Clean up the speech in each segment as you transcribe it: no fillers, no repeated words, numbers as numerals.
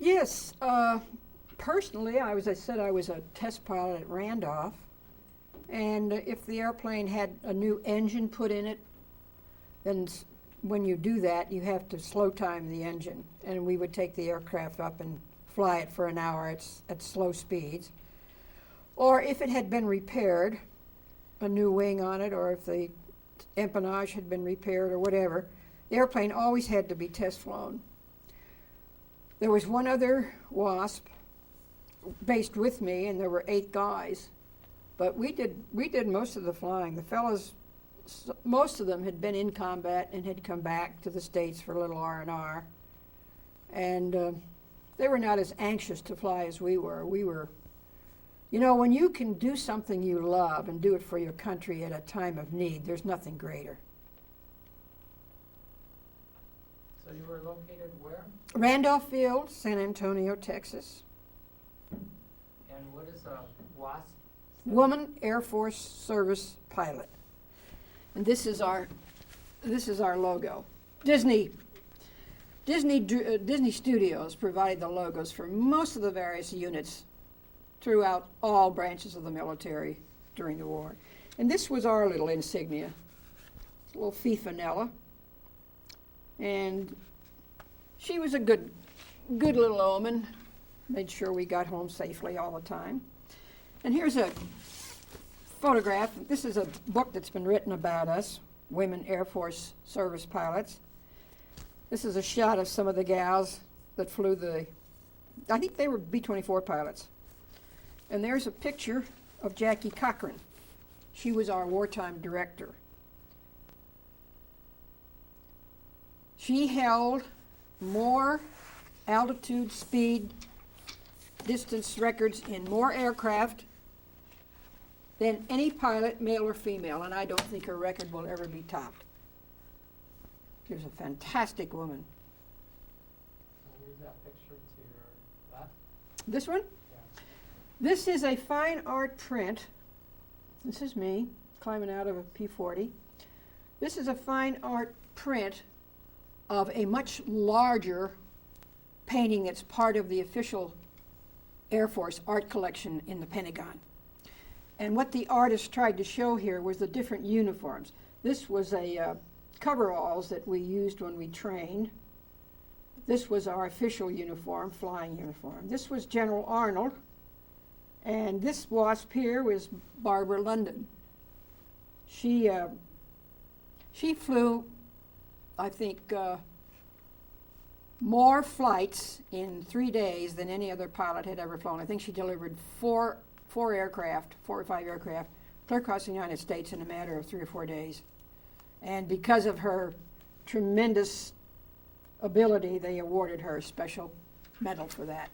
Yes, personally, I said I was a test pilot at Randolph, and if the airplane had a new engine put in it, then when you do that, you have to slow time the engine, and we would take the aircraft up and fly it for an hour at slow speeds. Or if it had been repaired, a new wing on it, or if the empennage had been repaired or whatever, the airplane always had to be test flown. There was one other Wasp based with me, and there were 8 guys, but we did most of the flying. The fellows, most of them had been in combat and had come back to the States for a little R&R, and they were not as anxious to fly as we were. You know, when you can do something you love and do it for your country at a time of need, there's nothing greater. So you were located where? Randolph Field, San Antonio, Texas. And what is a WASP? Woman Air Force Service Pilot. And this is our logo. Disney Studios provided the logos for most of the various units throughout all branches of the military during the war. And this was our little insignia, a little Fifanella. And she was a good little omen, made sure we got home safely all the time. And here's a photograph. This is a book that's been written about us, Women Air Force Service Pilots. This is a shot of some of the gals that flew I think they were B-24 pilots. And there's a picture of Jackie Cochran. She was our wartime director. She held more altitude, speed, distance records in more aircraft than any pilot, male or female, and I don't think her record will ever be topped. She was a fantastic woman. Where's that picture to your left? This one? This is a fine art print. This is me climbing out of a P-40. This is a fine art print of a much larger painting that's part of the official Air Force art collection in the Pentagon. And what the artist tried to show here was the different uniforms. This was a coveralls that we used when we trained. This was our official uniform, flying uniform. This was General Arnold. And this WASP here was Barbara London. She flew, I think, more flights in 3 days than any other pilot had ever flown. I think she delivered four or 5 aircraft, clear across the United States in a matter of 3 or 4 days. And because of her tremendous ability, they awarded her a special medal for that.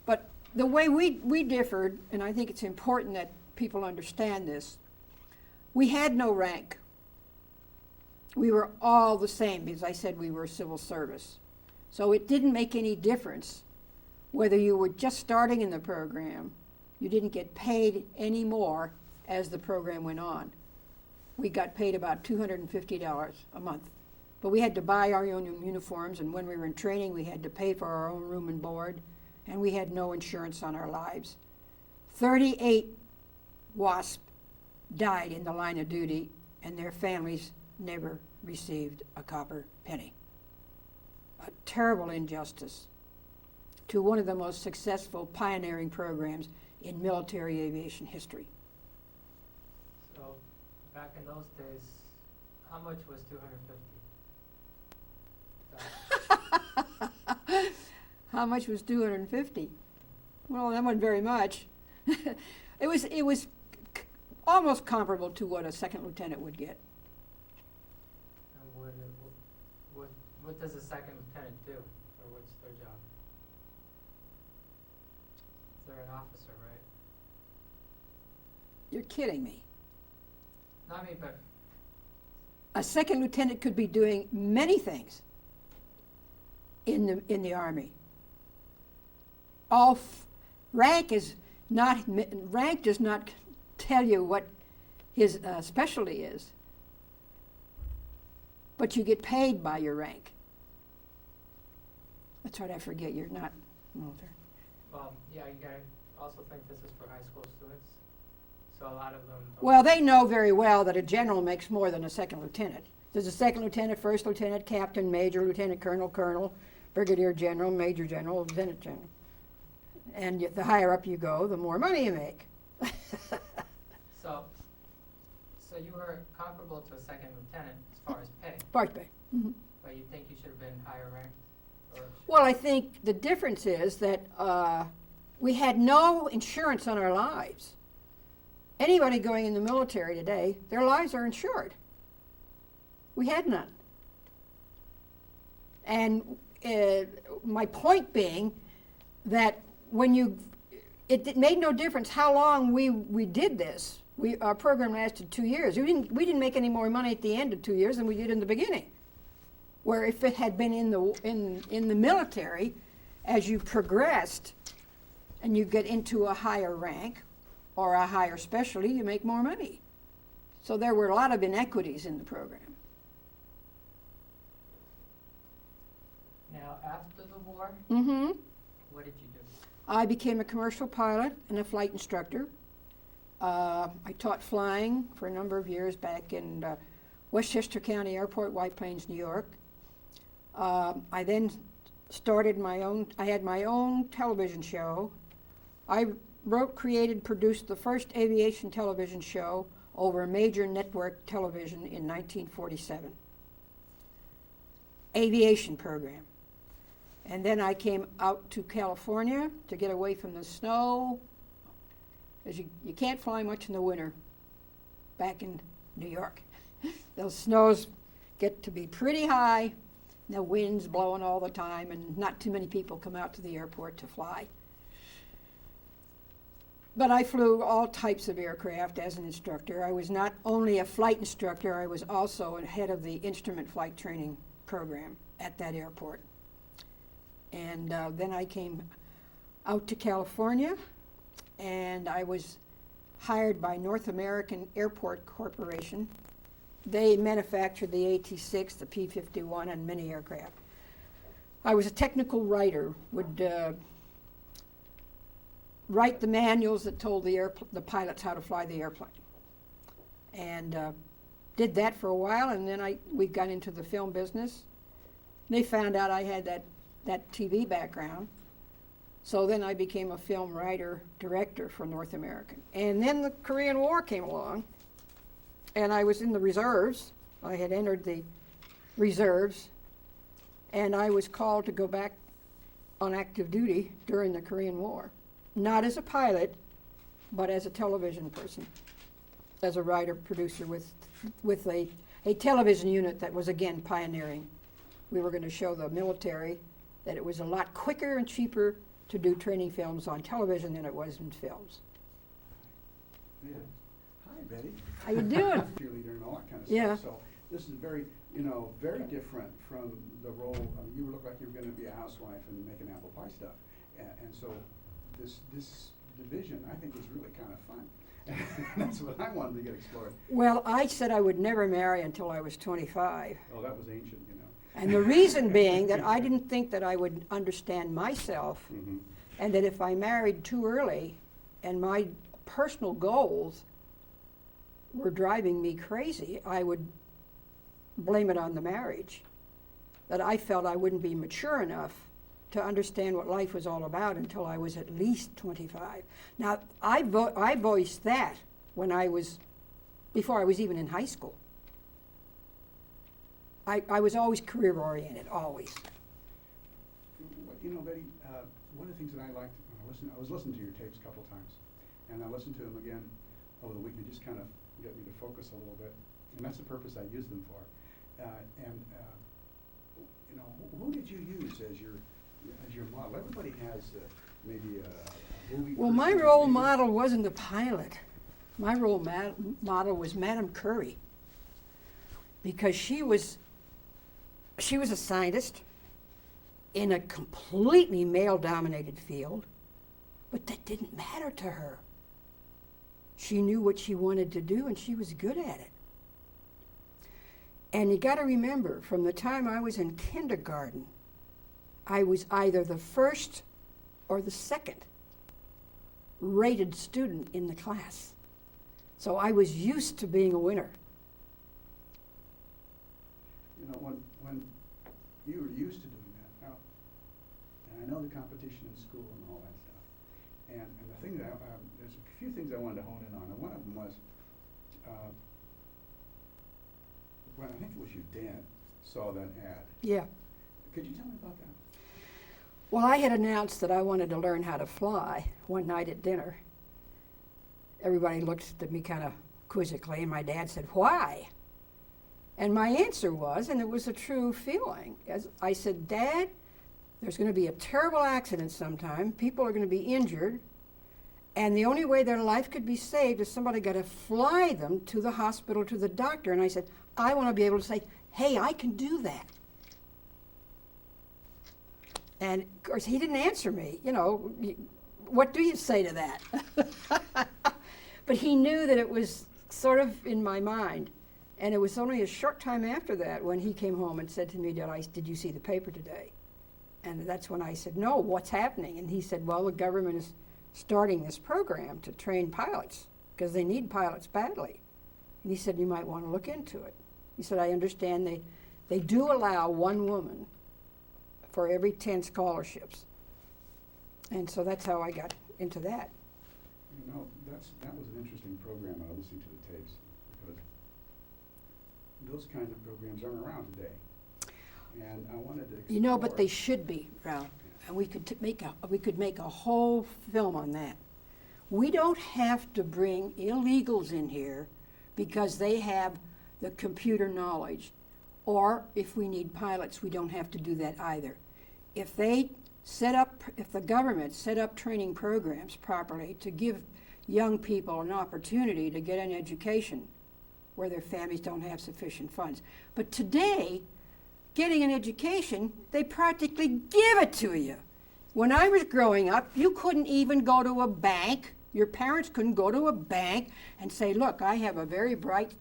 But the way we differed, and I think it's important that people understand this, we had no rank. We were all the same because I said we were civil service. So it didn't make any difference whether you were just starting in the program. You didn't get paid any more as the program went on. We got paid about $250 a month. But we had to buy our own uniforms, and when we were in training, we had to pay for our own room and board, and we had no insurance on our lives. 38 WASP died in the line of duty, and their families never received a copper penny. A terrible injustice to one of the most successful pioneering programs in military aviation history. So back in those days, how much was 250? How much was 250? Well, that wasn't very much. It was almost comparable to what a second lieutenant would get. And what does a second lieutenant do, or what's their job? They're an officer, right? You're kidding me. Not me, but A second lieutenant could be doing many things in the Army. Rank does not tell you what his specialty is, but you get paid by your rank. That's right, I forget, you're not military. Well, yeah, you gotta also think this is for high school students, so a lot of them don't. Well, they know very well that a general makes more than a second lieutenant. There's a second lieutenant, first lieutenant, captain, major, lieutenant colonel, colonel, brigadier general, major general, lieutenant general. And the higher up you go, the more money you make. So you were comparable to a second lieutenant as far as pay, Part pay. Mm-hmm. but you think you should have been higher ranked? Or Well, I think the difference is that we had no insurance on our lives. Anybody going in the military today, their lives are insured. We had none. And my point being that when it made no difference how long we did this. Our program lasted 2 years. We didn't make any more money at the end of 2 years than we did in the beginning. Where if it had been in the military, as you progressed and you get into a higher rank or a higher specialty, you make more money. So there were a lot of inequities in the program. now, after the war, Mm-hmm. what did you do? I became a commercial pilot and a flight instructor. I taught flying for a number of years back in Westchester County Airport, White Plains, New York. I then started I had my own television show. I wrote, created, produced the first aviation television show over a major network television in 1947. Aviation program. And then I came out to California to get away from the snow, because you can't fly much in the winter back in New York. Those snows get to be pretty high, and the wind's blowing all the time, and not too many people come out to the airport to fly. But I flew all types of aircraft as an instructor. I was not only a flight instructor, I was also head of the instrument flight training program at that airport. And then I came out to California, and I was hired by North American Airport Corporation. They manufactured the AT-6, the P-51, and many aircraft. I was a technical writer, would write the manuals that told the pilots how to fly the airplane. And did that for a while, and then we got into the film business. They found out I had that TV background. So then I became a film writer, director for North American. And then the Korean War came along, and I was in the reserves. I had entered the reserves, and I was called to go back on active duty during the Korean War. Not as a pilot, but as a television person, as a writer, producer with a television unit that was, again, pioneering. We were going to show the military that it was a lot quicker and cheaper to do training films on television than it was in films. Yeah. Hi, Betty. How you doing? Cheerleader and all that kind of Yeah. stuff. So this is very different from the role. I mean, you look like you were going to be a housewife and making apple pie stuff, and so this division I think is really kind of fun. That's what I wanted to get explored. Well, I said I would never marry until I was 25. Oh, that was ancient, you know. And the reason being that I didn't think that I would understand myself, Mm-hmm. and that if I married too early and my personal goals were driving me crazy, I would blame it on the marriage. That I felt I wouldn't be mature enough to understand what life was all about until I was at least 25. Now, I voiced that before I was even in high school. I was always career-oriented, always. You know, Betty, one of the things that I liked, I was listening to your tapes a couple times, and I listened to them again over the week to just kind of get me to focus a little bit, and that's the purpose I use them for. Who did you use as your model? Everybody has maybe a movie. Well, my person, role maybe. model wasn't the pilot. My role model was Madame Curie, because she was a scientist in a completely male-dominated field, but that didn't matter to her. She knew what she wanted to do, and she was good at it. And you got to remember, from the time I was in kindergarten, I was either the first or the second rated student in the class. So I was used to being a winner. You know, when you were used to doing that, now, and I know the competition in school and all that stuff, and the thing that, there's a few things I wanted to hone in on, and one of them was, when I think it was your dad saw that ad. Yeah. Could you tell me about that? Well, I had announced that I wanted to learn how to fly one night at dinner. Everybody looked at me kind of quizzically, and my dad said, "Why?" And my answer was, and it was a true feeling, as I said, "Dad, there's going to be a terrible accident sometime. People are going to be injured. And the only way their life could be saved is somebody got to fly them to the hospital, to the doctor." And I said, "I want to be able to say, hey, I can do that." And of course, he didn't answer me. You know, what do you say to that? But he knew that it was sort of in my mind. And it was only a short time after that when he came home and said to me, "Did you see the paper today?" And that's when I said, "No, what's happening?" And he said, "Well, the government is starting this program to train pilots because they need pilots badly." And he said, "You might want to look into it." He said, "I understand they do allow one woman for every 10 scholarships." And so that's how I got into that. You know, that was an interesting program. I was listening to the tapes because those kinds of programs aren't around today. And I wanted to explore. You know, but they should be, Ralph. And we could make a whole film on that. We don't have to bring illegals in here because they have the computer knowledge. Or if we need pilots, we don't have to do that either. If the government set up training programs properly to give young people an opportunity to get an education where their families don't have sufficient funds. But today, getting an education, they practically give it to you. When I was growing up, you couldn't even go to a bank. Your parents couldn't go to a bank and say, "Look, I have a very bright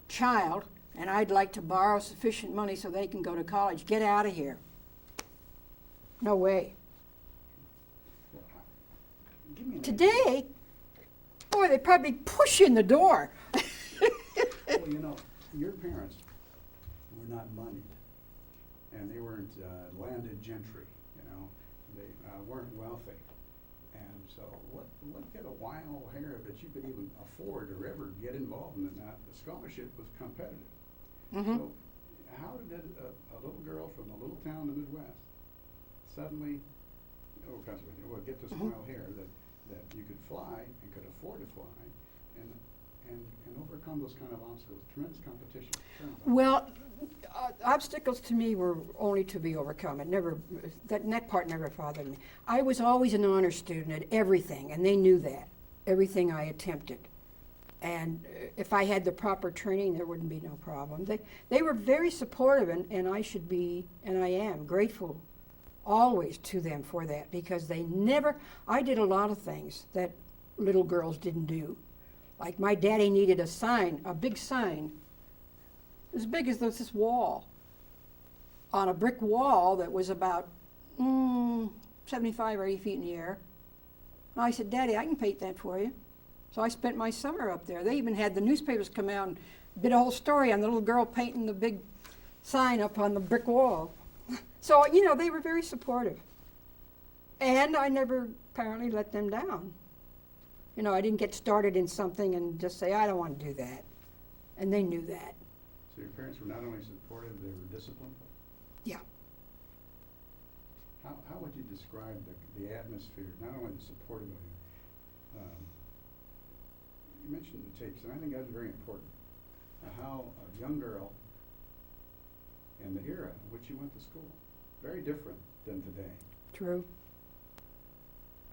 child and I'd like to borrow sufficient money so they can go to college. Get out of here." No way. Well, give me an Today, boy, they probably push you in the door. Well, you know, your parents were not moneyed, and they weren't landed gentry. You know, they weren't wealthy, and so what get a while here that you could even afford or ever get involved in that? The scholarship was competitive. Mm-hmm. So, how did a little girl from a little town in the Midwest suddenly, get this while here that you could fly and could afford to fly, and overcome those kind of obstacles? Tremendous competition. Well, obstacles to me were only to be overcome. That part never bothered me. I was always an honor student at everything, and they knew that, everything I attempted. And if I had the proper training, there wouldn't be no problem. They were very supportive, and I should be, and I am, grateful always to them for that, because I did a lot of things that little girls didn't do. Like my daddy needed a sign, a big sign, as big as this wall, on a brick wall that was about 75 or 80 feet in the air. And I said, "Daddy, I can paint that for you." So I spent my summer up there. They even had the newspapers come out and did a whole story on the little girl painting the big sign up on the brick wall. So, you know, they were very supportive. And I never apparently let them down. You know, I didn't get started in something and just say, "I don't want to do that." And they knew that. So your parents were not only supportive, they were disciplined? Yeah. How would you describe the atmosphere, not only the supportive of you? You mentioned the tapes, and I think that's very important. How a young girl in the era in which you went to school, very different than today. True.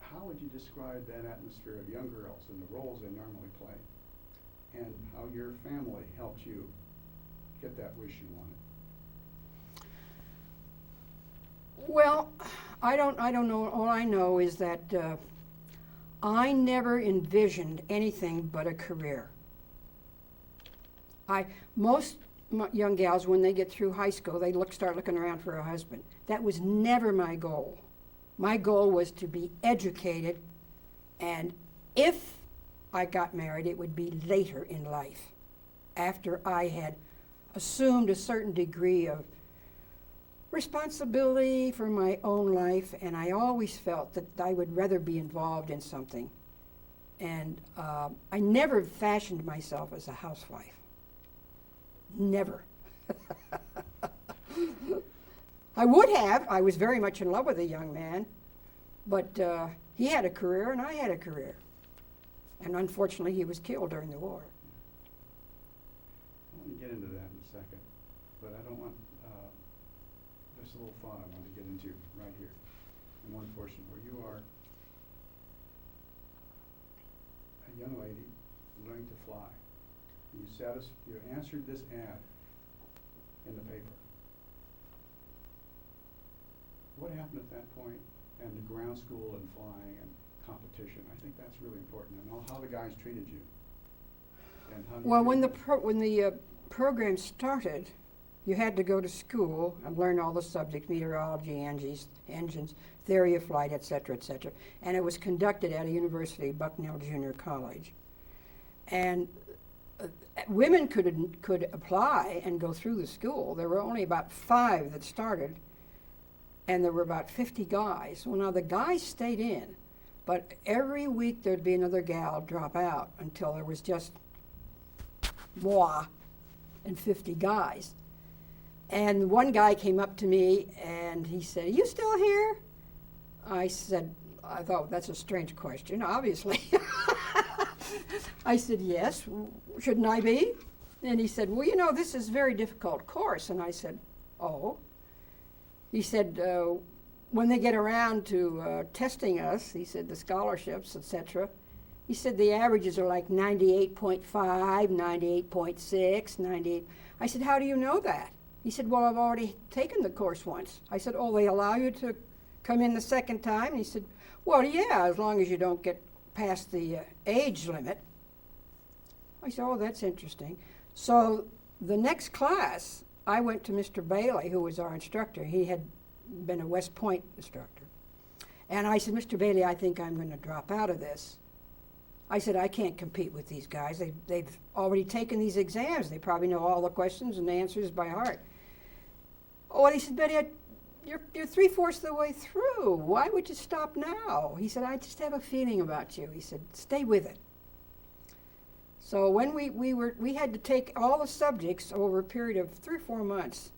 How would you describe that atmosphere of young girls and the roles they normally play, and how your family helped you get that wish you wanted? Well, I don't know. All I know is that I never envisioned anything but a career. Most young gals, when they get through high school, they start looking around for a husband. That was never my goal. My goal was to be educated, and if I got married, it would be later in life, after I had assumed a certain degree of responsibility for my own life, and I always felt that I would rather be involved in something. And I never fashioned myself as a housewife. Never. I would have. I was very much in love with a young man, but he had a career and I had a career. And unfortunately, he was killed during the war. I want to get into that in a second, but I don't want, just a little thought I want to get into right here, in one portion where you are a young lady learning to fly. You answered this ad in the paper. What happened at that point, and the ground school and flying and competition? I think that's really important, and how the guys treated you. And how you Well, when treated the program started, you had to go to school and learn all the subjects: meteorology, engines, theory of flight, et cetera, and it was conducted at a university, Bucknell Junior College. And women could apply and go through the school. There were only about 5 that started, and there were about 50 guys. Well, now the guys stayed in, but every week there'd be another gal drop out until there was just moi and 50 guys. And one guy came up to me and he said, "Are you still here?" I said, I thought, that's a strange question, obviously. I said, "Yes, shouldn't I be?" And he said, "Well, you know, this is a very difficult course." And I said, "Oh." He said, when they get around to testing us, he said, the scholarships, etc., he said the averages are like 98.5, 98.6, 98. I said, "How do you know that?" He said, "Well, I've already taken the course once." I said, "Oh, they allow you to come in the second time?" And he said, "Well, yeah, as long as you don't get past the age limit." I said, "Oh, that's interesting." So the next class, I went to Mr. Bailey, who was our instructor. He had been a West Point instructor. And I said, "Mr. Bailey, I think I'm going to drop out of this." I said, "I can't compete with these guys. They've already taken these exams. They probably know all the questions and the answers by heart." Oh, and he said, "Betty, you're 3/4 of the way through. Why would you stop now?" He said, "I just have a feeling about you." He said, "Stay with it." So when we had to take all the subjects over a period of 3 or 4 months,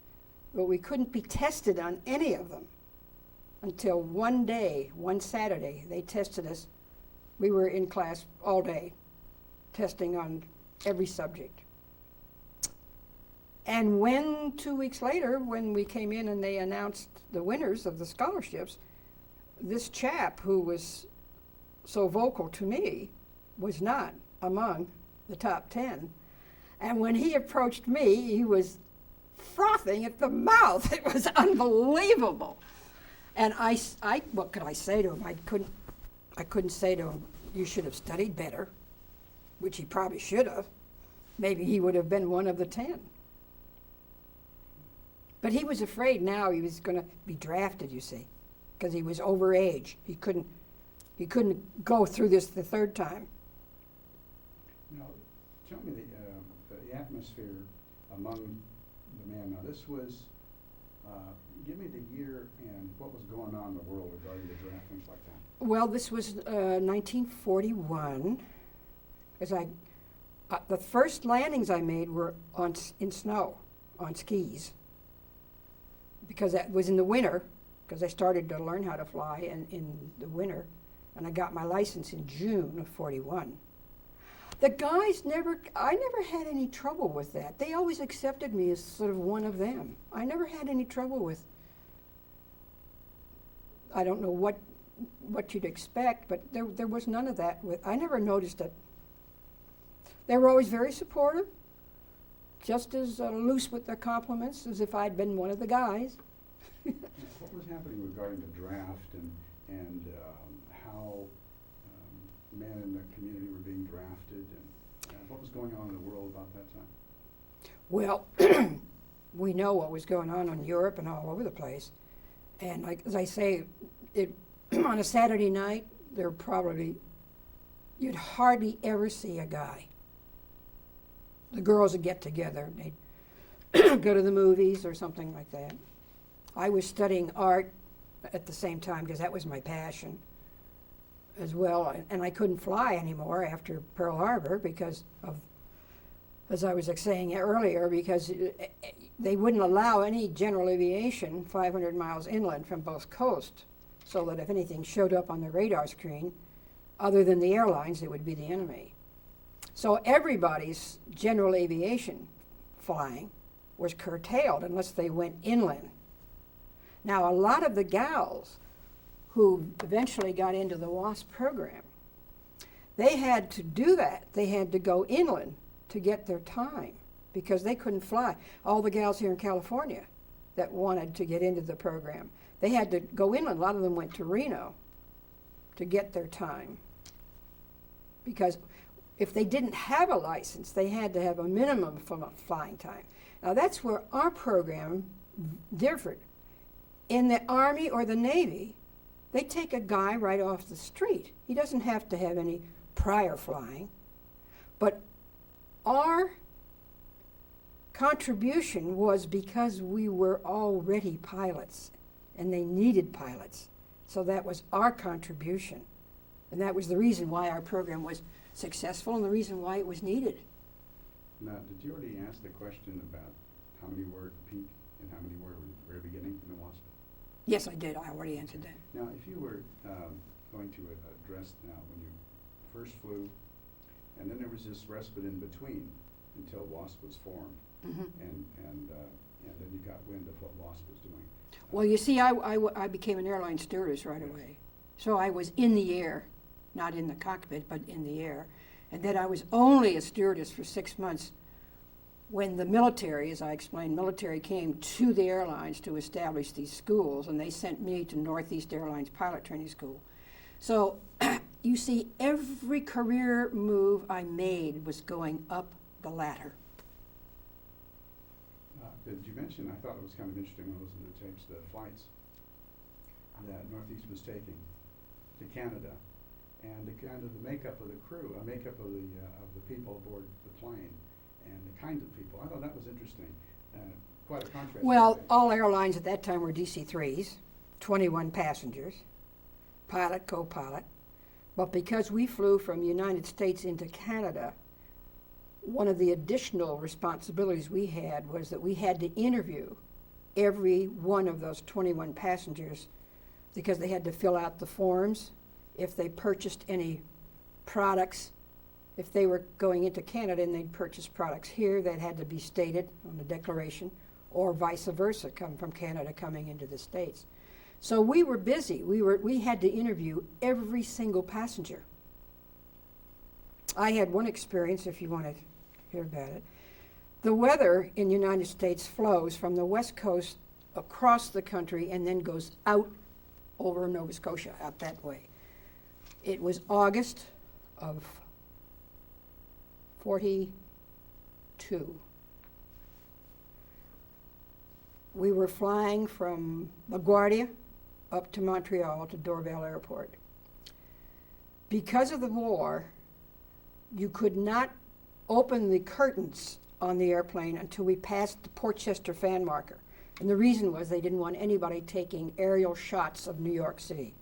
but we couldn't be tested on any of them until one day, one Saturday, they tested us. We were in class all day, testing on every subject. And when 2 weeks later, when we came in and they announced the winners of the scholarships, this chap who was so vocal to me was not among the top 10. And when he approached me, he was frothing at the mouth. It was unbelievable. And I what could I say to him? I couldn't say to him, "You should have studied better," which he probably should have. Maybe he would have been one of the 10. But he was afraid now he was going to be drafted, you see, because he was over age. He couldn't go through this the 3rd time. Now, tell me the atmosphere among the men. Now, this was, give me the year and what was going on in the world regarding the draft, things like that. Well, this was 1941. The first landings I made were in snow, on skis, because that was in the winter, because I started to learn how to fly in the winter, and I got my license in June of 41. The guys I never had any trouble with that. They always accepted me as sort of one of them. I never had any trouble with, I don't know what you'd expect, but there was none of that. I never noticed it. They were always very supportive, just as loose with their compliments as if I'd been one of the guys. What was happening regarding the draft and how men in the community were being drafted, and what was going on in the world about that time? Well, we know what was going on in Europe and all over the place. And as I say, on a Saturday night, you'd hardly ever see a guy. The girls would get together and they'd go to the movies or something like that. I was studying art at the same time because that was my passion as well. And I couldn't fly anymore after Pearl Harbor because of, as I was saying earlier, because they wouldn't allow any general aviation 500 miles inland from both coasts, so that if anything showed up on the radar screen, other than the airlines, it would be the enemy. So everybody's general aviation flying was curtailed unless they went inland. Now, a lot of the gals who eventually got into the Wasp program, they had to do that. They had to go inland to get their time because they couldn't fly. All the gals here in California that wanted to get into the program, they had to go inland. A lot of them went to Reno to get their time because if they didn't have a license, they had to have a minimum of flying time. Now, that's where our program differed. In the Army or the Navy, they take a guy right off the street. He doesn't have to have any prior flying. But our contribution was because we were already pilots, and they needed pilots. So that was our contribution. And that was the reason why our program was successful and the reason why it was needed. Now, did you already ask the question about how many were at peak and how many were at the very beginning in the Wasp? Yes, I did. I already answered that. Now, if you were going to address now when you first flew, and then there was this respite in between until Wasp was formed, Mm-hmm. and then you got wind of what Wasp was doing. Well, you see, I became an airline stewardess right away. So I was in the air, not in the cockpit, but in the air. And then I was only a stewardess for 6 months when the military, as I explained, military came to the airlines to establish these schools, and they sent me to Northeast Airlines Pilot Training School. So you see, every career move I made was going up the ladder. Did you mention, I thought it was kind of interesting when I listened to the tapes, the flights that Northeast was taking to Canada, and the kind of the makeup of the crew, makeup of the people aboard the plane, and the kinds of people. I thought that was interesting. Quite a contrast. Well, all airlines at that time were DC-3s, 21 passengers, pilot, co-pilot. But because we flew from the United States into Canada, one of the additional responsibilities we had was that we had to interview every one of those 21 passengers because they had to fill out the forms if they purchased any products. If they were going into Canada and they'd purchase products here, that had to be stated on the declaration, or vice versa, come from Canada coming into the States. So we were busy. We had to interview every single passenger. I had one experience, if you want to hear about it. The weather in the United States flows from the West Coast across the country and then goes out over Nova Scotia, out that way. It was August of 42. We were flying from LaGuardia up to Montreal to Dorval Airport. Because of the war, you could not open the curtains on the airplane until we passed the Portchester fan marker. And the reason was they didn't want anybody taking aerial shots of New York City.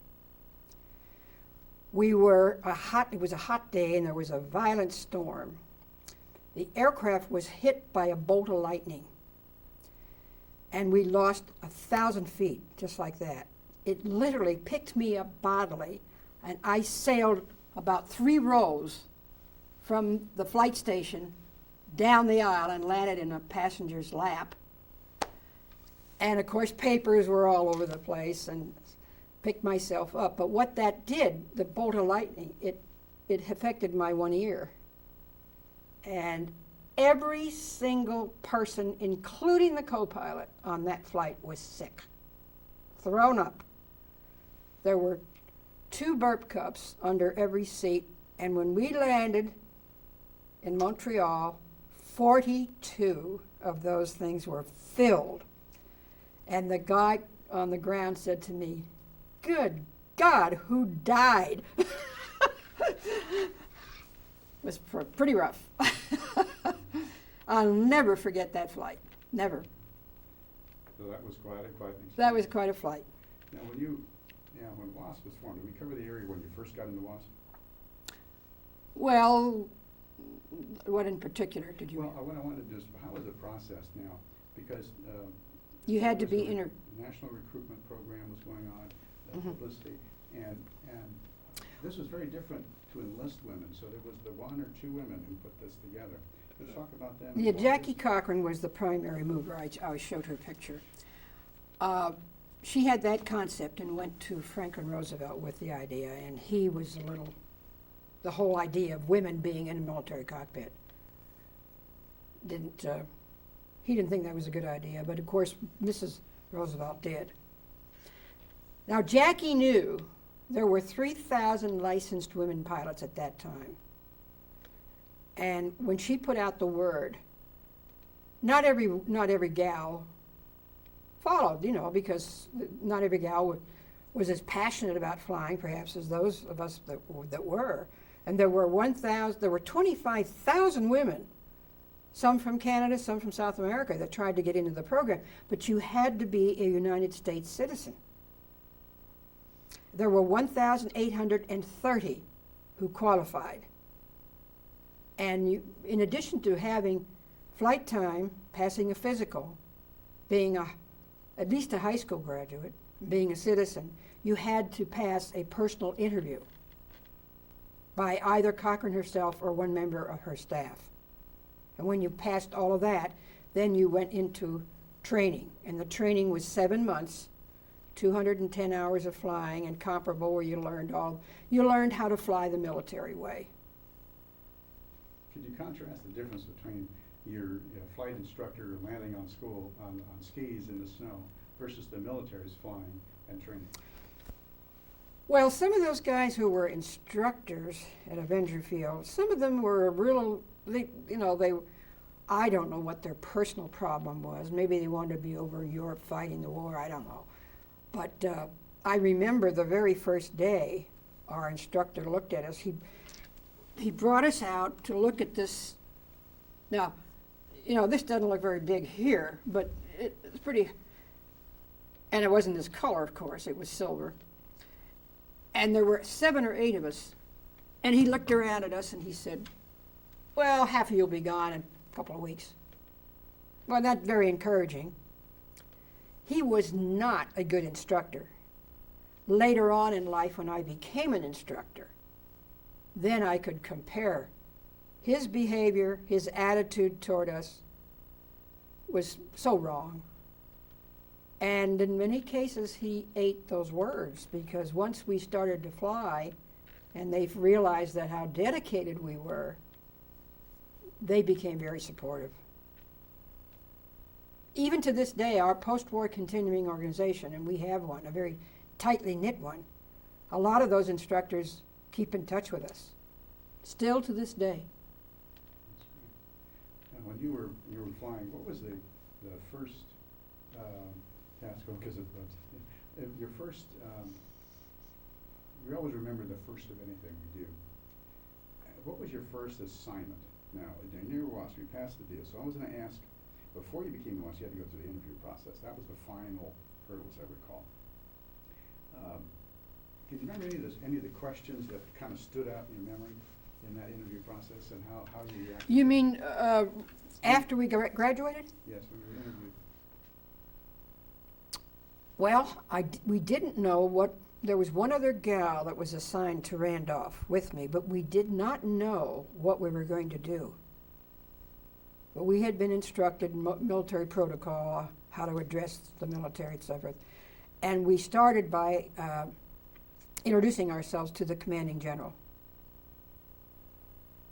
It was a hot day and there was a violent storm. The aircraft was hit by a bolt of lightning. And we lost 1,000 feet, just like that. It literally picked me up bodily, and I sailed about 3 rows from the flight station down the aisle and landed in a passenger's lap. And of course, papers were all over the place and picked myself up. But what that did, the bolt of lightning, it affected my one ear. And every single person, including the co-pilot on that flight, was sick, thrown up. There were 2 burp cups under every seat, and when we landed in Montreal, 42 of those things were filled. And the guy on the ground said to me, "Good God, who died? It was pretty rough. I'll never forget that flight. Never. So that was quite an experience. That was quite a flight. Now, when WASP was formed, did we cover the area when you first got into WASP? Well, what in particular did you? Well, what I wanted to do is, how was the process now? Because You had to there be was inter. the national recruitment program was going on, Mhm. publicity, and this was very different to enlist women. So there was the one or two women who put this together. Can you talk about them? Yeah, Jackie Cochran was the primary mover. I showed her picture. She had that concept and went to Franklin Roosevelt with the idea, and he was the whole idea of women being in a military cockpit. He didn't think that was a good idea, but of course Mrs. Roosevelt did. Now Jackie knew there were 3,000 licensed women pilots at that time. And when she put out the word, not every gal followed, because not every gal was as passionate about flying, perhaps, as those of us that were. And there were 25,000 women, some from Canada, some from South America, that tried to get into the program. But you had to be a United States citizen. There were 1,830 who qualified. And in addition to having flight time, passing a physical, being at least a high school graduate, being a citizen, you had to pass a personal interview by either Cochran herself or one member of her staff. And when you passed all of that, then you went into training. And the training was 7 months, 210 hours of flying, and comparable, where you learned how to fly the military way. Could you contrast the difference between your flight instructor landing on skis in the snow versus the military's flying and training? Well, some of those guys who were instructors at Avenger Field, some of them were I don't know what their personal problem was. Maybe they wanted to be over in Europe fighting the war, I don't know. But I remember the very first day our instructor looked at us. He brought us out to look at this. Now, this doesn't look very big here, but it's pretty, and it wasn't this color, of course, it was silver. And there were 7 or 8 of us, and he looked around at us and he said, well, half of you'll be gone in a couple of weeks. Well, that's very encouraging. He was not a good instructor. Later on in life, when I became an instructor, then I could compare his behavior, his attitude toward us was so wrong. And in many cases, he ate those words, because once we started to fly and they realized that how dedicated we were, they became very supportive. Even to this day, our post-war continuing organization, and we have one, a very tightly knit one, a lot of those instructors keep in touch with us, still to this day. That's great. Now, when you were flying, what was the first task? Because your first, we always remember the first of anything we do. What was your first assignment? Now, in your WASP, you passed the deal. So I was going to ask, before you became the WASP, you had to go through the interview process. That was the final hurdle, as I recall. Can you remember any of the questions that kind of stood out in your memory in that interview process, and how you reacted? You mean after we graduated? Yes, when you were interviewed. Well, we didn't know what. There was one other gal that was assigned to Randolph with me, but we did not know what we were going to do. But we had been instructed in military protocol, how to address the military, etc. And we started by introducing ourselves to the commanding general.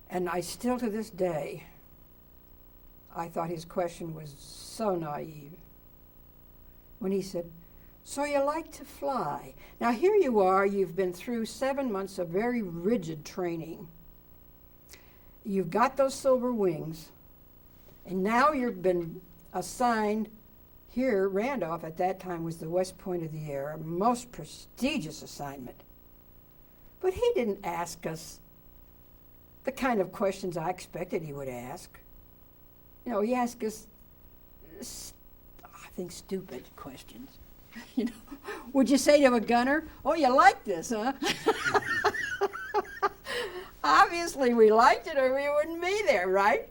And I still, to this day, I thought his question was so naive. When he said, "So you like to fly?" Now here you are, you've been through 7 months of very rigid training. You've got those silver wings, and now you've been assigned here, Randolph at that time was the West Point of the Air, a most prestigious assignment. But he didn't ask us the kind of questions I expected he would ask. You know, he asked us, I think, stupid questions. You know, would you say to a gunner, "Oh, you like this, huh?" Obviously, we liked it, or we wouldn't be there, right?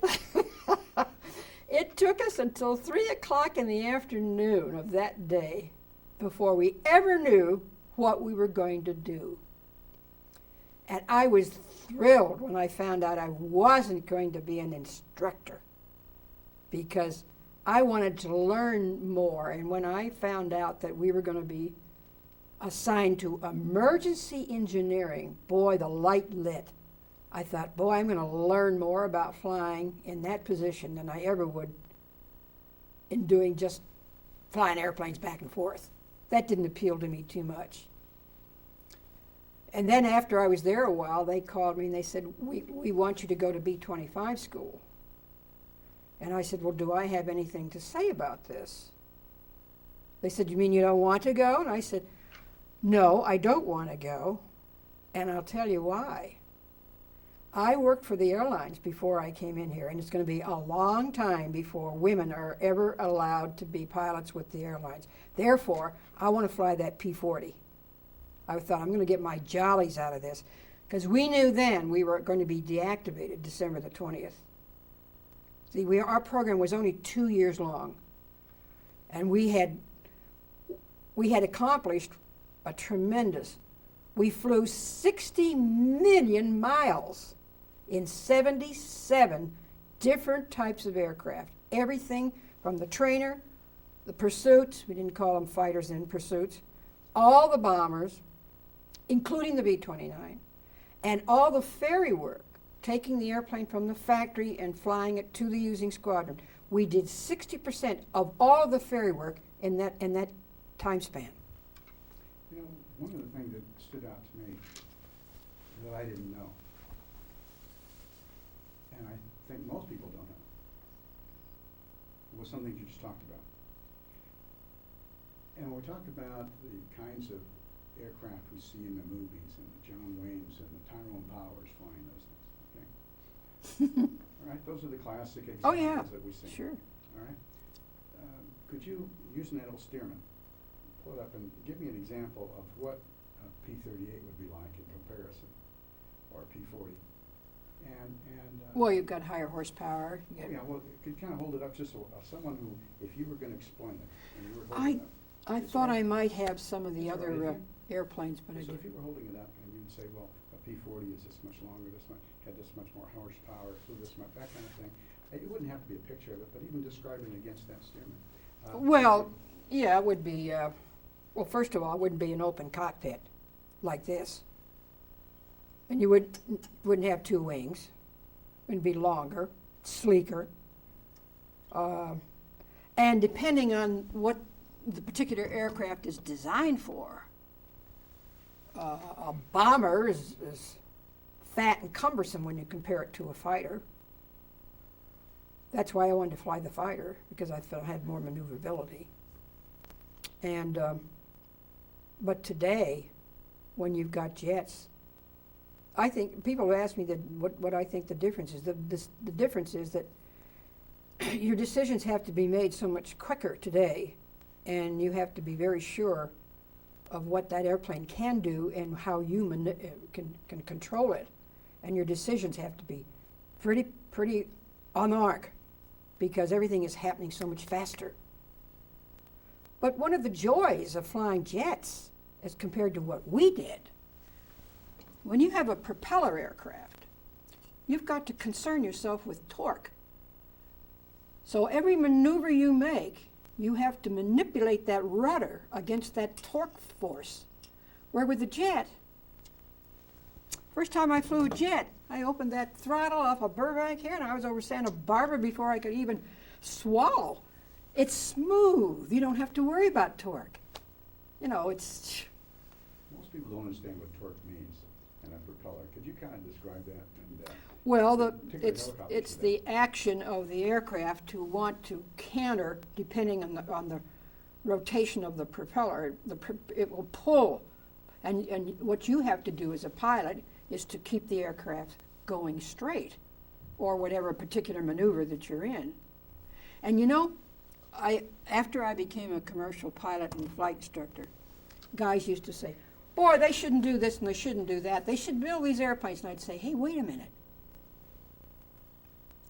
It took us until 3 o'clock in the afternoon of that day before we ever knew what we were going to do. And I was thrilled when I found out I wasn't going to be an instructor, because I wanted to learn more. And when I found out that we were going to be assigned to emergency engineering, boy, the light lit. I thought, boy, I'm going to learn more about flying in that position than I ever would in doing just flying airplanes back and forth. That didn't appeal to me too much. And then after I was there a while, they called me and they said, we want you to go to B-25 school. And I said, well, do I have anything to say about this? They said, you mean you don't want to go? And I said, no, I don't want to go, and I'll tell you why. I worked for the airlines before I came in here, and it's going to be a long time before women are ever allowed to be pilots with the airlines. Therefore, I want to fly that P-40. I thought, I'm going to get my jollies out of this, because we knew then we were going to be deactivated December the 20th. See, our program was only 2 years long, and we had accomplished a tremendous. We flew 60 million miles in 77 different types of aircraft. Everything from the trainer, the pursuits, we didn't call them fighters in pursuits, all the bombers, including the B-29, and all the ferry work, taking the airplane from the factory and flying it to the using squadron. We did 60% of all of the ferry work in that time span. You know, one of the things that stood out to me that I didn't know, and I think most people don't know, was something you just talked about. And we talked about the kinds of aircraft we see in the movies, and the John Waynes and the Tyrone Powers flying those things. All right, those are the classic examples that we see. Sure. All right. Could you, using that old Stearman, pull it up and give me an example of what a P-38 would be like in comparison, or a P-40? Well, you've got higher horsepower. Well, could you kind of hold it up just so someone who, if you were going to explain it, and you were holding it up. I thought I might have some of the That's all other right. airplanes, but I So didn't. if you were holding it up and you would say, well, a P-40 is this much longer, this much, had this much more horsepower, flew this much, that kind of thing. It wouldn't have to be a picture of it, but even describing against that Stearman. Well, yeah, it would be, well, first of all, it wouldn't be an open cockpit like this. And you wouldn't have two wings. It would be longer, sleeker. And depending on what the particular aircraft is designed for, a bomber is fat and cumbersome when you compare it to a fighter. That's why I wanted to fly the fighter, because I felt I had more maneuverability. And but today, when you've got jets, I think people have asked me that what I think the difference is. The difference is that your decisions have to be made so much quicker today, and you have to be very sure of what that airplane can do and how you can control it. And your decisions have to be pretty on the mark, because everything is happening so much faster. But one of the joys of flying jets, as compared to what we did, when you have a propeller aircraft, you've got to concern yourself with torque. So every maneuver you make, you have to manipulate that rudder against that torque force. Where with the jet, first time I flew a jet, I opened that throttle off of Burbank here, and I was over Santa Barbara before I could even swallow. It's smooth. You don't have to worry about torque. You know, it's... Most people don't understand what torque means in a propeller. Could you kind of describe that? And, well, particularly it's the action of the aircraft to want to counter, depending on rotation of the propeller, it will pull. And what you have to do as a pilot is to keep the aircraft going straight, or whatever particular maneuver that you're in. And you know, after I became a commercial pilot and flight instructor, guys used to say, boy, they shouldn't do this and they shouldn't do that. They should build these airplanes. And I'd say, hey, wait a minute.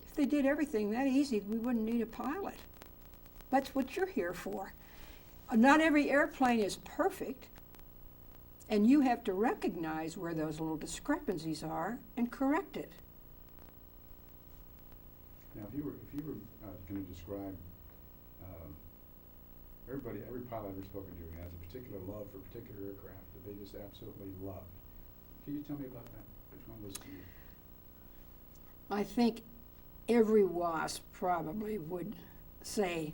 If they did everything that easy, we wouldn't need a pilot. That's what you're here for. Not every airplane is perfect, and you have to recognize where those little discrepancies are and correct it. Now, if you were going to describe every pilot I've ever spoken to has a particular love for a particular aircraft that they just absolutely loved. Can you tell me about that? Which one was to you? I think every WASP probably would say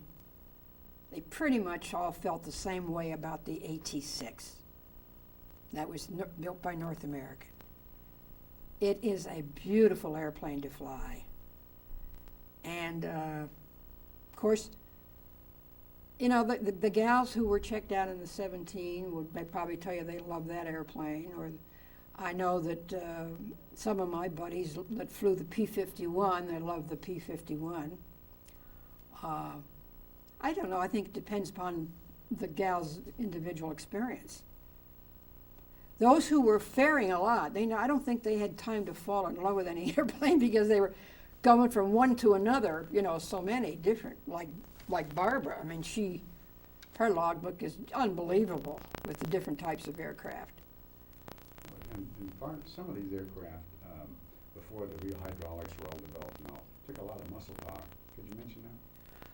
they pretty much all felt the same way about the AT-6. That was built by North American. It is a beautiful airplane to fly. And, of course, you know, the gals who were checked out in the 17 would probably tell you they love that airplane. Or I know that some of my buddies that flew the P-51, they love the P-51. I don't know. I think it depends upon the gal's individual experience. Those who were ferrying a lot, I don't think they had time to fall in love with any airplane because they were going from one to another, you know, so many different, like Barbara. I mean, her logbook is unbelievable with the different types of aircraft. And some of these aircraft, before the real hydraulics were all developed and all, took a lot of muscle power. Could you mention that?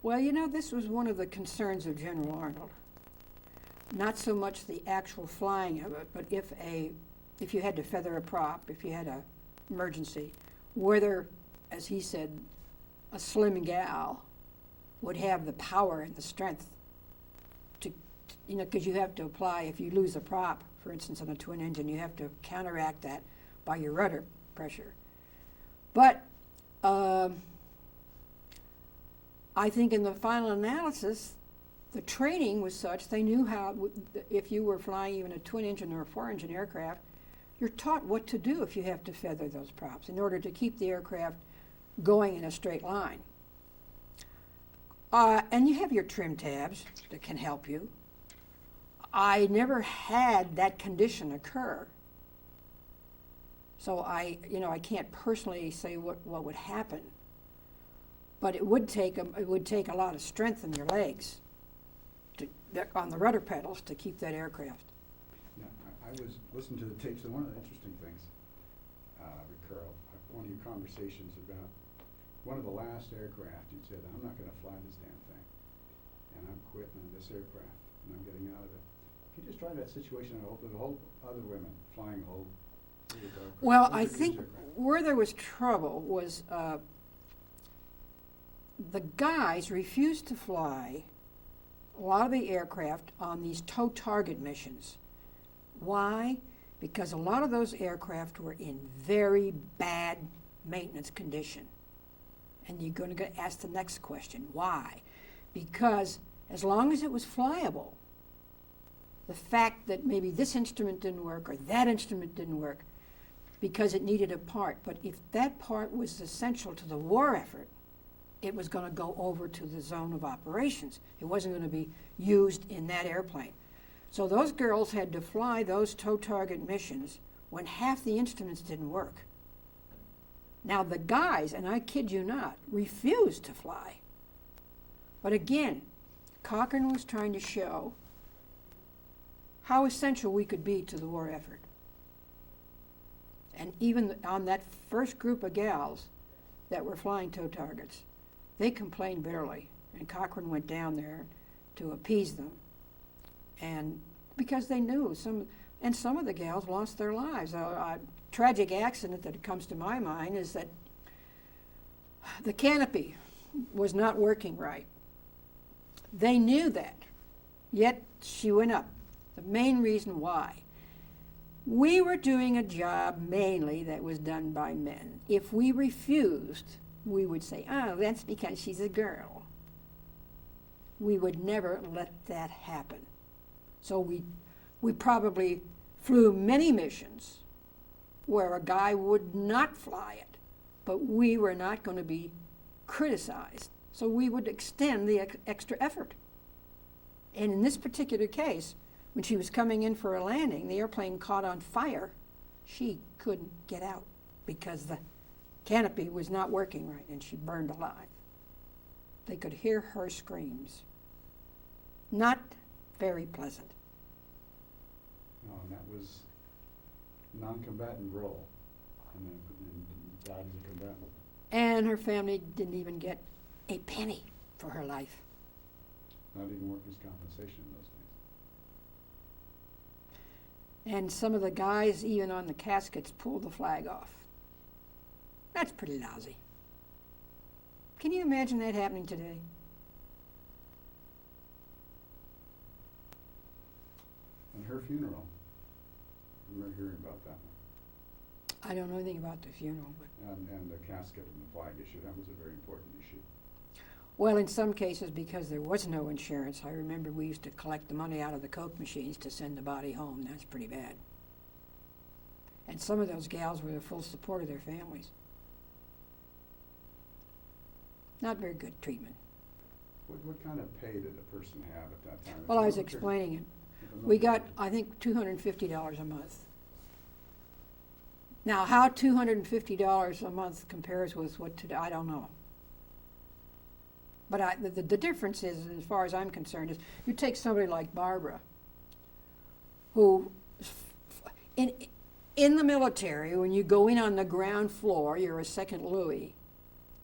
Well, you know, this was one of the concerns of General Arnold. Not so much the actual flying of it, but if you had to feather a prop, if you had an emergency, whether, as he said, a slim gal would have the power and the strength to, you know, because you have to apply, if you lose a prop, for instance, on a twin engine, you have to counteract that by your rudder pressure. But I think in the final analysis, the training was such, they knew how, if you were flying even a twin engine or a 4-engine aircraft, you're taught what to do if you have to feather those props in order to keep the aircraft going in a straight line. And you have your trim tabs that can help you. I never had that condition occur. So I can't personally say what would happen. But it would take a lot of strength in your legs on the rudder pedals to keep that aircraft. Yeah, I was listening to the tapes, and one of the interesting things, Carl, one of your conversations about one of the last aircraft, you said, I'm not going to fly this damn thing, and I'm quitting on this aircraft, and I'm getting out of it. Can you just try that situation with a whole other women flying a whole aircraft? Well, I think where there was trouble was the guys refused to fly a lot of the aircraft on these tow target missions. Why? Because a lot of those aircraft were in very bad maintenance condition. And you're going to ask the next question, why? Because as long as it was flyable, the fact that maybe this instrument didn't work or that instrument didn't work because it needed a part, but if that part was essential to the war effort, it was going to go over to the zone of operations. It wasn't going to be used in that airplane. So those girls had to fly those tow target missions when half the instruments didn't work. Now the guys, and I kid you not, refused to fly. But again, Cochrane was trying to show how essential we could be to the war effort. And even on that first group of gals that were flying tow targets, they complained bitterly, and Cochrane went down there to appease them. And because they knew some of the gals lost their lives. A tragic accident that comes to my mind is that the canopy was not working right. They knew that, yet she went up. The main reason why. We were doing a job mainly that was done by men. If we refused, we would say, oh, that's because she's a girl. we would never let that happen. So we probably flew many missions where a guy would not fly it, but we were not going to be criticized. So we would extend the extra effort. And in this particular case, when she was coming in for a landing, the airplane caught on fire. She couldn't get out because the canopy was not working right, and she burned alive. They could hear her screams. Not very pleasant. No, and that was non-combatant role, and died as a combatant. And her family didn't even get a penny for her life. Not even workers' compensation in those days. And some of the guys, even on the caskets, pulled the flag off. That's pretty lousy. Can you imagine that happening today? And her funeral, I remember hearing about that one. I don't know anything about the funeral, but And the casket and the flag issue, that was a very important issue. well, in some cases, because there was no insurance, I remember we used to collect the money out of the Coke machines to send the body home. That's pretty bad. And some of those gals were the full support of their families. Not very good treatment. What kind of pay did a person have at that time? Well, I was explaining it. We got, I think, $250 a month. Now, how $250 a month compares with what today, I don't know. But the difference is, as far as I'm concerned, is you take somebody like Barbara, who, in the military, when you go in on the ground floor, you're a second Louis.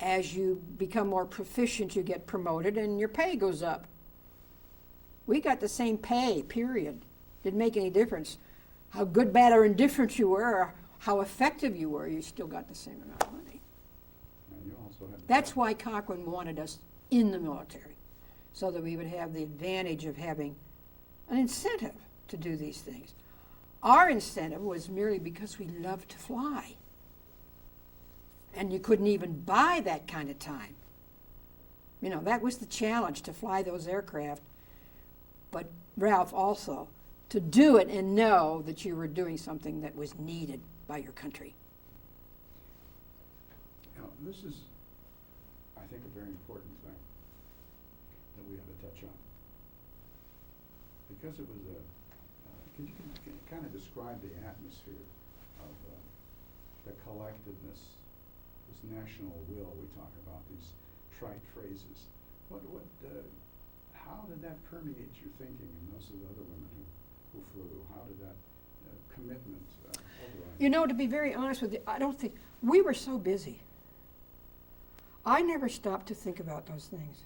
As you become more proficient, you get promoted and your pay goes up. We got the same pay, period. Didn't make any difference. How good, bad, or indifferent you were, or how effective you were, you still got the same amount of money. And you also had That's why Cochran wanted us in the military, so that we would have the advantage of having an incentive to do these things. Our incentive was merely because we loved to fly. And you couldn't even buy that kind of time. You know, that was the challenge, to fly those aircraft. But Ralph, also, to do it and know that you were doing something that was needed by your country. You know, this is, I think, a very important thing that we have to touch on. Because it was can you kind of describe the atmosphere of the collectiveness, this national will we talk about, these trite phrases. How did that permeate your thinking and those of the other women who flew? How did that commitment override? You know, to be very honest with you, I don't think, we were so busy. I never stopped to think about those things.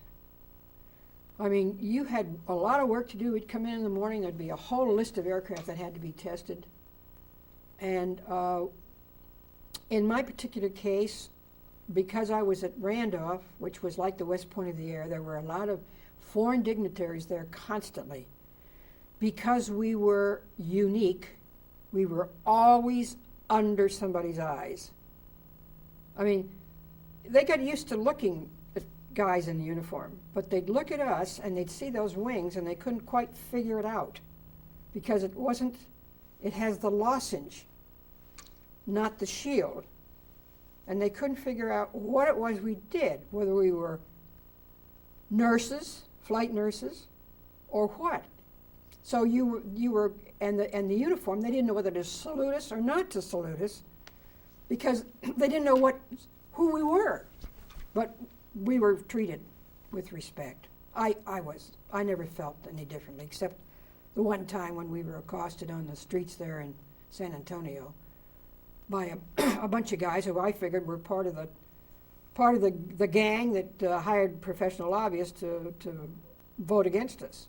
I mean, you had a lot of work to do. We'd come in the morning, there'd be a whole list of aircraft that had to be tested. And in my particular case, because I was at Randolph, which was like the West Point of the Air, there were a lot of foreign dignitaries there constantly. Because we were unique, we were always under somebody's eyes. I mean, they got used to looking at guys in uniform, but they'd look at us and they'd see those wings and they couldn't quite figure it out because it has the lozenge, not the shield. And they couldn't figure out what it was we did, whether we were nurses, flight nurses, or what. So you were, and the uniform, they didn't know whether to salute us or not to salute us, because they didn't know who we were. But we were treated with respect. I never felt any differently, except the one time when we were accosted on the streets there in San Antonio by a bunch of guys who I figured were part of the gang that hired professional lobbyists to vote against us.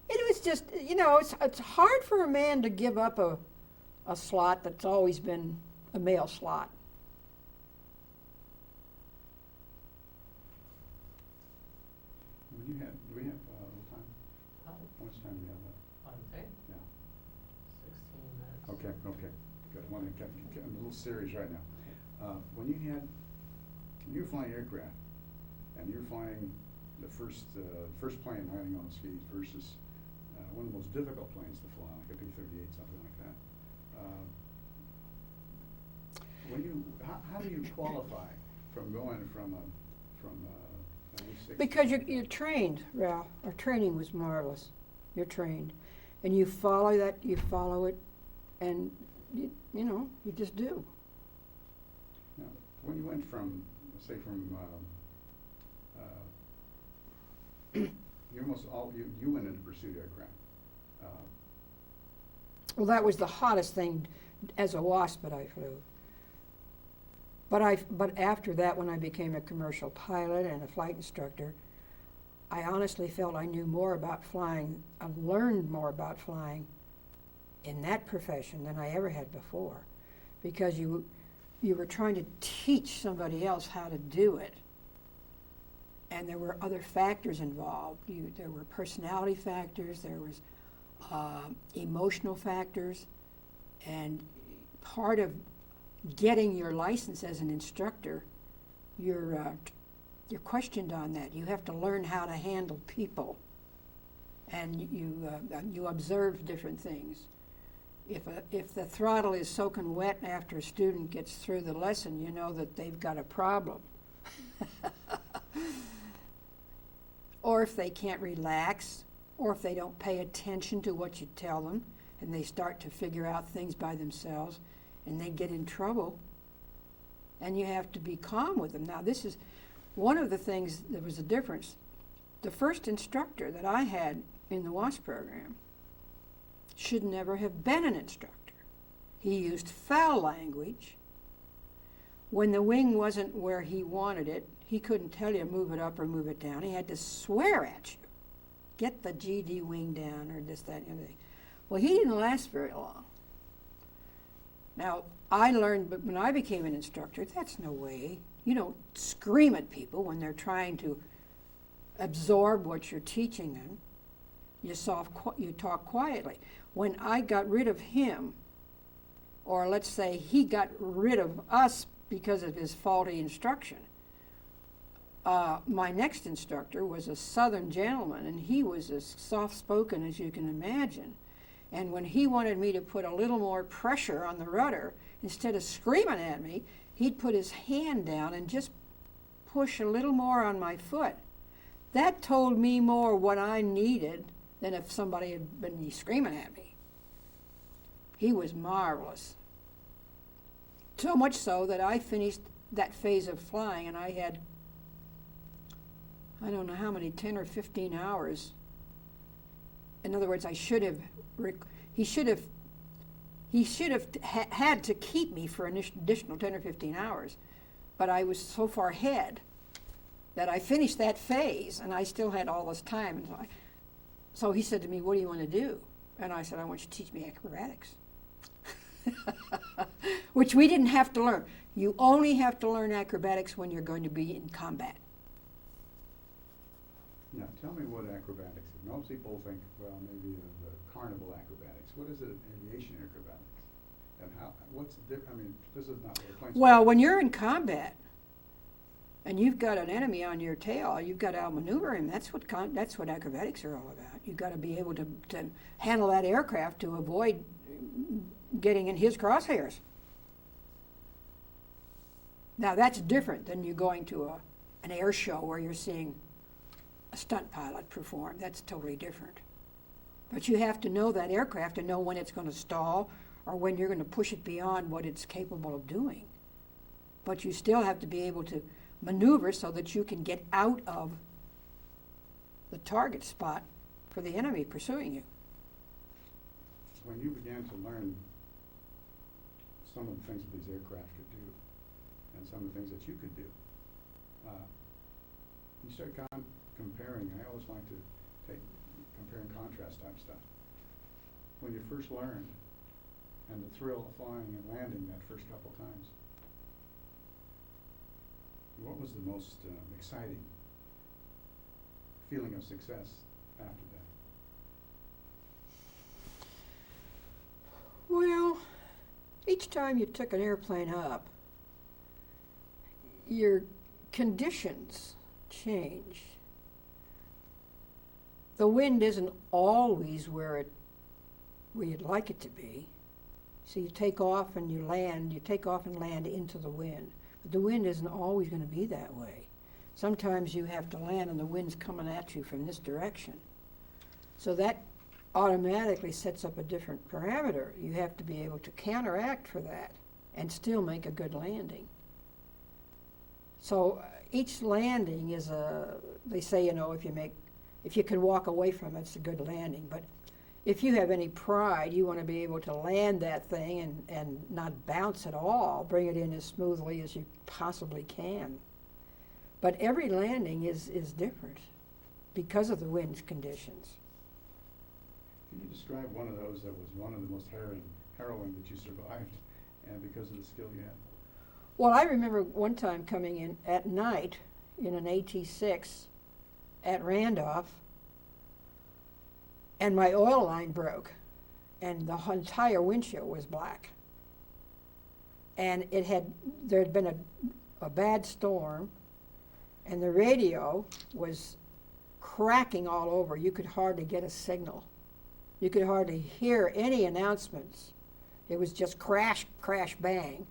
It was just, you know, it's hard for a man to give up a slot that's always been a male slot. Do we have a little time? How much time do we have left? On tape? Yeah. 16 minutes. Okay, good. I want to get a little serious right now. When you were flying aircraft, and you're flying the first plane landing on skis versus one of the most difficult planes to fly, like a P-38, something like that. How do you qualify from going from at least 6 Because you're trained, Ralph. Our training was marvelous. You're trained. And you follow that, you follow it, and you just do. Now, when you went from, let's say you went into pursuit aircraft. Well, that was the hottest thing as a Wasp that I flew. But after that, when I became a commercial pilot and a flight instructor, I honestly felt I knew more about flying, I learned more about flying in that profession than I ever had before, because you were trying to teach somebody else how to do it. And there were other factors involved. There were personality factors, there was emotional factors, and part of getting your license as an instructor, you're questioned on that. You have to learn how to handle people, and you observe different things. If the throttle is soaking wet after a student gets through the lesson, you know that they've got a problem. Or if they can't relax, or if they don't pay attention to what you tell them, and they start to figure out things by themselves, and they get in trouble, and you have to be calm with them. Now, this is one of the things that was a difference. The first instructor that I had in the WASP program should never have been an instructor. He used foul language. When the wing wasn't where he wanted it, he couldn't tell you move it up or move it down. He had to swear at you. Get the GD wing down, or this, that, and everything. Well, he didn't last very long. Now, I learned, but when I became an instructor, that's no way. You don't scream at people when they're trying to absorb what you're teaching them. You talk quietly. When I got rid of him, or let's say he got rid of us because of his faulty instruction, my next instructor was a Southern gentleman, and he was as soft-spoken as you can imagine. And when he wanted me to put a little more pressure on the rudder, instead of screaming at me, he'd put his hand down and just push a little more on my foot. That told me more what I needed than if somebody had been screaming at me. He was marvelous. So much so that I finished that phase of flying, and I had, I don't know how many, 10 or 15 hours. In other words, he should have had to keep me for an additional 10 or 15 hours, but I was so far ahead that I finished that phase, and I still had all this time. And so he said to me, "What do you want to do?" And I said, "I want you to teach me acrobatics," which we didn't have to learn. You only have to learn acrobatics when you're going to be in combat. Now, tell me what acrobatics is. Most people think, well, maybe the carnival acrobatics. What is it in aviation acrobatics? And what's the difference? I mean, this is not what a plane's Well, when you're in combat and you've got an enemy on your tail, you've got to outmaneuver him. That's what acrobatics are all about. You've got to be able to handle that aircraft to avoid getting in his crosshairs. Now, that's different than you going to an air show where you're seeing a stunt pilot perform. That's totally different. But you have to know that aircraft and know when it's going to stall or when you're going to push it beyond what it's capable of doing. But you still have to be able to maneuver so that you can get out of the target spot for the enemy pursuing you. When you began to learn some of the things that these aircraft could do and some of the things that you could do, you start comparing. I always like to take compare and contrast type stuff. When you first learned and the thrill of flying and landing that first couple times, what was the most exciting feeling of success after that? Well, each time you took an airplane up, your conditions changed. The wind isn't always where you'd like it to be. So you take off and you take off and land into the wind. But the wind isn't always going to be that way. Sometimes you have to land and the wind's coming at you from this direction. So that automatically sets up a different parameter. You have to be able to counteract for that and still make a good landing. So each landing is they say, if you can walk away from it, it's a good landing. But if you have any pride, you want to be able to land that thing and not bounce at all, bring it in as smoothly as you possibly can. But every landing is different because of the wind conditions. Can you describe one of those that was one of the most harrowing that you survived, and because of the skill you had? Well, I remember one time coming in at night in an AT-6 at Randolph, and my oil line broke, and the entire windshield was black. And there had been a bad storm, and the radio was cracking all over. You could hardly get a signal. You could hardly hear any announcements. It was just crash, crash, bang.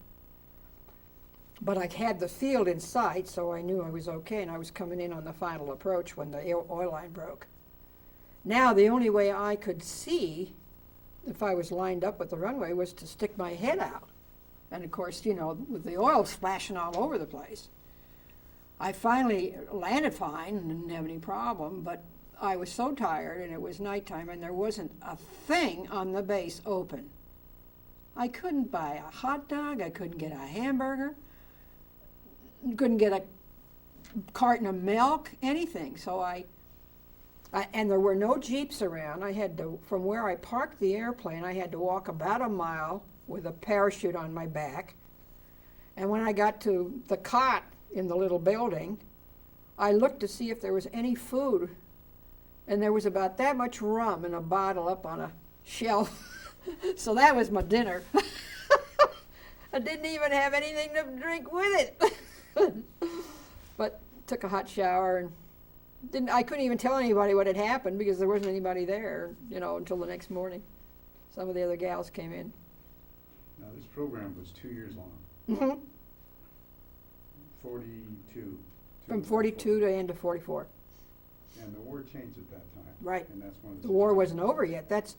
But I had the field in sight, so I knew I was okay, and I was coming in on the final approach when the oil line broke. Now, the only way I could see, if I was lined up with the runway, was to stick my head out. And of course, with the oil splashing all over the place. I finally landed fine and didn't have any problem, but I was so tired, and it was nighttime, and there wasn't a thing on the base open. I couldn't buy a hot dog, I couldn't get a hamburger, couldn't get a carton of milk, anything. So and there were no Jeeps around. I had to, from where I parked the airplane, I had to walk about a mile with a parachute on my back. And when I got to the cot in the little building, I looked to see if there was any food. And there was about that much rum in a bottle up on a shelf. So that was my dinner. I didn't even have anything to drink with it. But took a hot shower and I couldn't even tell anybody what had happened because there wasn't anybody there, until the next morning. Some of the other gals came in. Now, this program was 2 years long. Mm-hmm. 42. From 42 to end of 44. And the war changed at that time. Right. And that's one of the war wasn't over yet. That's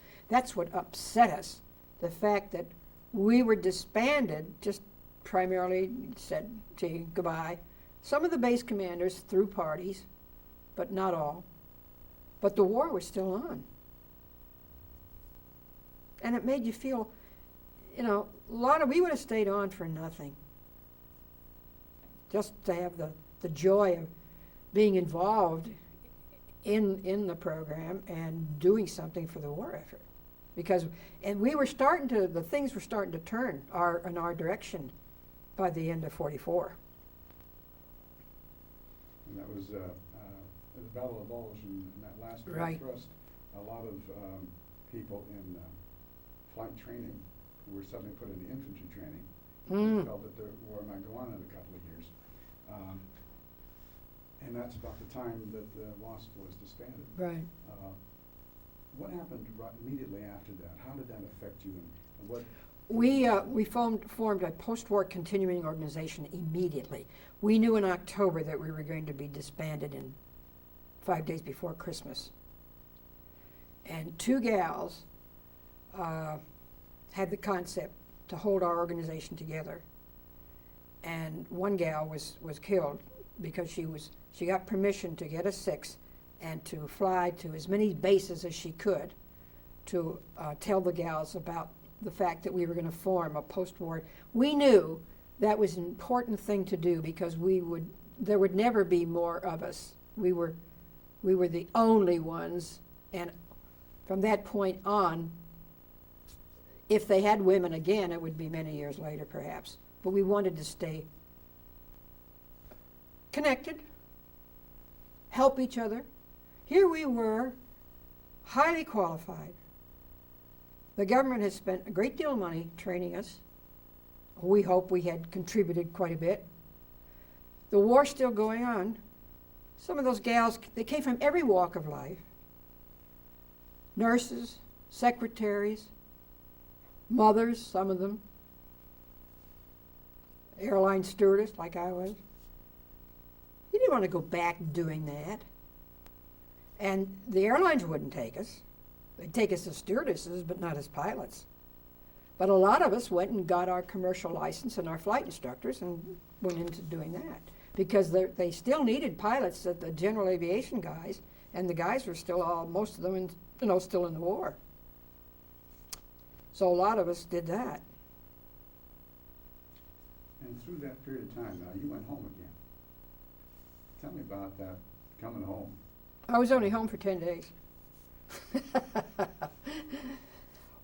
what upset us. The fact that we were disbanded, just primarily said, gee, goodbye. Some of the base commanders threw parties, but not all. But the war was still on. And it made you feel, we would have stayed on for nothing. Just to have the joy of being involved in the program and doing something for the war effort. And the things were starting to turn in our direction by the end of 44. And that was the Battle of Bulge and that last Right. thrust. A lot of people in flight training who were suddenly put into infantry training felt that the war might go on in a couple of years. And that's about the time that the Wasp was disbanded. Right. What happened immediately after that? How did that affect you? And what? We formed a post-war continuing organization immediately. We knew in October that we were going to be disbanded in 5 days before Christmas. And 2 gals had the concept to hold our organization together. And one gal was killed because she got permission to get a 6 and to fly to as many bases as she could to tell the gals about the fact that we were going to form a post-war. We knew that was an important thing to do because there would never be more of us. We were the only ones, and from that point on, if they had women again, it would be many years later perhaps. But we wanted to stay connected, help each other. Here we were, highly qualified. The government has spent a great deal of money training us. We hope we had contributed quite a bit. The war's still going on. Some of those gals, they came from every walk of life. Nurses, secretaries, mothers, some of them, airline stewardess like I was. You didn't want to go back doing that. And the airlines wouldn't take us. They'd take us as stewardesses, but not as pilots. But a lot of us went and got our commercial license and our flight instructors and went into doing that. Because they still needed pilots, the general aviation guys, and the guys were still most of them, still in the war. So a lot of us did that. And through that period of time, now you went home again. Tell me about that, coming home. I was only home for 10 days.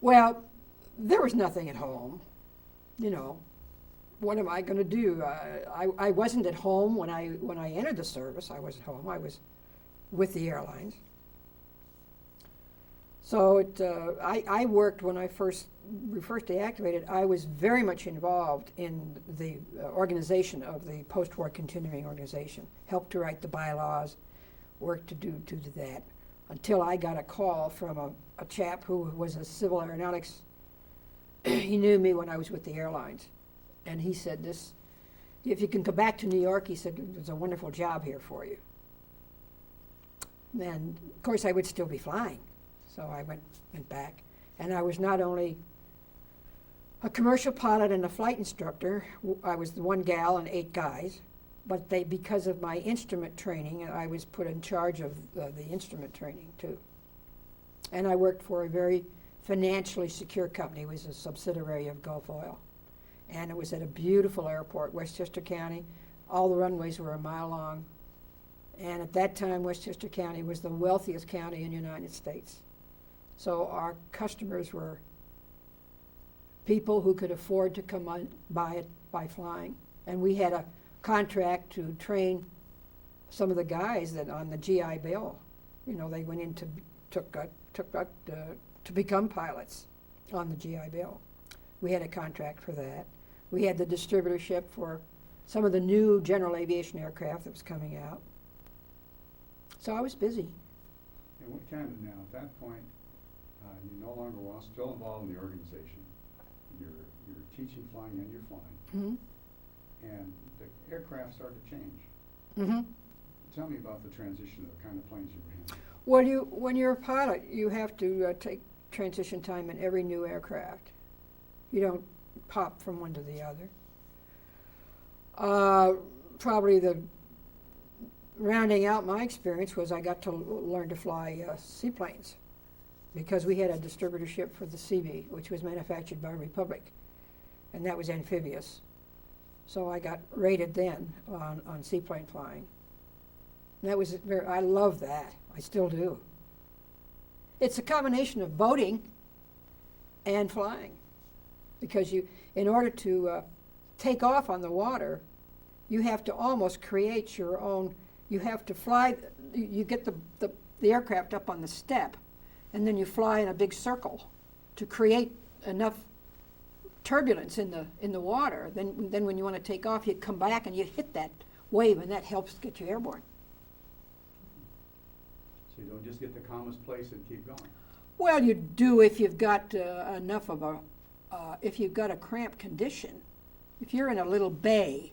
Well, there was nothing at home. What am I going to do? I wasn't at home when I entered the service. I wasn't home. I was with the airlines. So I worked when we first deactivated. I was very much involved in the organization of the post-war continuing organization. Helped to write the bylaws, worked to do that, until I got a call from a chap who was a civil aeronautics. He knew me when I was with the airlines. And he said, if you can come back to New York, he said, there's a wonderful job here for you. And, of course, I would still be flying. So I went back. And I was not only a commercial pilot and a flight instructor. I was the one gal and 8 guys. But because of my instrument training, I was put in charge of the instrument training, too. And I worked for a very financially secure company. It was a subsidiary of Gulf Oil. And it was at a beautiful airport, Westchester County. All the runways were a mile long. And at that time, Westchester County was the wealthiest county in the United States. So our customers were people who could afford to come on by flying. And we had a contract to train some of the guys that on the GI Bill. They went in to become pilots on the GI Bill. We had a contract for that. We had the distributorship for some of the new general aviation aircraft that was coming out. So I was busy. And what kind of, now at that point, you no longer were still involved in the organization. You're teaching flying and you're flying. Mm-hmm. And the aircraft started to change. Mm-hmm. Tell me about the transition of the kind of planes you were in. Well, when you're a pilot, you have to take transition time in every new aircraft. You don't pop from one to the other. Probably the rounding out my experience was I got to learn to fly seaplanes because we had a distributorship for the CV, which was manufactured by Republic, and that was amphibious. So I got rated then on seaplane flying. And that was I love that. I still do. It's a combination of boating and flying, because in order to take off on the water, you have to almost create your own. You have to fly. You get the aircraft up on the step, and then you fly in a big circle to create enough turbulence in the water. Then when you want to take off, you come back and you hit that wave, and that helps get you airborne. So you don't just get the calmest place and keep going. Well, you do if you've got enough of if you've got a cramped condition. If you're in a little bay,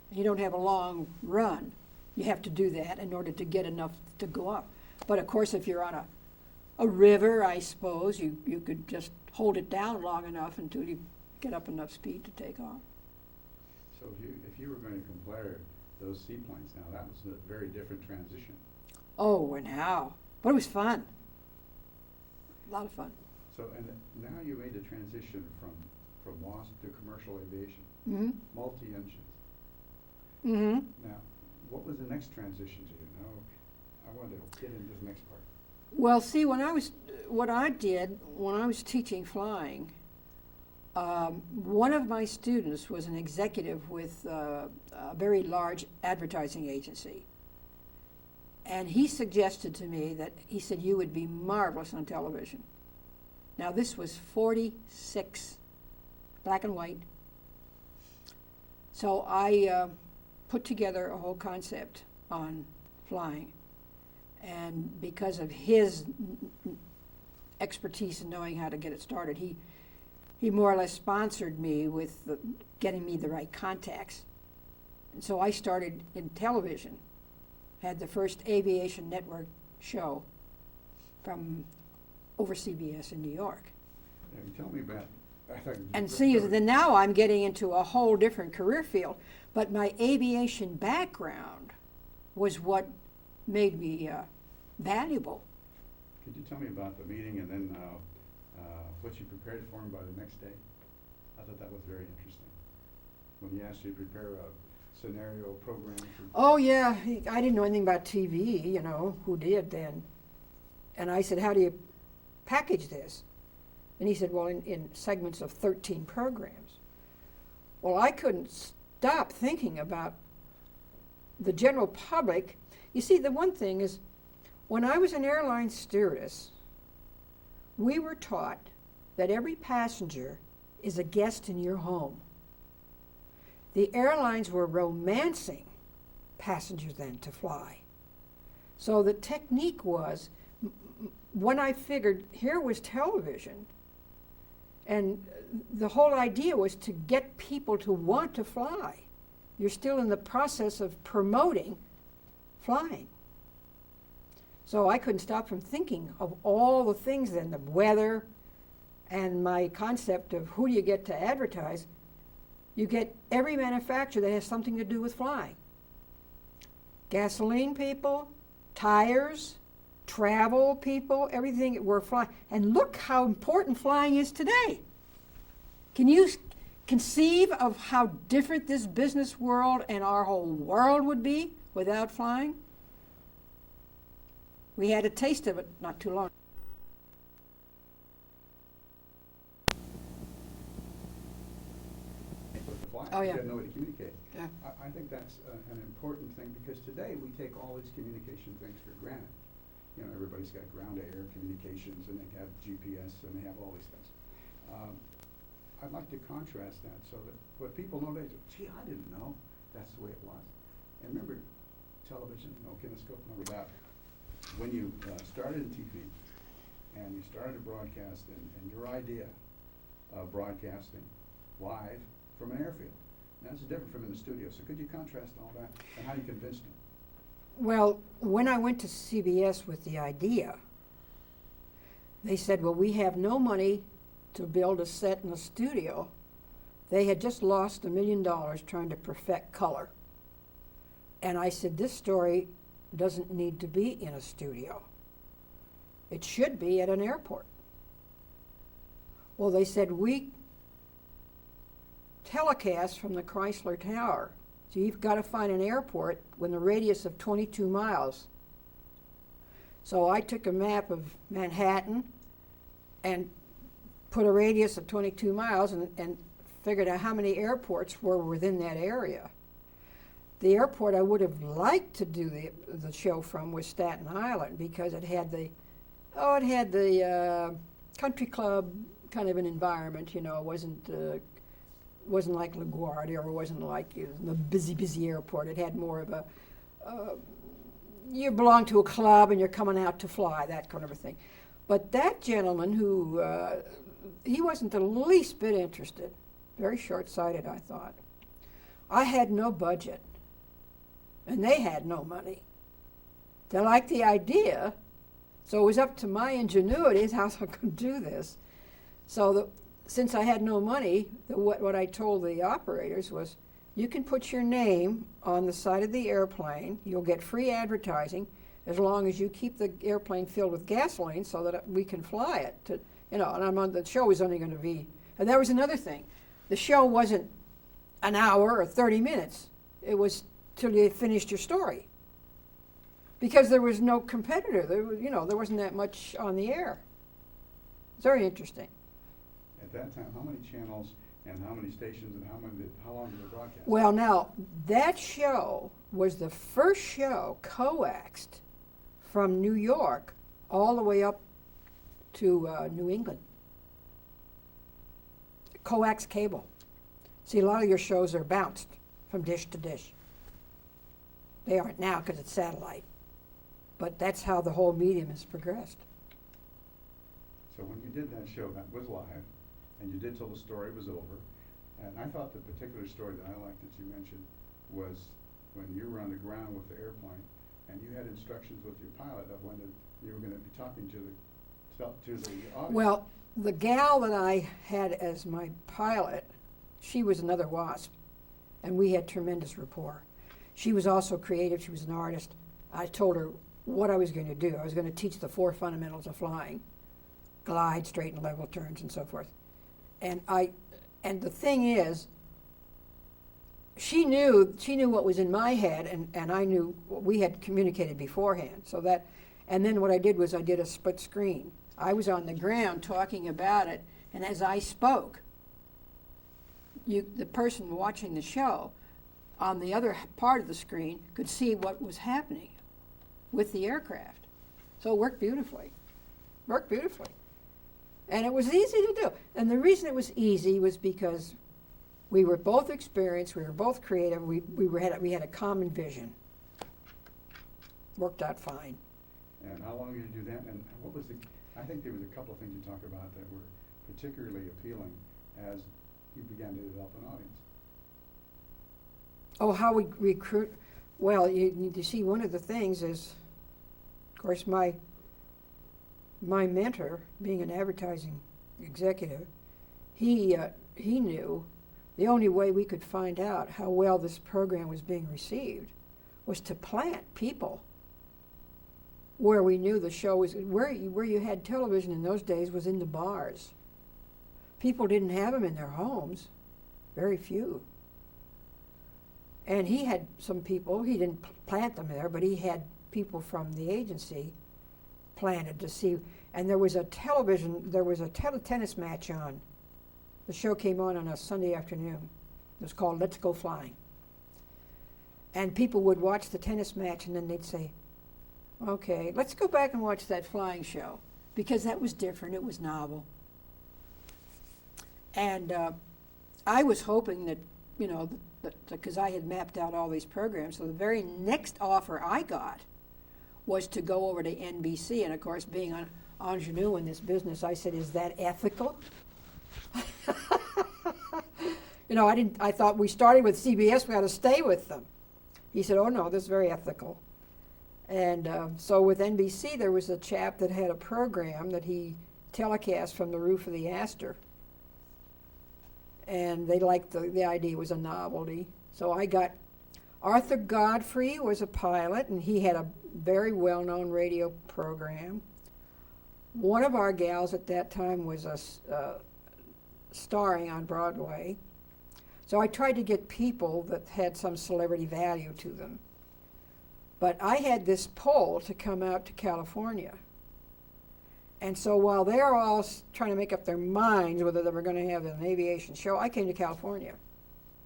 and you don't have a long run, you have to do that in order to get enough to go up. But of course, if you're on a river, I suppose, you could just hold it down long enough until you get up enough speed to take off. So if you were going to compare those seaplanes now, that was a very different transition. Oh, and how? But it was fun. A lot of fun. So, and now you made the transition from Wasp to commercial aviation, Mm-hmm. multi-engines. Mm-hmm. Now, what was the next transition to you? Now, I wanted to get into this next part. Well, see, what I did when I was teaching flying, one of my students was an executive with a very large advertising agency. And he suggested to me that, he said, you would be marvelous on television. Now, this was 46, black and white. So I put together a whole concept on flying. And because of his expertise in knowing how to get it started, he more or less sponsored me with getting me the right contacts. And so I started in television, had the first aviation network show from over CBS in New York. Yeah, tell me about. And see, then now I'm getting into a whole different career field. But my aviation background was what made me valuable. Could you tell me about the meeting and then what you prepared for him by the next day? I thought that was very interesting. When he asked you to prepare a scenario program. Oh yeah, I didn't know anything about TV, you know, who did then? And I said, how do you package this? And he said, well, in segments of 13 programs. Well, I couldn't stop thinking about the general public. You see, the one thing is, when I was an airline stewardess, we were taught that every passenger is a guest in your home. The airlines were romancing passengers then to fly. So the technique was, when I figured here was television, and the whole idea was to get people to want to fly. You're still in the process of promoting flying. So I couldn't stop from thinking of all the things then, the weather, and my concept of who do you get to advertise. You get every manufacturer that has something to do with flying. Gasoline people, tires, travel people, everything we're flying. And look how important flying is today. Can you conceive of how different this business world and our whole world would be without flying? We had a taste of it not too long. With the flying, Oh, yeah. you had no way to communicate. Yeah. I think that's an important thing because today we take all these communication things for granted. You know, everybody's got ground-to-air communications and they have GPS and they have all these things. I'd like to contrast that so that what people know, they say, gee, I didn't know that's the way it was. And remember, television, no kinescope, remember that. When you started in TV and you started to broadcast and your idea of broadcasting live from an airfield, now this is different from in the studio. So could you contrast all that and how you convinced them? Well, when I went to CBS with the idea, they said, well, we have no money to build a set in a studio. They had just lost $1 million trying to perfect color. And I said, this story doesn't need to be in a studio. It should be at an airport. Well, they said, we telecast from the Chrysler Tower. So you've got to find an airport with a radius of 22 miles. So I took a map of Manhattan and put a radius of 22 miles and figured out how many airports were within that area. The airport I would have liked to do the show from was Staten Island because it had the country club kind of an environment. You know, it wasn't like LaGuardia or it wasn't like the busy airport. It had more of a you belong to a club and you're coming out to fly, that kind of a thing. But that gentleman who he wasn't the least bit interested. Very short-sighted, I thought. I had no budget, and they had no money. They liked the idea, so it was up to my ingenuity as how I could do this. So since I had no money, what I told the operators was, you can put your name on the side of the airplane. You'll get free advertising as long as you keep the airplane filled with gasoline so that we can fly it. And the show was only going to be, and that was another thing. The show wasn't an hour or 30 minutes. It was till you finished your story. Because there was no competitor. There wasn't that much on the air. It's very interesting. At that time, how many channels and how many stations and how long did it broadcast? Well, now, that show was the first show coaxed from New York all the way up to New England. Coax cable. See, a lot of your shows are bounced from dish to dish. They aren't now because it's satellite. But that's how the whole medium has progressed. So when you did that show, that was live, and you did tell the story was over, and I thought the particular story that I liked that you mentioned was when you were on the ground with the airplane, and you had instructions with your pilot of when you were going to be talking to the audience. Well, the gal that I had as my pilot, she was another Wasp, and we had tremendous rapport. She was also creative. She was an artist. I told her what I was going to do. I was going to teach the 4 fundamentals of flying: glide, straight and level turns, and so forth. And the thing is, she knew what was in my head, and I knew what we had communicated beforehand. And then what I did was I did a split screen. I was on the ground talking about it, and as I spoke, the person watching the show on the other part of the screen could see what was happening with the aircraft. So it worked beautifully. And it was easy to do. And the reason it was easy was because we were both experienced, we were both creative, we had a common vision. Worked out fine. And how long did you do that? And what was I think there was a couple of things you talked about that were particularly appealing as you began to develop an audience. Oh, how we recruit. Well, you see, one of the things is, of course, my mentor, being an advertising executive, he knew the only way we could find out how well this program was being received was to plant people where we knew the show was. Where you had television in those days was in the bars. People didn't have them in their homes, very few. And he had some people, he didn't plant them there, but he had people from the agency planted to see. And there was a tennis match on. The show came on a Sunday afternoon. It was called Let's Go Flying. And people would watch the tennis match and then they'd say, okay, let's go back and watch that flying show, because that was different, it was novel. And I was hoping that, because I had mapped out all these programs, so the very next offer I got was to go over to NBC. And of course, being an ingenue in this business, I said, is that ethical? I thought we started with CBS, we got to stay with them. He said, oh no, this is very ethical. And so with NBC, there was a chap that had a program that he telecast from the roof of the Astor. And they liked the idea. It was a novelty. So I got Arthur Godfrey was a pilot, and he had a very well-known radio program. One of our gals at that time was starring on Broadway. So I tried to get people that had some celebrity value to them. But I had this pull to come out to California. And so while they're all trying to make up their minds whether they were going to have an aviation show, I came to California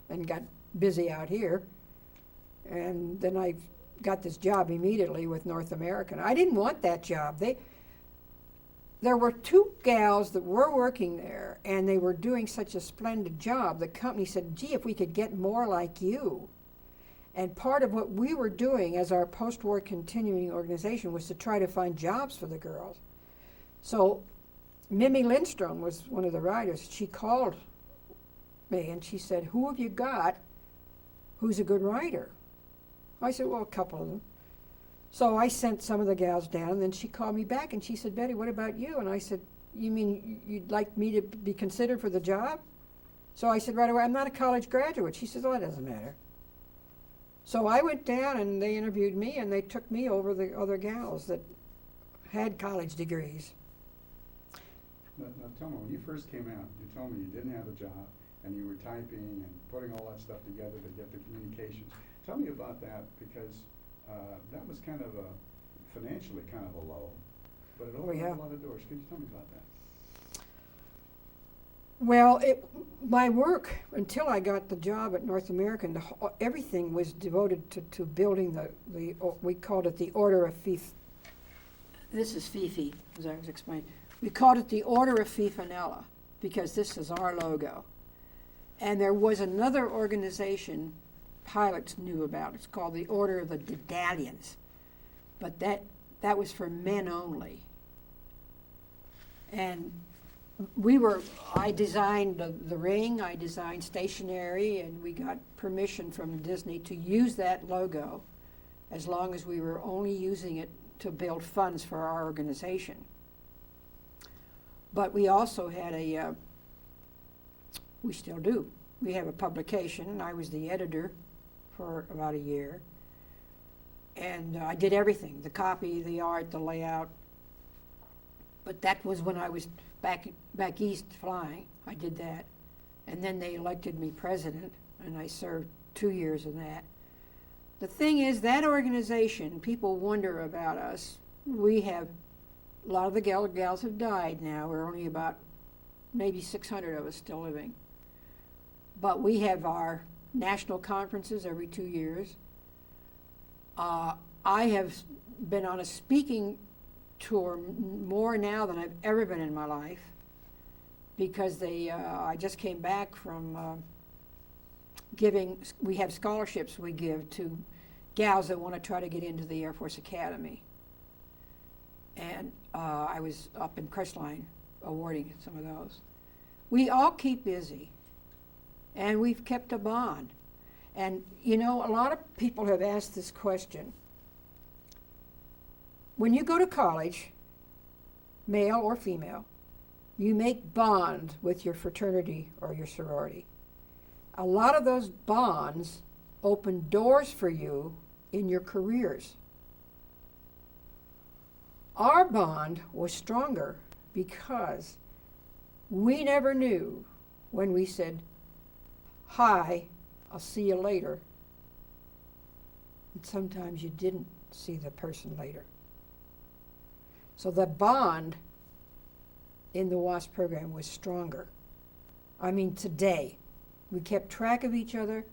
and got busy out here. And then I got this job immediately with North American. I didn't want that job. There were 2 gals that were working there, and they were doing such a splendid job. The company said, gee, if we could get more like you. And part of what we were doing as our post-war continuing organization was to try to find jobs for the girls. So Mimi Lindstrom was one of the writers. She called me and she said, who have you got who's a good writer? I said, well, a couple of them. So I sent some of the gals down, and then she called me back and she said, Betty, what about you? And I said, you mean you'd like me to be considered for the job? So I said right away, I'm not a college graduate. She says, oh, that doesn't matter. So I went down and they interviewed me, and they took me over the other gals that had college degrees. Now tell me, when you first came out, you told me you didn't have a job, and you were typing and putting all that stuff together to get the communications. Tell me about that, because that was kind of financially kind of a low, but it opened up a lot of doors. Could you tell me about that? Well, my work, until I got the job at North American, everything was devoted to building we called it the Order of Fifi. This is Fifi, as I was explaining. We called it the Order of Fifinella, because this is our logo. And there was another organization pilots knew about. It's called the Order of the Dedalians. But that that was for men only. And I designed the ring, I designed stationery, and we got permission from Disney to use that logo as long as we were only using it to build funds for our organization. But we also had we still do. We have a publication. I was the editor for about a year. And I did everything, the copy, the art, the layout. But that was when I was back east flying. I did that. And then they elected me president, and I served 2 years in that. The thing is, that organization, people wonder about us. We have, a lot of the gals have died now. We're only about maybe 600 of us still living. But we have our national conferences every 2 years. I have been on a speaking tour more now than I've ever been in my life, because I just came back from we have scholarships we give to gals that want to try to get into the Air Force Academy. And I was up in Crestline awarding some of those. We all keep busy, and we've kept a bond. And, you know, a lot of people have asked this question. When you go to college, male or female, you make bond with your fraternity or your sorority. A lot of those bonds open doors for you in your careers. Our bond was stronger because we never knew when we said, "Hi, I'll see you later." And sometimes you didn't see the person later. So the bond in the WASP program was stronger. I mean, today, we kept track of each other,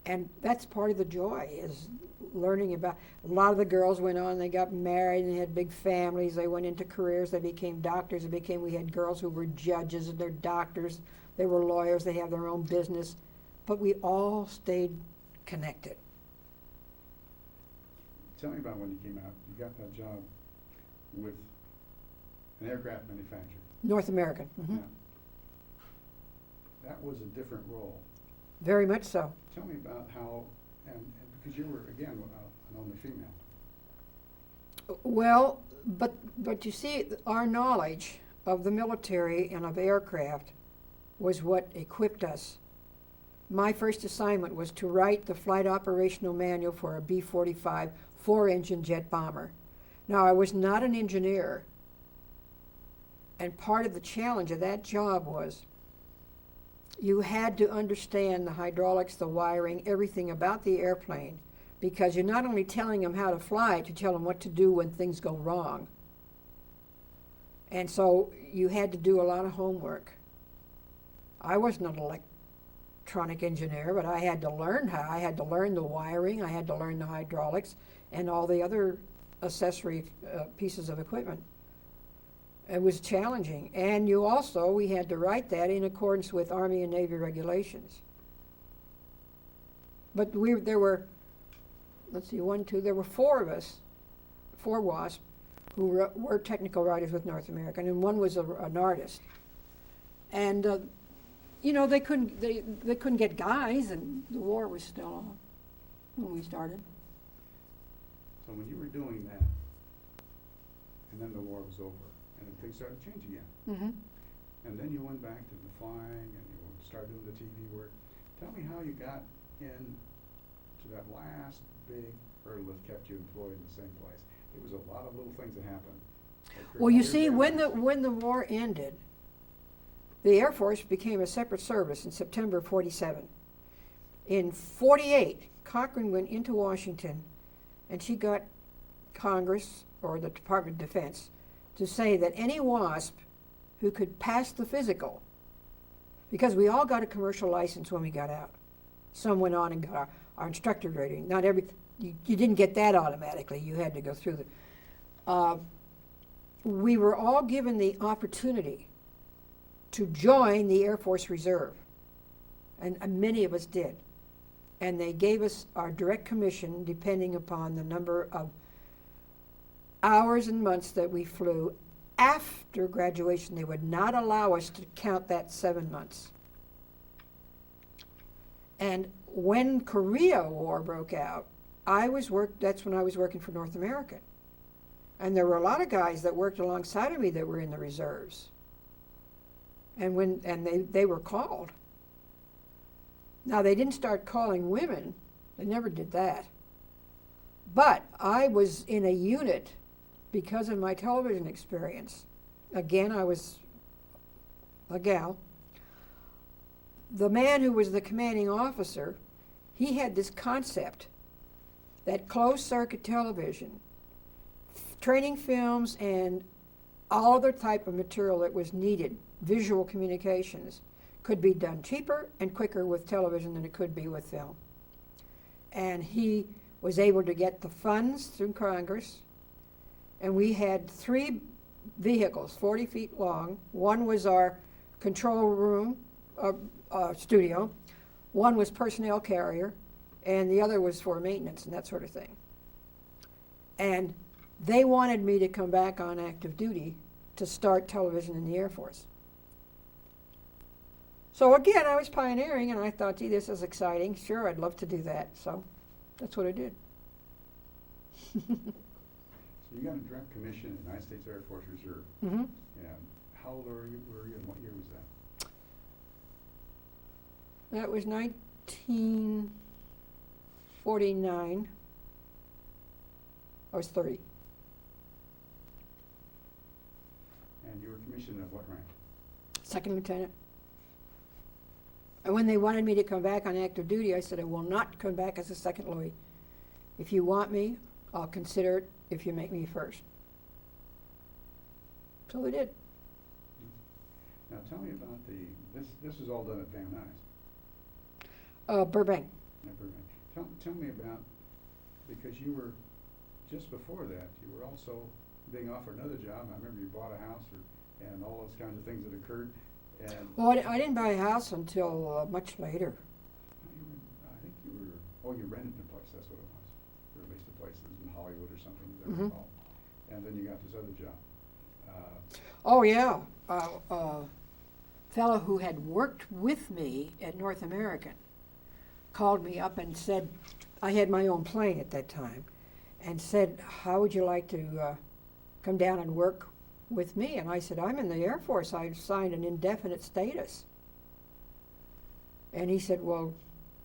and that's part of the joy, is learning about. A lot of the girls went on, they got married, and they had big families, they went into careers, they became doctors, we had girls who were judges, and they're doctors, they were lawyers, they have their own business, but we all stayed connected. Tell me about when you came out. You got that job with an aircraft manufacturer. North American. Mm-hmm. Yeah. That was a different role. Very much so. Tell me about how, and because you were, again, an only female. Well, but you see, our knowledge of the military and of aircraft was what equipped us. My first assignment was to write the flight operational manual for a B-45 4-engine jet bomber. Now, I was not an engineer, and part of the challenge of that job was you had to understand the hydraulics, the wiring, everything about the airplane, because you're not only telling them how to fly it, you tell them what to do when things go wrong. And so you had to do a lot of homework. I wasn't an electronic engineer, but I had to learn I had to learn the wiring, I had to learn the hydraulics, and all the other accessory pieces of equipment. It was challenging. And we had to write that in accordance with Army and Navy regulations. But there were 4 of us, 4 WASP, who were technical writers with North American, and one was an artist. And they couldn't get guys, and the war was still on when we started. So when you were doing that, and then the war was over, and then things started to change again. Mm-hmm. And then you went back to the flying, and you started doing the TV work. Tell me how you got to that last big hurdle that kept you employed in the same place. It was a lot of little things that happened. Well, you see, when the war ended, the Air Force became a separate service in September of 47. In 48, Cochrane went into Washington, and she got Congress, or the Department of Defense, to say that any WASP who could pass the physical, because we all got a commercial license when we got out. Some went on and got our instructor rating. Not you didn't get that automatically. You had to go through we were all given the opportunity to join the Air Force Reserve, and many of us did. And they gave us our direct commission depending upon the number of hours and months that we flew after graduation. They would not allow us to count that 7 months. And when Korea War broke out, that's when I was working for North American. And there were a lot of guys that worked alongside of me that were in the reserves. And they were called. Now, they didn't start calling women. They never did that. But I was in a unit because of my television experience. Again, I was a gal. The man who was the commanding officer, he had this concept that closed circuit television, training films, and all other type of material that was needed, visual communications, could be done cheaper and quicker with television than it could be with film. And he was able to get the funds through Congress, and we had 3 vehicles, 40 feet long. One was our control room, studio. One was personnel carrier, and the other was for maintenance and that sort of thing. And they wanted me to come back on active duty to start television in the Air Force. So again, I was pioneering, and I thought, gee, this is exciting. Sure, I'd love to do that. So that's what I did. So you got a direct commission in the United States Air Force Reserve. Mm-hmm. And how old were you, and what year was that? That was 1949. I was 30. And you were commissioned at what rank? Second lieutenant. And when they wanted me to come back on active duty, I said, I will not come back as a second Louis. If you want me, I'll consider it if you make me first. So we did. Now tell me about this was all done at Van Nuys. Burbank. At Burbank. Tell me about, because you were, just before that, you were also being offered another job. I remember you bought a house and all those kinds of things that occurred. And Well, I didn't buy a house until much later. I think you rented the place, that's what it was. Or at least a place that was in Hollywood or something, as I Mhm. recall. And then you got this other job. Oh, yeah. Fellow who had worked with me at North American called me up and said, I had my own plane at that time, and said, how would you like to come down and work with me? And I said, I'm in the Air Force. I've signed an indefinite status. And he said, well,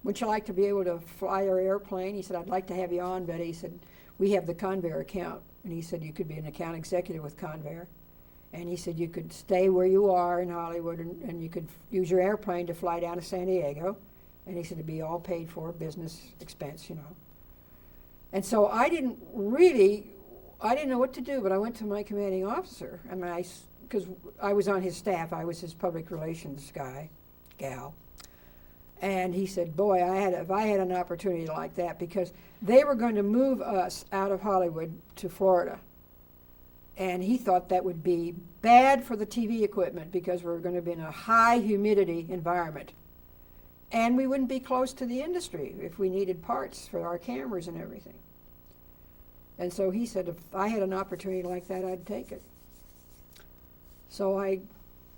would you like to be able to fly our airplane? He said, I'd like to have you on, Betty. He said, we have the Convair account. And he said, you could be an account executive with Convair. And he said, you could stay where you are in Hollywood, and you could use your airplane to fly down to San Diego. And he said, it'd be all paid for, business expense, you know. And so I didn't know what to do, but I went to my commanding officer, and because I was on his staff, I was his public relations gal. And he said, boy, if I had an opportunity like that, because they were going to move us out of Hollywood to Florida. And he thought that would be bad for the TV equipment because we were going to be in a high humidity environment. And we wouldn't be close to the industry if we needed parts for our cameras and everything. And so he said, if I had an opportunity like that, I'd take it. So I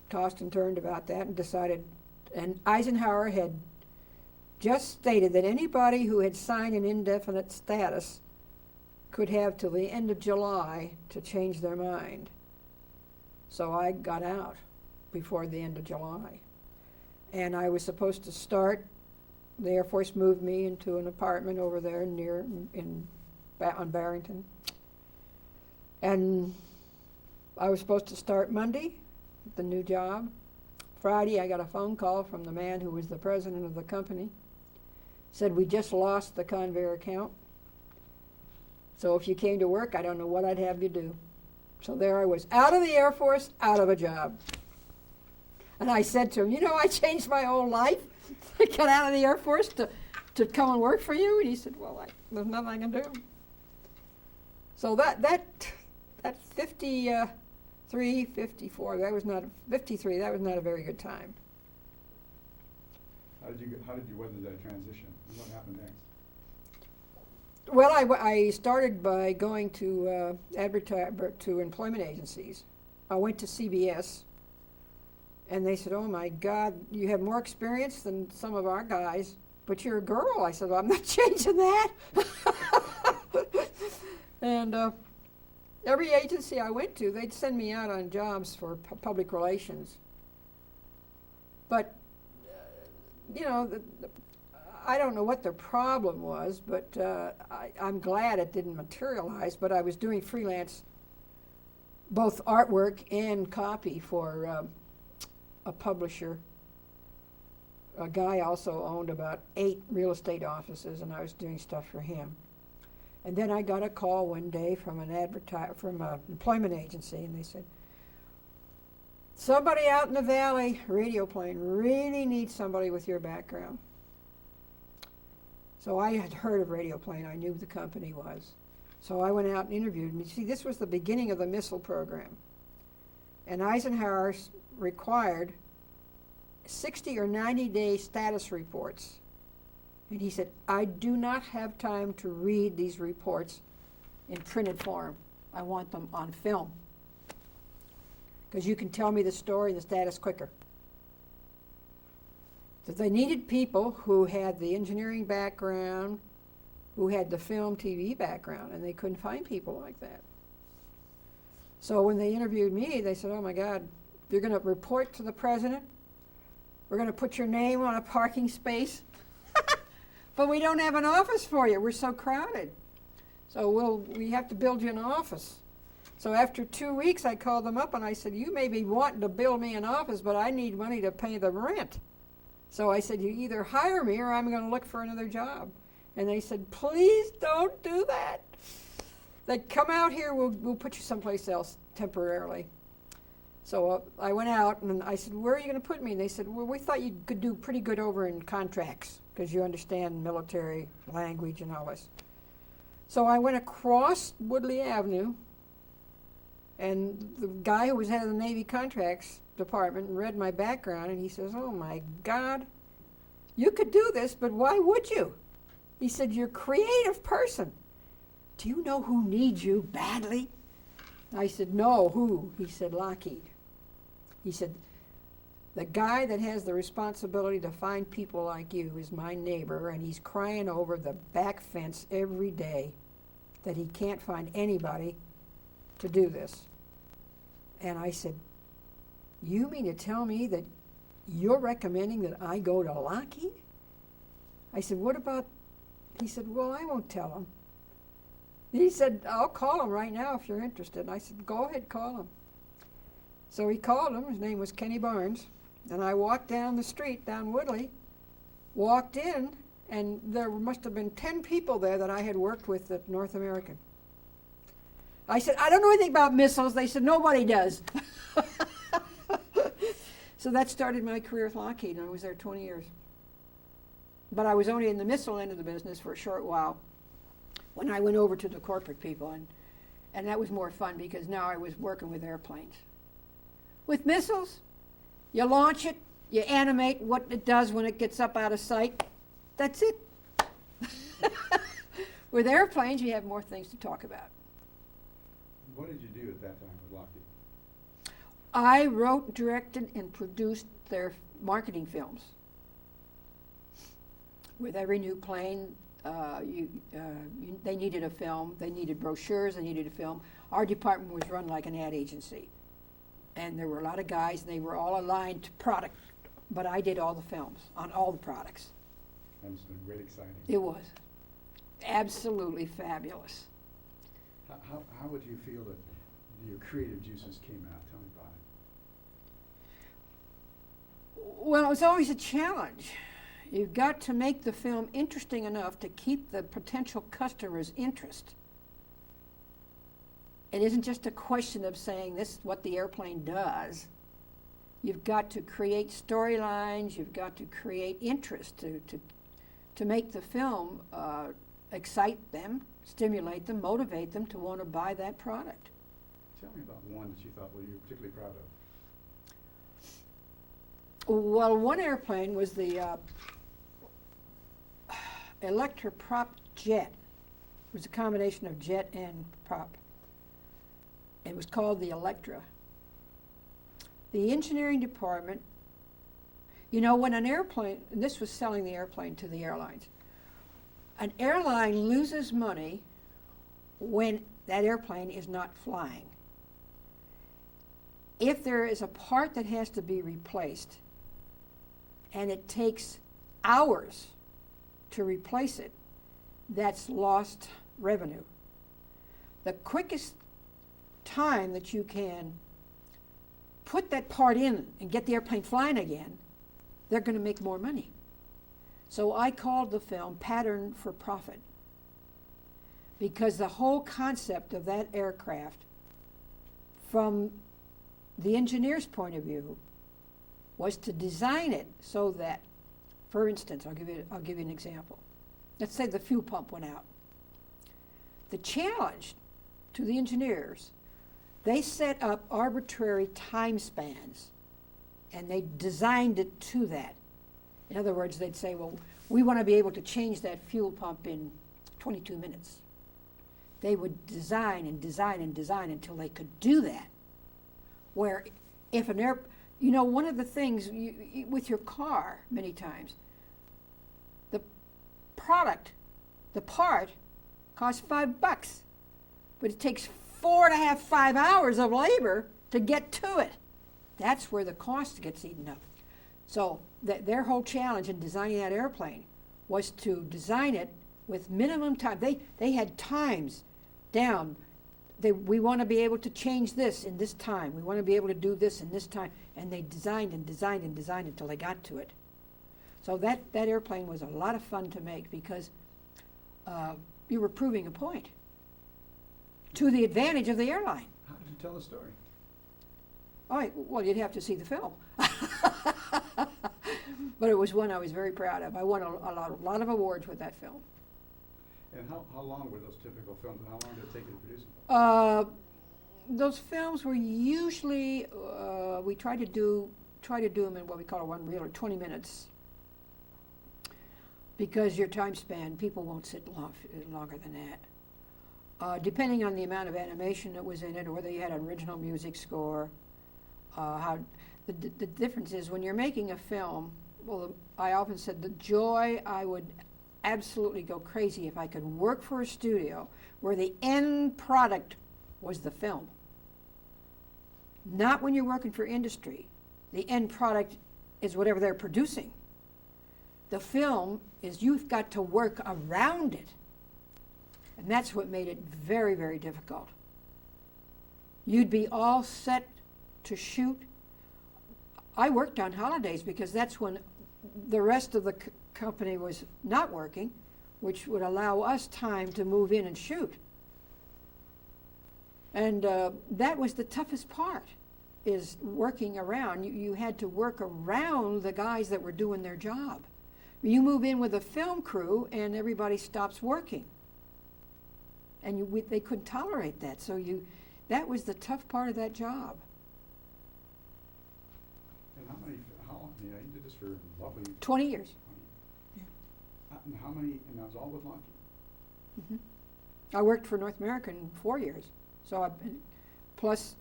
tossed and turned about that and decided, and Eisenhower had just stated that anybody who had signed an indefinite status could have till the end of July to change their mind. So I got out before the end of July. And I was supposed to start, the Air Force moved me into an apartment over there on Barrington. And I was supposed to start Monday, the new job. Friday, I got a phone call from the man who was the president of the company. Said, we just lost the Convair account. So if you came to work, I don't know what I'd have you do. So there I was, out of the Air Force, out of a job. And I said to him, you know, I changed my whole life. I got out of the Air Force to come and work for you. And he said, well, there's nothing I can do. So that 53, 54, that was not 53. That was not a very good time. How did you weather that transition? And what happened next? Well, I started by going to to employment agencies. I went to CBS, and they said, "Oh my God, you have more experience than some of our guys, but you're a girl." I said, "Well, I'm not changing that." And every agency I went to, they'd send me out on jobs for public relations. But you know, I don't know what the problem was, but I'm glad it didn't materialize. But I was doing freelance, both artwork and copy for a publisher. A guy also owned about 8 real estate offices, and I was doing stuff for him. And then I got a call one day from an employment agency, and they said, "Somebody out in the valley, radio plane, really needs somebody with your background." So I had heard of Radio Plane. I knew who the company was. So I went out and interviewed them. You see, this was the beginning of the missile program. And Eisenhower required 60 or 90-day status reports. And he said, "I do not have time to read these reports in printed form. I want them on film, because you can tell me the story and the status quicker." So they needed people who had the engineering background, who had the film TV background, and they couldn't find people like that. So when they interviewed me, they said, "Oh my God, you're going to report to the president? We're going to put your name on a parking space, but we don't have an office for you. We're so crowded. So we have to build you an office." So after 2 weeks, I called them up and I said, "You may be wanting to build me an office, but I need money to pay the rent." So I said, "You either hire me or I'm going to look for another job." And they said, "Please don't do that. They come out here, we'll put you someplace else temporarily." So I went out and I said, "Where are you going to put me?" And they said, "Well, we thought you could do pretty good over in contracts because you understand military language and all this." So I went across Woodley Avenue, and the guy who was head of the Navy contracts department read my background, and he says, "Oh my God, you could do this, but why would you?" He said, "You're a creative person. Do you know who needs you badly?" I said, "No, who?" He said, "Lockheed." He said, "The guy that has the responsibility to find people like you is my neighbor, and he's crying over the back fence every day that he can't find anybody to do this." And I said, "You mean to tell me that you're recommending that I go to Lockheed?" I said, "What about," he said, "Well, I won't tell him." He said, "I'll call him right now if you're interested." And I said, "Go ahead, call him." So he called him. His name was Kenny Barnes. And I walked down the street, down Woodley, walked in, and there must have been 10 people there that I had worked with at North American. I said, "I don't know anything about missiles." They said, "Nobody does." So that started my career with Lockheed, and I was there 20 years. But I was only in the missile end of the business for a short while when I went over to the corporate people, and that was more fun because now I was working with airplanes. With missiles, you launch it, you animate what it does when it gets up out of sight. That's it. With airplanes, you have more things to talk about. What did you do at that time with Lockheed? I wrote, directed, and produced their marketing films. With every new plane, they needed a film. They needed brochures. They needed a film. Our department was run like an ad agency. And there were a lot of guys, and they were all aligned to product. But I did all the films on all the products. That must have been great exciting. It was absolutely fabulous. How would you feel that your creative juices came out? Tell me about it. Well, it was always a challenge. You've got to make the film interesting enough to keep the potential customer's interest. It isn't just a question of saying this is what the airplane does. You've got to create storylines. You've got to create interest to make the film excite them, stimulate them, motivate them to want to buy that product. Tell me about one that you thought you were particularly proud of. Well, one airplane was the Electra prop jet. It was a combination of jet and prop. It was called the Electra. The engineering department, you know, when an airplane, and this was selling the airplane to the airlines, an airline loses money when that airplane is not flying. If there is a part that has to be replaced and it takes hours to replace it, that's lost revenue. The quickest time that you can put that part in and get the airplane flying again, they're going to make more money. So I called the film Pattern for Profit, because the whole concept of that aircraft, from the engineer's point of view, was to design it so that, for instance, I'll give you an example. Let's say the fuel pump went out. The challenge to the engineers, they set up arbitrary time spans, and they designed it to that. In other words, they'd say, well, we want to be able to change that fuel pump in 22 minutes. They would design and design and design until they could do that. Where if an you know, one of the things with your car, many times, the part costs $5, but it takes 4.5, 5 hours of labor to get to it. That's where the cost gets eaten up. So their whole challenge in designing that airplane was to design it with minimum time. They had times down. We want to be able to change this in this time. We want to be able to do this in this time. And they designed and designed and designed until they got to it. So that airplane was a lot of fun to make, because you were proving a point to the advantage of the airline. How did you tell the story? Well, you'd have to see the film. But it was one I was very proud of. I won a lot of awards with that film. And how long were those typical films, and how long did it take you to produce them? Those films were usually, we try to do them in what we call a one reel, or 20 minutes. Because your time span, people won't sit longer than that. Depending on the amount of animation that was in it, or whether you had an original music score, the difference is when you're making a film, well, I often said the joy, I would absolutely go crazy if I could work for a studio where the end product was the film. Not when you're working for industry. The end product is whatever they're producing. The film is, you've got to work around it. And that's what made it very, very difficult. You'd be all set to shoot. I worked on holidays because that's when the rest of the company was not working, which would allow us time to move in and shoot. And that was the toughest part, is working around. You had to work around the guys that were doing their job. You move in with a film crew and everybody stops working. And they couldn't tolerate that. So that was the tough part of that job. And how long, you did this for lovely 20 years. And how many, and that was all with Lockheed? Mm-hmm. I worked for North American 4 years. So plus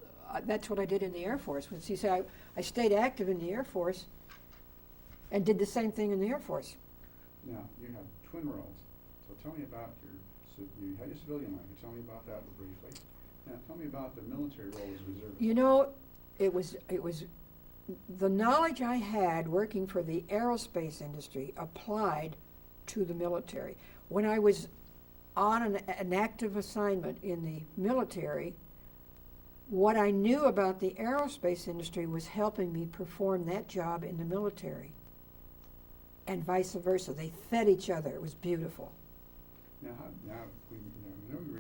that's what I did in the Air Force. You see, I stayed active in the Air Force and did the same thing in the Air Force. Now, you have twin roles. So tell me about you had your civilian life. Tell me about that briefly. Now, tell me about the military role as reservist. You know, it was the knowledge I had working for the aerospace industry applied to the military. When I was on an active assignment in the military, what I knew about the aerospace industry was helping me perform that job in the military, and vice versa. They fed each other. It was beautiful. Now we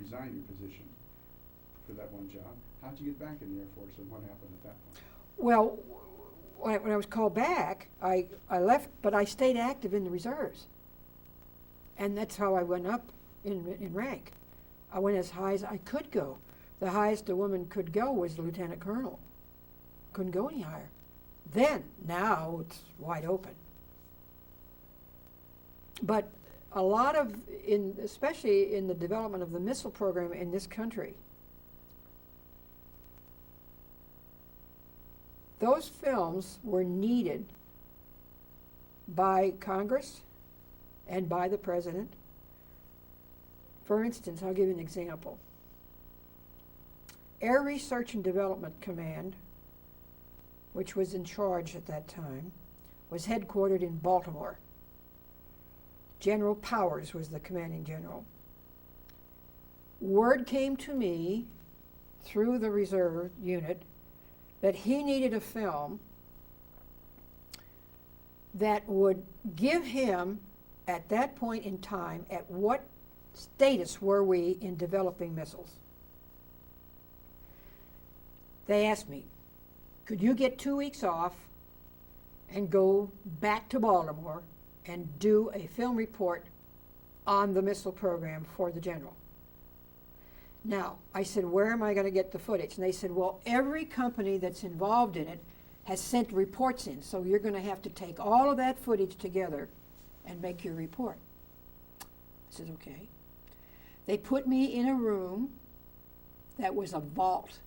resigned your position for that one job. How did you get back in the Air Force, and what happened at that point? Well, when I was called back, I left, but I stayed active in the reserves. And that's how I went up in rank. I went as high as I could go. The highest a woman could go was lieutenant colonel. Couldn't go any higher. Now it's wide open. But a lot of, especially in the development of the missile program in this country, those films were needed by Congress and by the President. For instance, I'll give you an example. Air Research and Development Command, which was in charge at that time, was headquartered in Baltimore. General Powers was the commanding general. Word came to me through the reserve unit that he needed a film that would give him, at that point in time, at what status were we in developing missiles. They asked me, could you get 2 weeks off and go back to Baltimore and do a film report on the missile program for the general? Now, I said, where am I going to get the footage? And they said, well, every company that's involved in it has sent reports in, so you're going to have to take all of that footage together and make your report. I said, okay. They put me in a room that was a vault.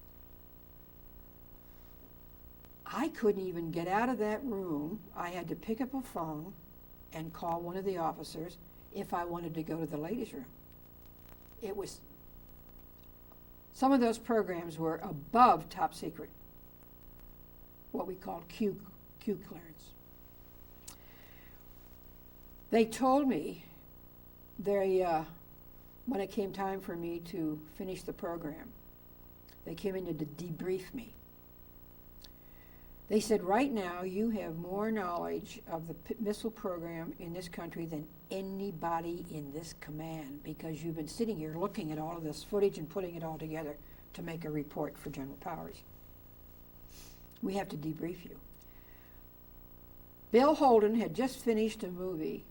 I couldn't even get out of that room. I had to pick up a phone and call one of the officers if I wanted to go to the ladies' room. It was, some of those programs were above top secret, what we called Q clearance. They told me, when it came time for me to finish the program, they came in to debrief me. They said, right now you have more knowledge of the missile program in this country than anybody in this command, because you've been sitting here looking at all of this footage and putting it all together to make a report for General Powers. We have to debrief you. Bill Holden had just finished a movie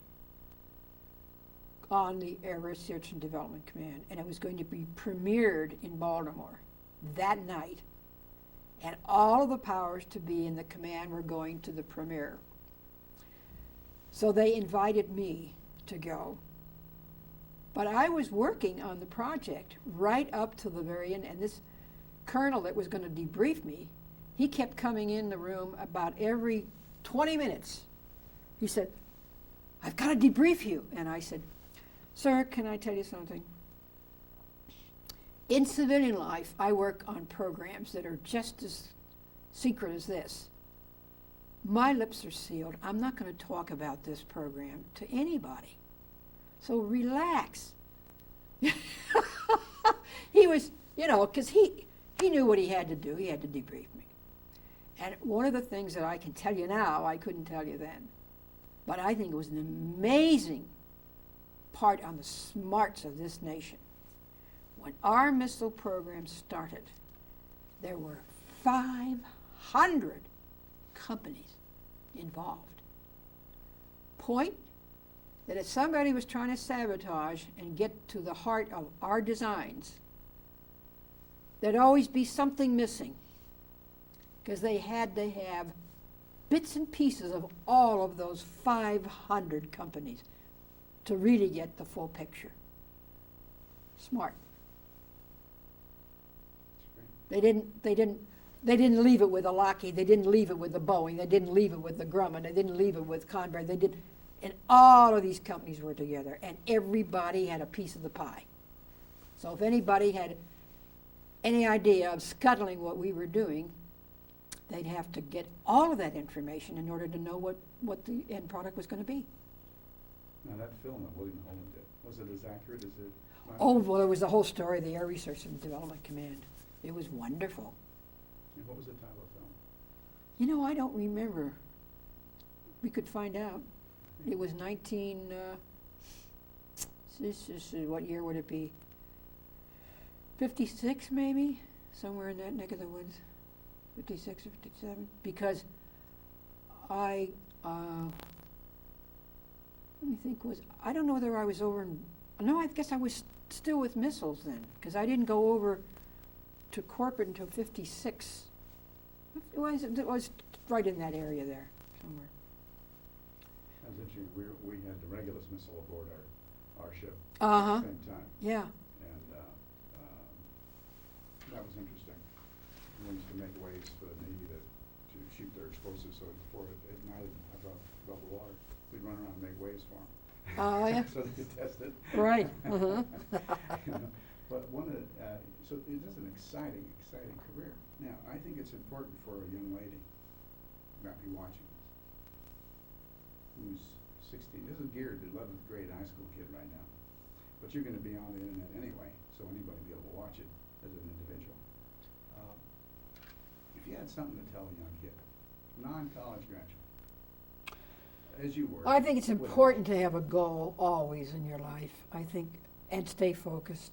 on the Air Research and Development Command, and it was going to be premiered in Baltimore that night. And all of the powers to be in the command were going to the premiere. So they invited me to go. But I was working on the project right up to the very end, and this colonel that was going to debrief me, he kept coming in the room about every 20 minutes. He said, I've got to debrief you. And I said, sir, can I tell you something? In civilian life, I work on programs that are just as secret as this. My lips are sealed. I'm not going to talk about this program to anybody. So relax. He was, because he knew what he had to do. He had to debrief me. And one of the things that I can tell you now, I couldn't tell you then, but I think it was an amazing part on the smarts of this nation. When our missile program started, there were 500 companies involved. Point that if somebody was trying to sabotage and get to the heart of our designs, there'd always be something missing, because they had to have bits and pieces of all of those 500 companies to really get the full picture. Smart. They didn't leave it with a Lockheed. They didn't leave it with the Boeing. They didn't leave it with the Grumman. They didn't leave it with Convair. And all of these companies were together, and everybody had a piece of the pie. So if anybody had any idea of scuttling what we were doing, they'd have to get all of that information in order to know what the end product was going to be. Now that film that William Holden did, was it as accurate as it? Oh, well, it was the whole story of the Air Research and Development Command. It was wonderful. And what was the title of the film? I don't remember. We could find out. It was what year would it be? 56 maybe? Somewhere in that neck of the woods. 56 or 57. Because let me think, I don't know whether I was over no, I guess I was still with missiles then, because I didn't go over to corporate until 56. It was right in that area there somewhere. That's interesting. We had the Regulus missile aboard our ship Uh-huh. at the same time. Yeah. And that was interesting. We used to make waves for the Navy to shoot their explosives, so before it ignited above the water, we'd run around and make waves for them. Oh, yeah. So they could test it. Right. Uh-huh. You know, but one of the, so it is an exciting career. Now, I think it's important for a young lady who might be watching this, who's 16. This is geared to 11th grade high school kid right now. But you're going to be on the internet anyway, so anybody will be able to watch it as an individual. If you had something to tell a young kid, non-college graduate, as you were. I think it's with- important to have a goal always in your life, I think, and stay focused.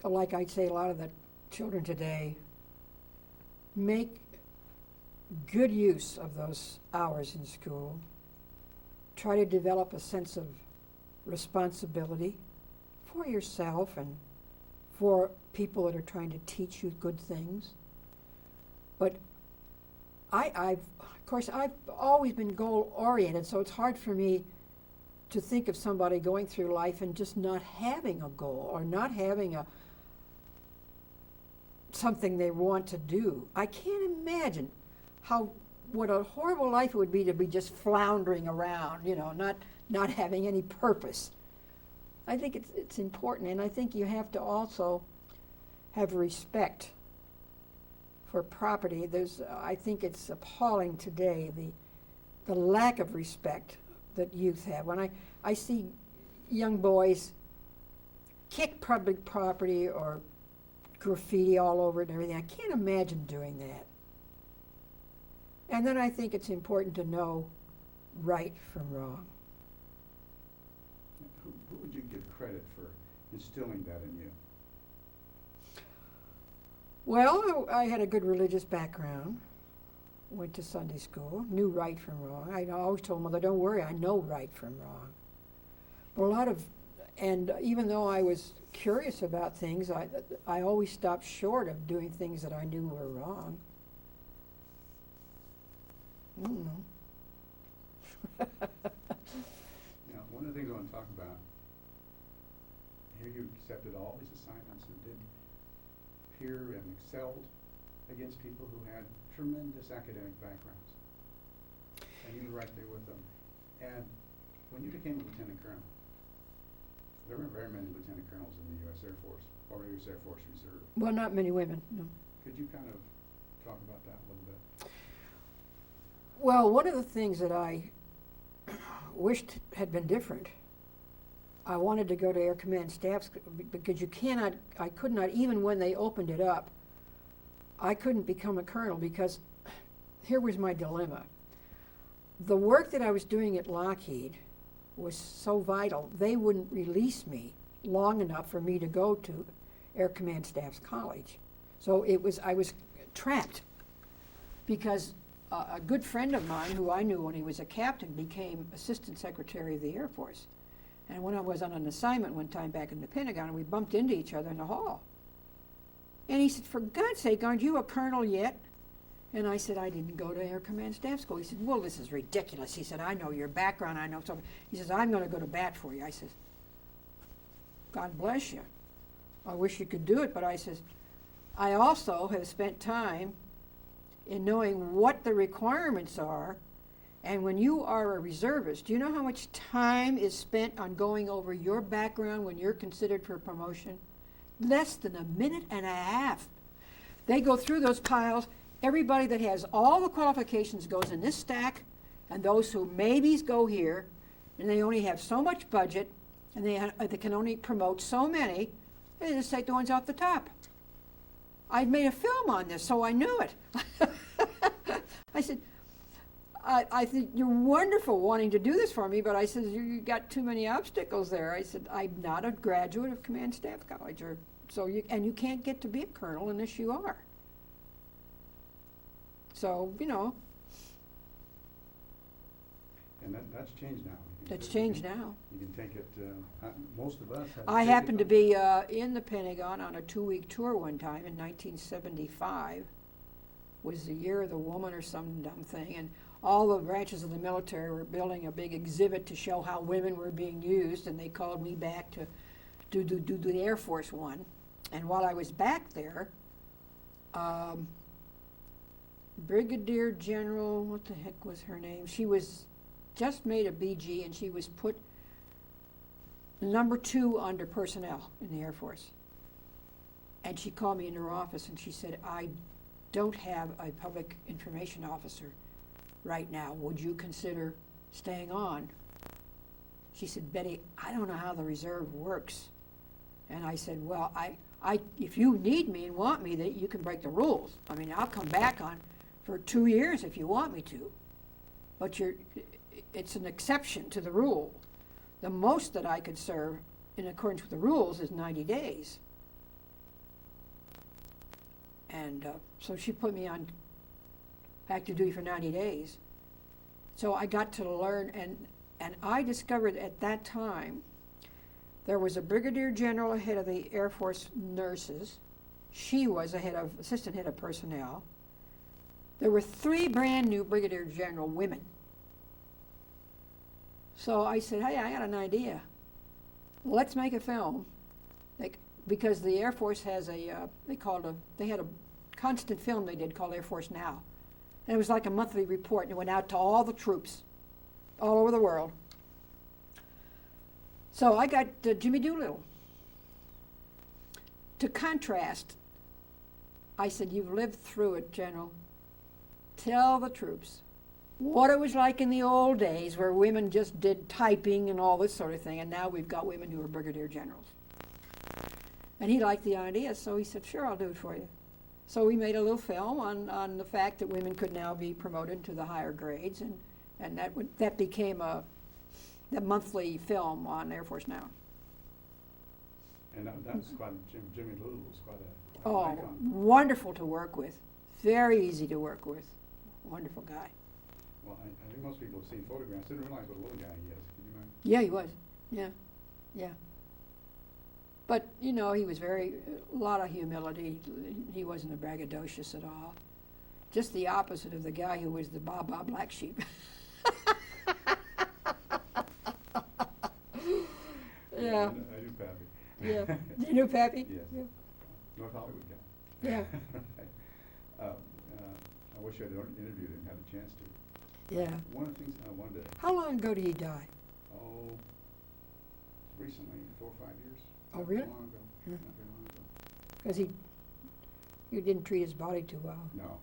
Like I'd say, a lot of the children today make good use of those hours in school. Try to develop a sense of responsibility for yourself and for people that are trying to teach you good things. But I've always been goal-oriented, so it's hard for me to think of somebody going through life and just not having a goal or not having something they want to do. I can't imagine what a horrible life it would be to be just floundering around, not having any purpose. I think it's important, and I think you have to also have respect for property. I think it's appalling today, the lack of respect that youth have. When I see young boys kick public property or graffiti all over it and everything, I can't imagine doing that. And then I think it's important to know right from wrong. Who would you give credit for instilling that in you? Well, I had a good religious background, went to Sunday school, knew right from wrong. I always told Mother, don't worry, I know right from wrong. But and even though I was curious about things, I always stopped short of doing things that I knew were wrong. I don't know. One of the things I want to talk about, here you accepted all these assignments and did peer and excelled against people who had tremendous academic backgrounds. And you were right there with them. And when you became a lieutenant colonel, there weren't very many lieutenant colonels in the U.S. Air Force or U.S. Air Force Reserve. Well, not many women, no. Could you kind of talk about that a little bit? Well, one of the things that I wished had been different, I wanted to go to Air Command Staff because I could not, even when they opened it up, I couldn't become a colonel because here was my dilemma. The work that I was doing at Lockheed was so vital, they wouldn't release me long enough for me to go to Air Command Staff's College. So I was trapped because a good friend of mine who I knew when he was a captain became Assistant Secretary of the Air Force. And when I was on an assignment one time back in the Pentagon, we bumped into each other in the hall. And he said, for God's sake, aren't you a colonel yet? And I said, I didn't go to Air Command Staff School. He said, well, this is ridiculous. He said, I know your background, I know something. He says, I'm going to go to bat for you. I said, God bless you. I wish you could do it, but I says, I also have spent time in knowing what the requirements are. And when you are a reservist, do you know how much time is spent on going over your background when you're considered for promotion? Less than a minute and a half. They go through those piles. Everybody that has all the qualifications goes in this stack, and those who maybes go here, and they only have so much budget, and they can only promote so many, they just take the ones off the top. I'd made a film on this, so I knew it. I said, I think you're wonderful wanting to do this for me, but I said, you got too many obstacles there. I said, I'm not a graduate of Command Staff College, and you can't get to be a colonel unless you are. So, And that's changed now. That's changed now. You can take it, most of us have. I happened to be in the Pentagon on a 2-week tour one time in 1975 was the year of the woman or some dumb thing, and all the branches of the military were building a big exhibit to show how women were being used, and they called me back to do the Air Force one. And while I was back there, Brigadier General, what the heck was her name? She was just made a BG, and she was put number 2 under personnel in the Air Force. And she called me in her office and she said, I don't have a public information officer right now. Would you consider staying on? She said, Betty, I don't know how the reserve works. And I said, well, if you need me and want me, that you can break the rules. I mean, I'll come back on for 2 years if you want me to. But it's an exception to the rule. The most that I could serve in accordance with the rules is 90 days. And so she put me on active duty for 90 days. So I got to learn, and I discovered at that time there was a brigadier general head of the Air Force nurses. She was assistant head of personnel. There were 3 brand new brigadier general women. So I said, hey, I got an idea. Let's make a film. Because the Air Force has they had a constant film they did called Air Force Now. And it was like a monthly report, and it went out to all the troops all over the world. So I got Jimmy Doolittle. To contrast, I said, you've lived through it, General. Tell the troops what it was like in the old days where women just did typing and all this sort of thing, and now we've got women who are brigadier generals. And he liked the idea, so he said, sure, I'll do it for you. So we made a little film on the fact that women could now be promoted to the higher grades, and that became the monthly film on Air Force Now. And that was quite, Jimmy Doolittle was quite an Oh, icon. wonderful to work with. Very easy to work with. Wonderful guy. Well, I think most people have seen photographs, didn't realize what a little guy he is. Could you imagine? Yeah, he was. Yeah. But, he was a lot of humility. He wasn't a braggadocious at all. Just the opposite of the guy who was the Baa black sheep. Yeah. I knew Pappy. Yeah. You knew Pappy? Yes. Yeah. North Hollywood guy. Yeah. I wish I'd interviewed him, had a chance to. Yeah. One of the things I wanted to, How long ago did he die? recently, 4 or 5 years. Oh, really? Not long ago. Hmm. Not very long ago. Because you didn't treat his body too well. No.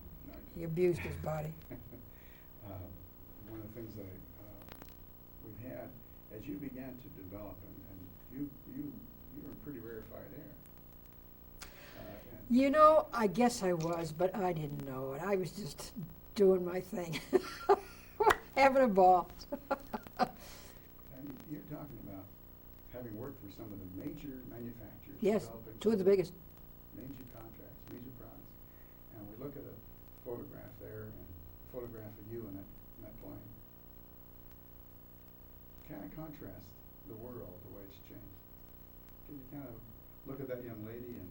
He abused his body. One of the things that we've had, as you began to develop, and you were a pretty rarefied air. I guess I was, but I didn't know it. I was just doing my thing. Having a ball. And you're talking about having worked for some of the major manufacturers. Yes, developing 2 of the biggest. major contracts, major products. And we look at a photograph there and a photograph of you in that plane. Kind of contrast the world, the way it's changed. Can you kind of look at that young lady and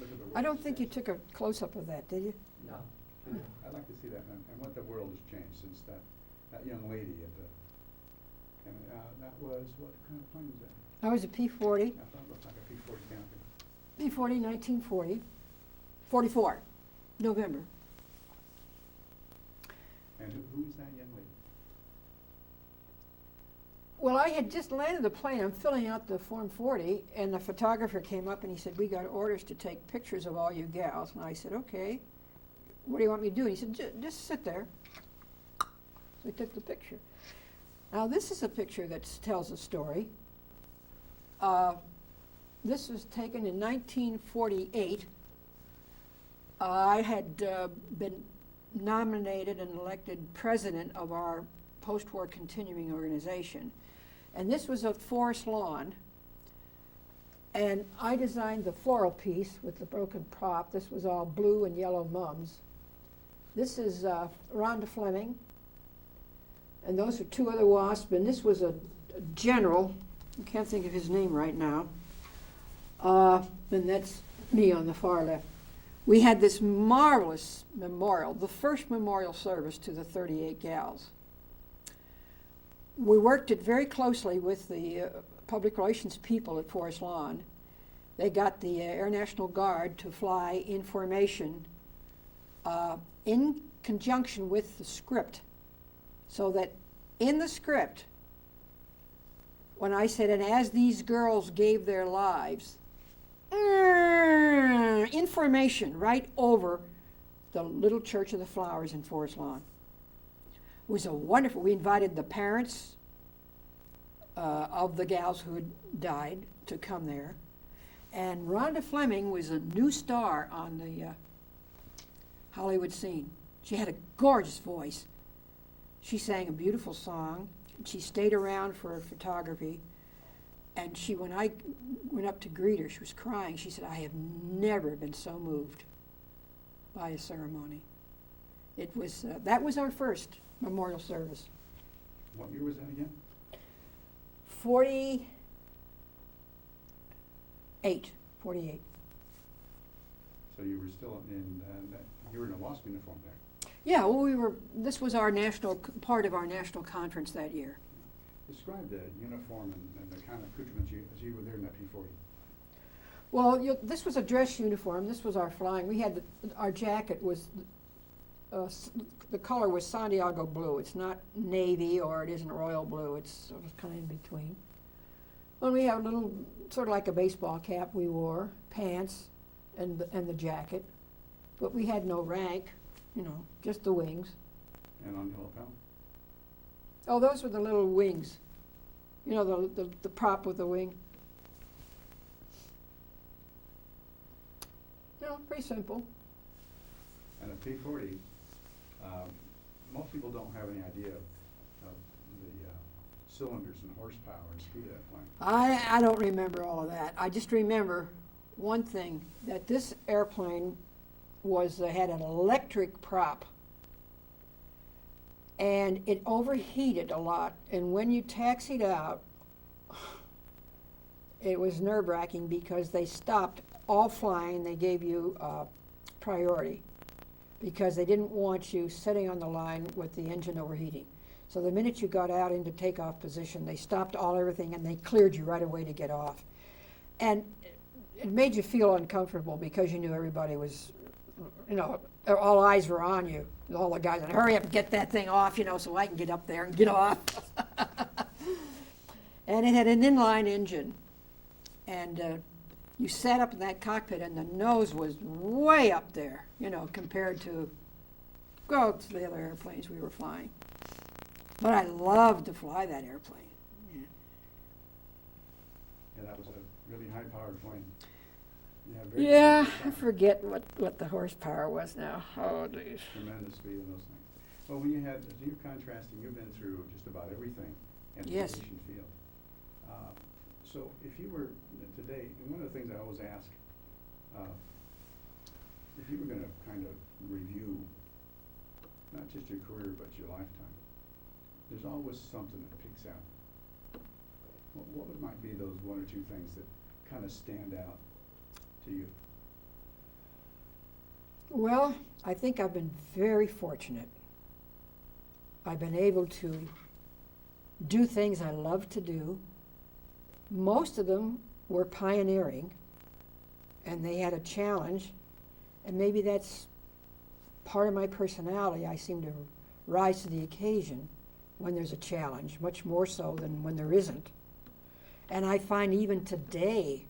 look at the world? I don't that's think you changed? took a close-up of that, did you? No. I'd like to see that and what the world has changed since that young lady at the, and that was, what kind of plane was that? I was a P-40. I thought it looked like a P-40 Canopy. P-40, 1940. 44, November. And who was that young lady? Well, I had just landed the plane. I'm filling out the Form 40, and the photographer came up and he said, we got orders to take pictures of all you gals. And I said, okay. What do you want me to do? And he said, just sit there. So he took the picture. Now, this is a picture that tells a story. This was taken in 1948. I had been nominated and elected president of our post-war continuing organization. And this was a forest lawn. And I designed the floral piece with the broken prop. This was all blue and yellow mums. This is Rhonda Fleming. And those are 2 other Wasps. And this was a general. I can't think of his name right now. And that's me on the far left. we had this marvelous memorial, the first memorial service to the 38 gals. We worked it very closely with the public relations people at Forest Lawn. They got the Air National Guard to fly in formation in conjunction with the script, so that in the script, when I said, and as these girls gave their lives, information right over the little Church of the Flowers in Forest Lawn. It was a wonderful, we invited the parents of the gals who had died to come there. And Rhonda Fleming was a new star on the Hollywood scene. She had a gorgeous voice. She sang a beautiful song. She stayed around for photography. And she, when I went up to greet her, she was crying. She said, I have never been so moved by a ceremony. It was, that was our first memorial service. What year was that again? 48. So you were still in, you were in a Wasp uniform there. Yeah, well, this was our part of our national conference that year. Describe the uniform and the kind of accoutrements as you were there in that P-40. Well, this was a dress uniform. This was our flying. We had, our jacket was, the color was Santiago blue. It's not navy or it isn't royal blue. It's sort of kind of in between. Well, we had a little, sort of like a baseball cap we wore, pants, and the jacket. But we had no rank, just the wings. And on the lapel? Oh, those were the little wings. The prop with the wing. Pretty simple. And a P-40, most people don't have any idea of the cylinders and horsepower and speed of that plane. I don't remember all of that. I just remember one thing, that this airplane had an electric prop, and it overheated a lot. And when you taxied out, it was nerve-wracking because they stopped all flying. They gave you priority because they didn't want you sitting on the line with the engine overheating. So the minute you got out into takeoff position, they stopped everything and they cleared you right away to get off. And it made you feel uncomfortable because you knew everybody was, all eyes were on you. All the guys, hurry up and get that thing off, so I can get up there and get off. And it had an inline engine. And you sat up in that cockpit and the nose was way up there, compared to the other airplanes we were flying. But I loved to fly that airplane. Yeah, that was a really high-powered plane. Yeah, I forget what the horsepower was now. Oh, geez. Tremendous speed in those things. Well, when you're contrasting, you've been through just about everything in the Yes. aviation field. So if you were today, and one of the things I always ask, if you were going to kind of review not just your career but your lifetime, there's always something that picks out. What might be those one or two things that kind of stand out to you? Well, I think I've been very fortunate. I've been able to do things I love to do. Most of them were pioneering, and they had a challenge, and maybe that's part of my personality. I seem to rise to the occasion when there's a challenge, much more so than when there isn't. And I find even today,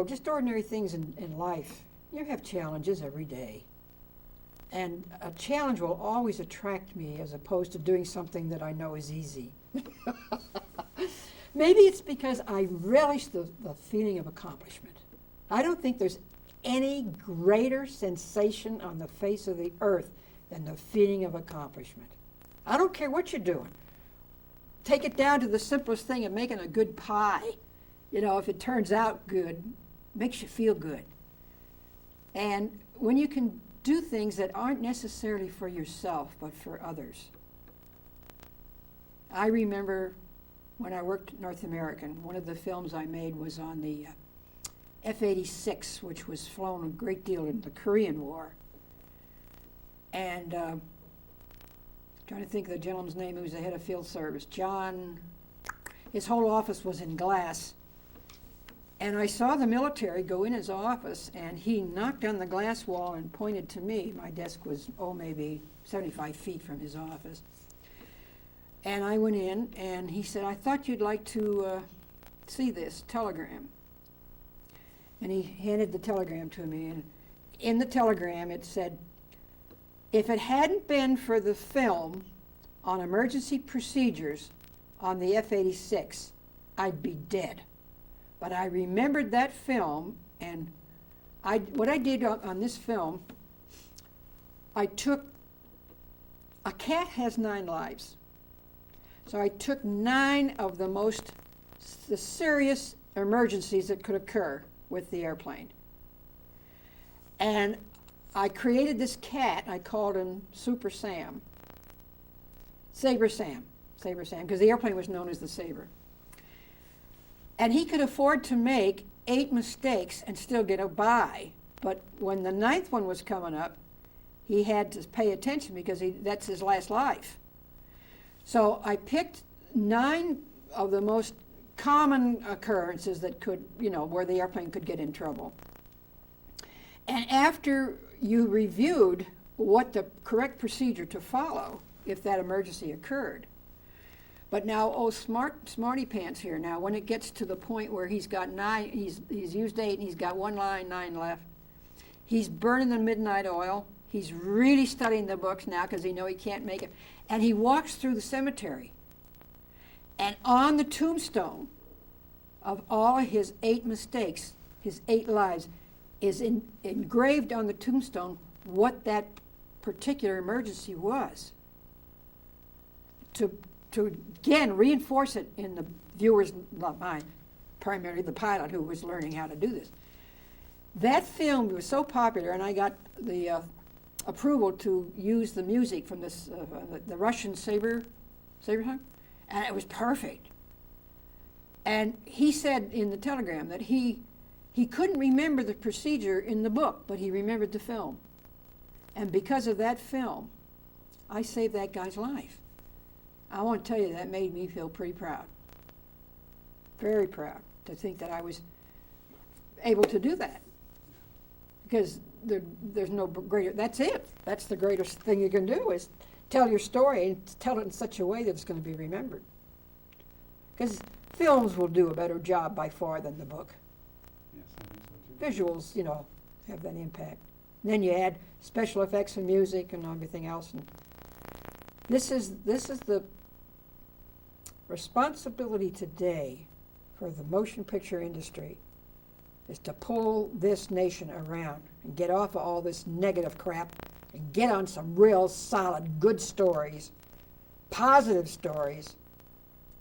just ordinary things in life, you have challenges every day. And a challenge will always attract me as opposed to doing something that I know is easy. Maybe it's because I relish the feeling of accomplishment. I don't think there's any greater sensation on the face of the earth than the feeling of accomplishment. I don't care what you're doing. Take it down to the simplest thing of making a good pie. If it turns out good, makes you feel good. And when you can do things that aren't necessarily for yourself, but for others. I remember when I worked at North American, one of the films I made was on the F-86, which was flown a great deal in the Korean War. And trying to think of the gentleman's name who was the head of field service, John. His whole office was in glass. And I saw the military go in his office, and he knocked on the glass wall and pointed to me. My desk was, maybe 75 feet from his office. And I went in, and he said, I thought you'd like to see this telegram. And he handed the telegram to me, and in the telegram it said, if it hadn't been for the film on emergency procedures on the F-86, I'd be dead. But I remembered that film, and what I did on this film, I took, a cat has 9 lives. So I took 9 of the serious emergencies that could occur with the airplane. And I created this cat, I called him Super Sam. Saber Sam, because the airplane was known as the Saber. And he could afford to make 8 mistakes and still get by. But when the 9th one was coming up, he had to pay attention because that's his last life. So I picked 9 of the most common occurrences that could, where the airplane could get in trouble. And after you reviewed what the correct procedure to follow if that emergency occurred. But now, smarty pants here now, when it gets to the point where he's got 9, he's used 8 and he's got 1 line, 9 left. He's burning the midnight oil. He's really studying the books now because he knows he can't make it. And he walks through the cemetery. And on the tombstone of all of his 8 mistakes, his 8 lives, is engraved on the tombstone what that particular emergency was. To again reinforce it in the viewers, not mine, primarily the pilot who was learning how to do this. That film was so popular, and I got the approval to use the music from this the Russian saber song, and it was perfect. And he said in the telegram that he couldn't remember the procedure in the book, but he remembered the film. And because of that film, I saved that guy's life. I want to tell you, that made me feel pretty proud. Very proud to think that I was able to do that. Because there's no greater, that's it. That's the greatest thing you can do, is tell your story and tell it in such a way that it's going to be remembered. Because films will do a better job by far than the book. Yes, I think so too. Visuals, have that impact. And then you add special effects and music and everything else. And this is the responsibility today for the motion picture industry, is to pull this nation around and get off of all this negative crap and get on some real solid, good stories, positive stories,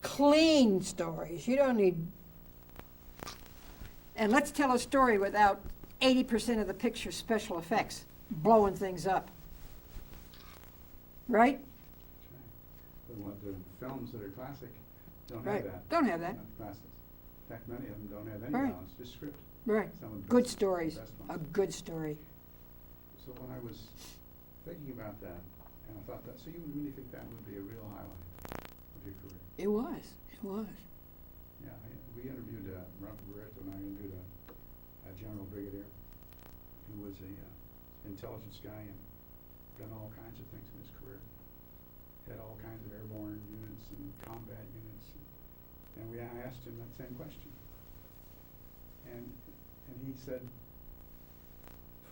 clean stories. You don't need... And let's tell a story without 80% of the picture special effects blowing things up. Right? The films that are classic don't Right. have that. Don't have that. Not classics. In fact, many of them don't have any Right. balance, just script. Right. Some of the Good best- stories. best A ones. good story. So when I was thinking about that, and I thought that, so you would really think that would be a real highlight of your career? It was. It was. Yeah, we interviewed Robert Barreto, and I interviewed a general brigadier who was a intelligence guy and done all kinds of things in his career. Had all kinds of airborne units and combat units, and I asked him that same question. And he said,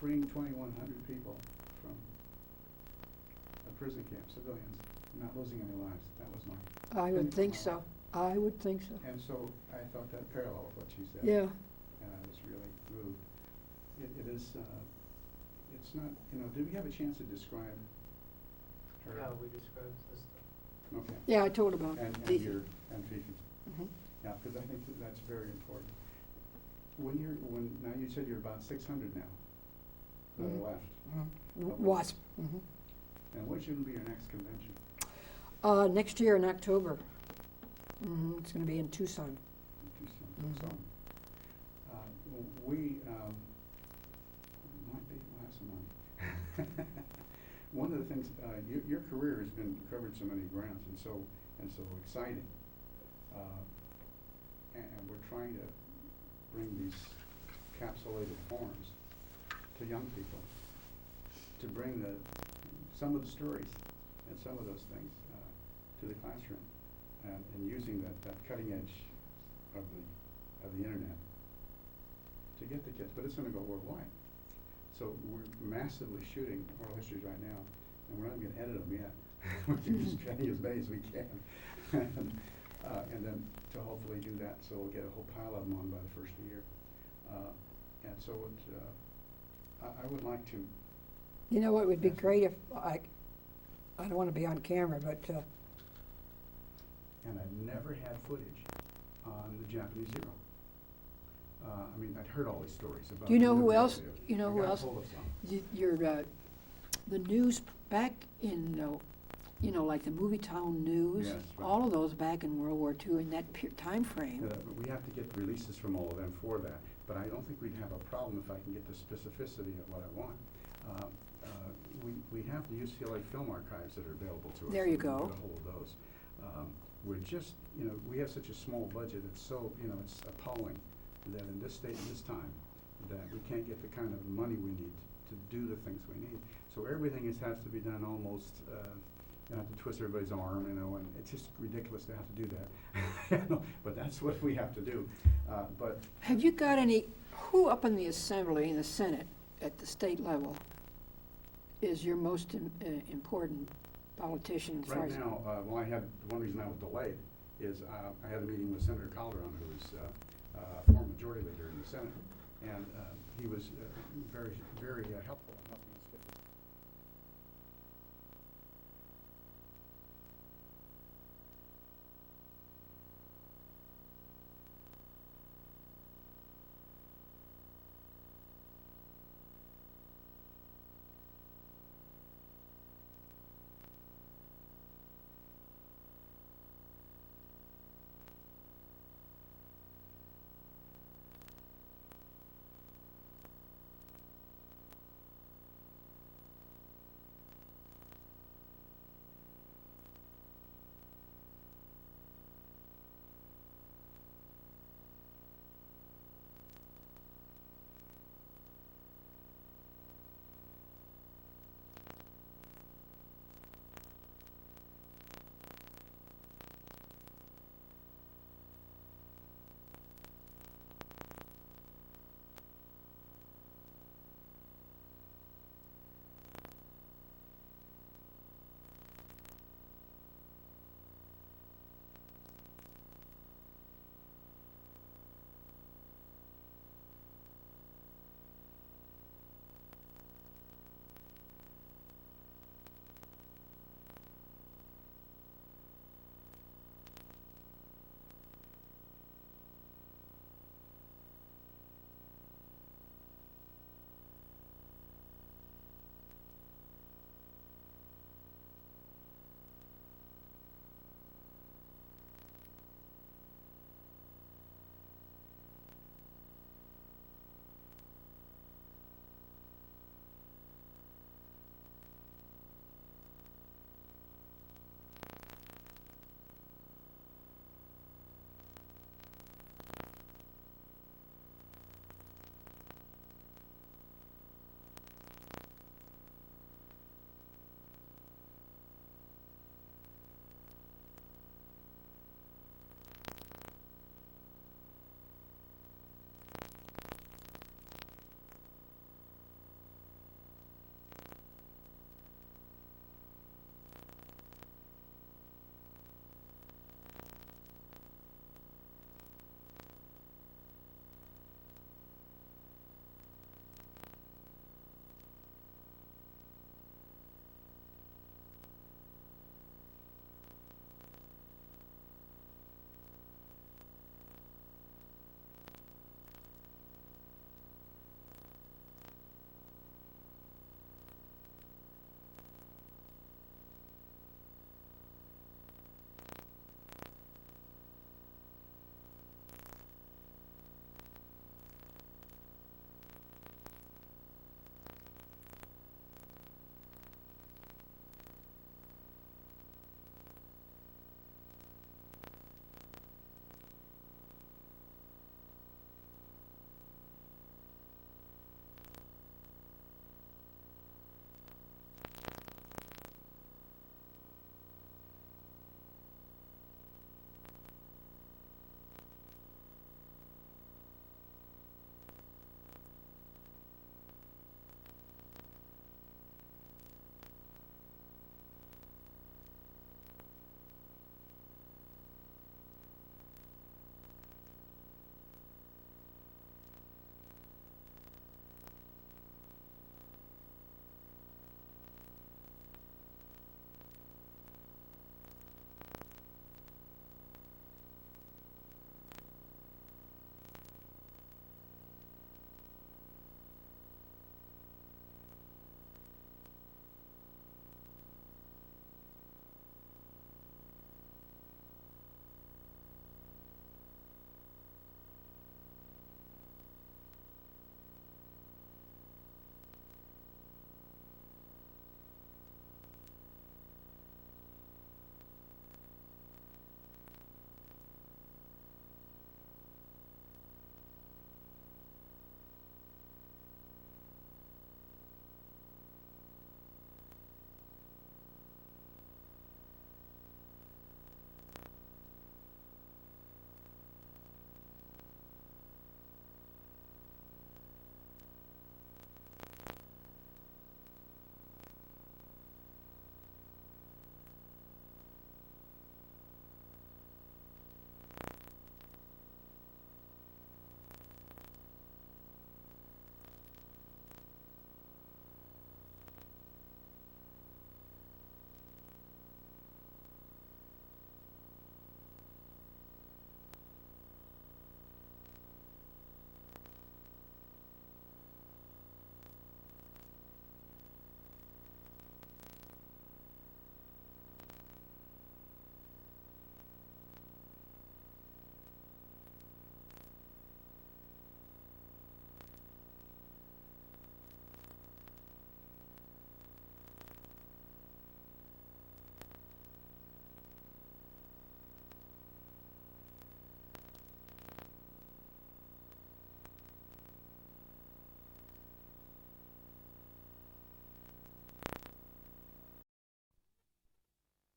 freeing 2,100 people from a prison camp, civilians, not losing any lives, that was my... I would opinion. think so. I would think so. And so I thought that parallel with what she said. Yeah. And I was really moved. It is, it's not, did we have a chance to describe her? Yeah, we described this stuff. Okay. Yeah, I told about And Fifi. and Fifi. Mhm. Yeah, because I think that's very important. Now you said you're about 600 now that Mhm. are left. Mhm. Wasp. Mhm. And what's going to be your next convention? Next year in October. It's going to be in Tucson. In Tucson. Mhm. So, we, might be, we'll have some money. One of the things, your career has been covered so many grounds and so exciting. And we're trying to bring these capsulated forms to young people, to bring some of the stories and some of those things to the classroom, and using that cutting edge of the internet to get the kids. But it's going to go worldwide. So we're massively shooting oral histories right now, and we're not going to edit them yet. We're just trying as many as we can. And then to hopefully do that, so we'll get a whole pile of them on by the first year. And so I would like to. You know what would be great if I don't want to be on camera, but and I've never had footage on the Japanese hero. I mean, I'd heard all these stories about. do you know who the else? videos. You know I who got else? hold of some. The news back in, like the Movie Town News. Yes, right. All of those back in World War II in that time frame. But we have to get releases from all of them for that. But I don't think we'd have a problem if I can get the specificity of what I want. We have the UCLA film archives that are available to us. There you We can go. get a hold of those. We're just, we have such a small budget. It's so, it's appalling that in this state and this time, that we can't get the kind of money we need to do the things we need. So everything has to be done almost. You have to twist everybody's arm, and it's just ridiculous to have to do that. But that's what we have to do. But Have you got who up in the Assembly, in the Senate, at the state level, is your most important politician as far right as? now, one reason I was delayed is I had a meeting with Senator Calderon, who is former majority leader in the Senate, and he was very, very helpful in helping us get this.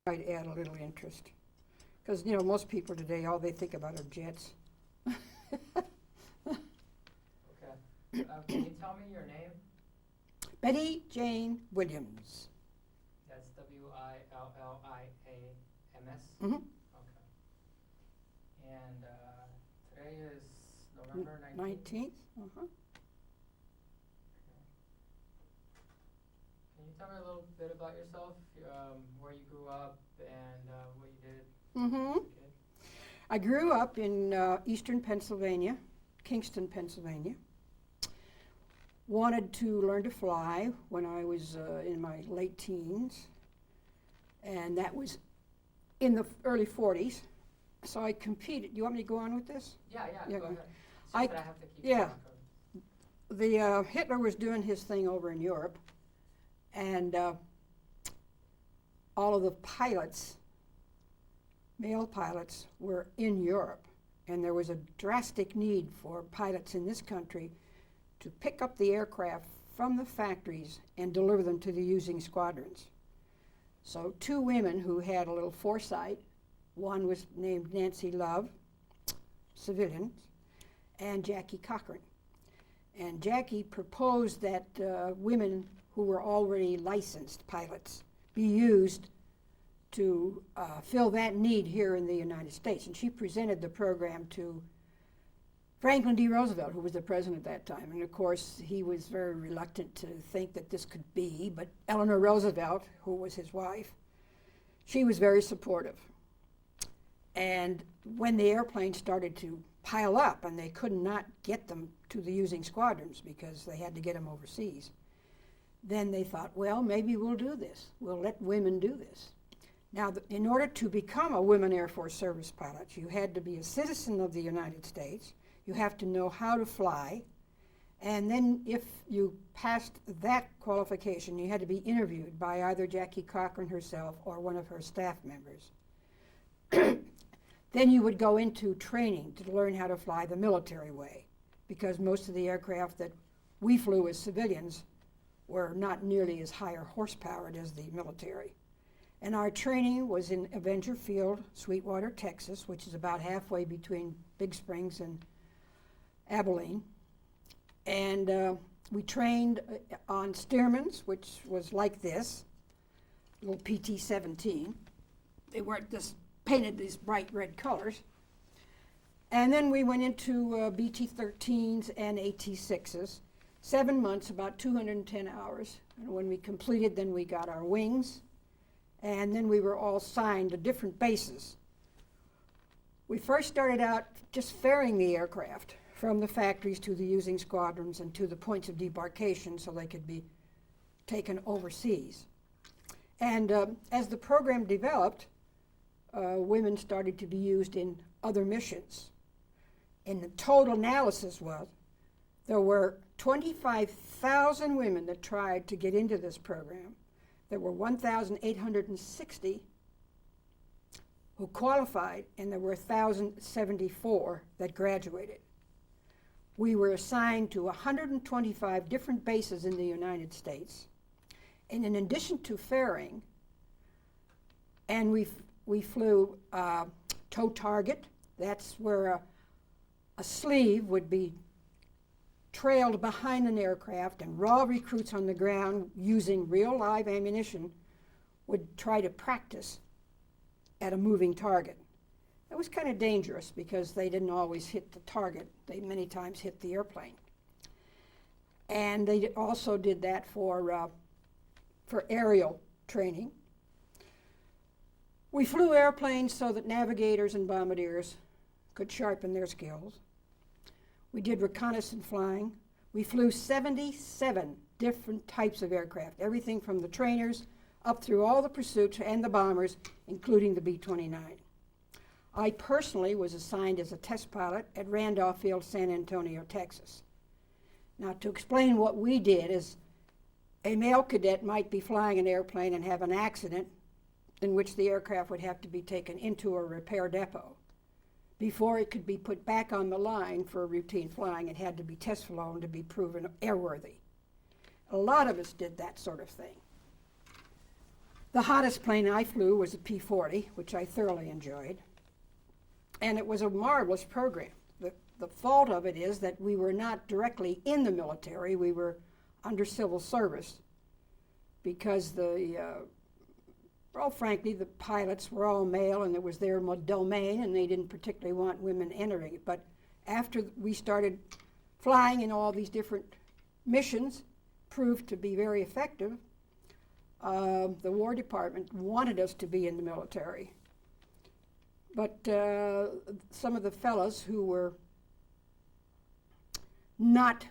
I'd add a little interest. Because, you know, most people today, all they think about are jets. Okay. Can you tell me your name? Betty Jane Williams. That's Williams? Mm-hmm. Okay. And today is November 19th? 19th. Uh-huh. Can you tell me a little bit about yourself, where you grew up and what you did Mm-hmm. as a kid? I grew up in eastern Pennsylvania, Kingston, Pennsylvania. Wanted to learn to fly when I was in my late teens, and that was in the early 40s. So I competed. You want me to go on with this? Yeah, Yeah, go go ahead. It's I- just that I have to keep yeah. track of. The Hitler was doing his thing over in Europe, and all of the pilots, male pilots, were in Europe, and there was a drastic need for pilots in this country to pick up the aircraft from the factories and deliver them to the using squadrons. So two women who had a little foresight, one was named Nancy Love, civilian, and Jackie Cochran. And Jackie proposed that women who were already licensed pilots be used to fill that need here in the United States. And she presented the program to Franklin D. Roosevelt, who was the president at that time. And of course, he was very reluctant to think that this could be, but Eleanor Roosevelt, who was his wife, she was very supportive. And when the airplanes started to pile up and they could not get them to the using squadrons because they had to get them overseas, then they thought, well, maybe we'll do this. We'll let women do this. Now, in order to become a women Air Force service pilot, you had to be a citizen of the United States. You have to know how to fly. And then if you passed that qualification, you had to be interviewed by either Jackie Cochran herself or one of her staff members. Then you would go into training to learn how to fly the military way, because most of the aircraft that we flew as civilians were not nearly as higher horsepowered as the military. And our training was in Avenger Field, Sweetwater, Texas, which is about halfway between Big Springs and Abilene. And we trained on Stearmans, which was like this, little PT-17. They weren't this painted these bright red colors. And then we went into BT-13s and AT-6s, 7 months, about 210 hours. And when we completed, then we got our wings, and then we were all assigned to different bases. We first started out just ferrying the aircraft from the factories to the using squadrons and to the points of debarkation so they could be taken overseas. And as the program developed, women started to be used in other missions. And the total analysis was there were 25,000 women that tried to get into this program. There were 1,860 who qualified, and there were 1,074 that graduated. We were assigned to 125 different bases in the United States. And in addition to ferrying, and we flew tow target. That's where a sleeve would be trailed behind an aircraft, and raw recruits on the ground using real live ammunition would try to practice at a moving target. That was kind of dangerous because they didn't always hit the target. They many times hit the airplane. And they also did that for aerial training. We flew airplanes so that navigators and bombardiers could sharpen their skills. We did reconnaissance flying. We flew 77 different types of aircraft, everything from the trainers up through all the pursuits and the bombers, including the B-29. I personally was assigned as a test pilot at Randolph Field, San Antonio, Texas. Now, to explain what we did is a male cadet might be flying an airplane and have an accident in which the aircraft would have to be taken into a repair depot. Before it could be put back on the line for routine flying, it had to be test flown to be proven airworthy. A lot of us did that sort of thing. The hottest plane I flew was a P-40, which I thoroughly enjoyed. And it was a marvelous program. The fault of it is that we were not directly in the military. We were under civil service because well, frankly, the pilots were all male and it was their domain and they didn't particularly want women entering it. But after we started flying in all these different missions, proved to be very effective, the War Department wanted us to be in the military. But some of the fellows who were not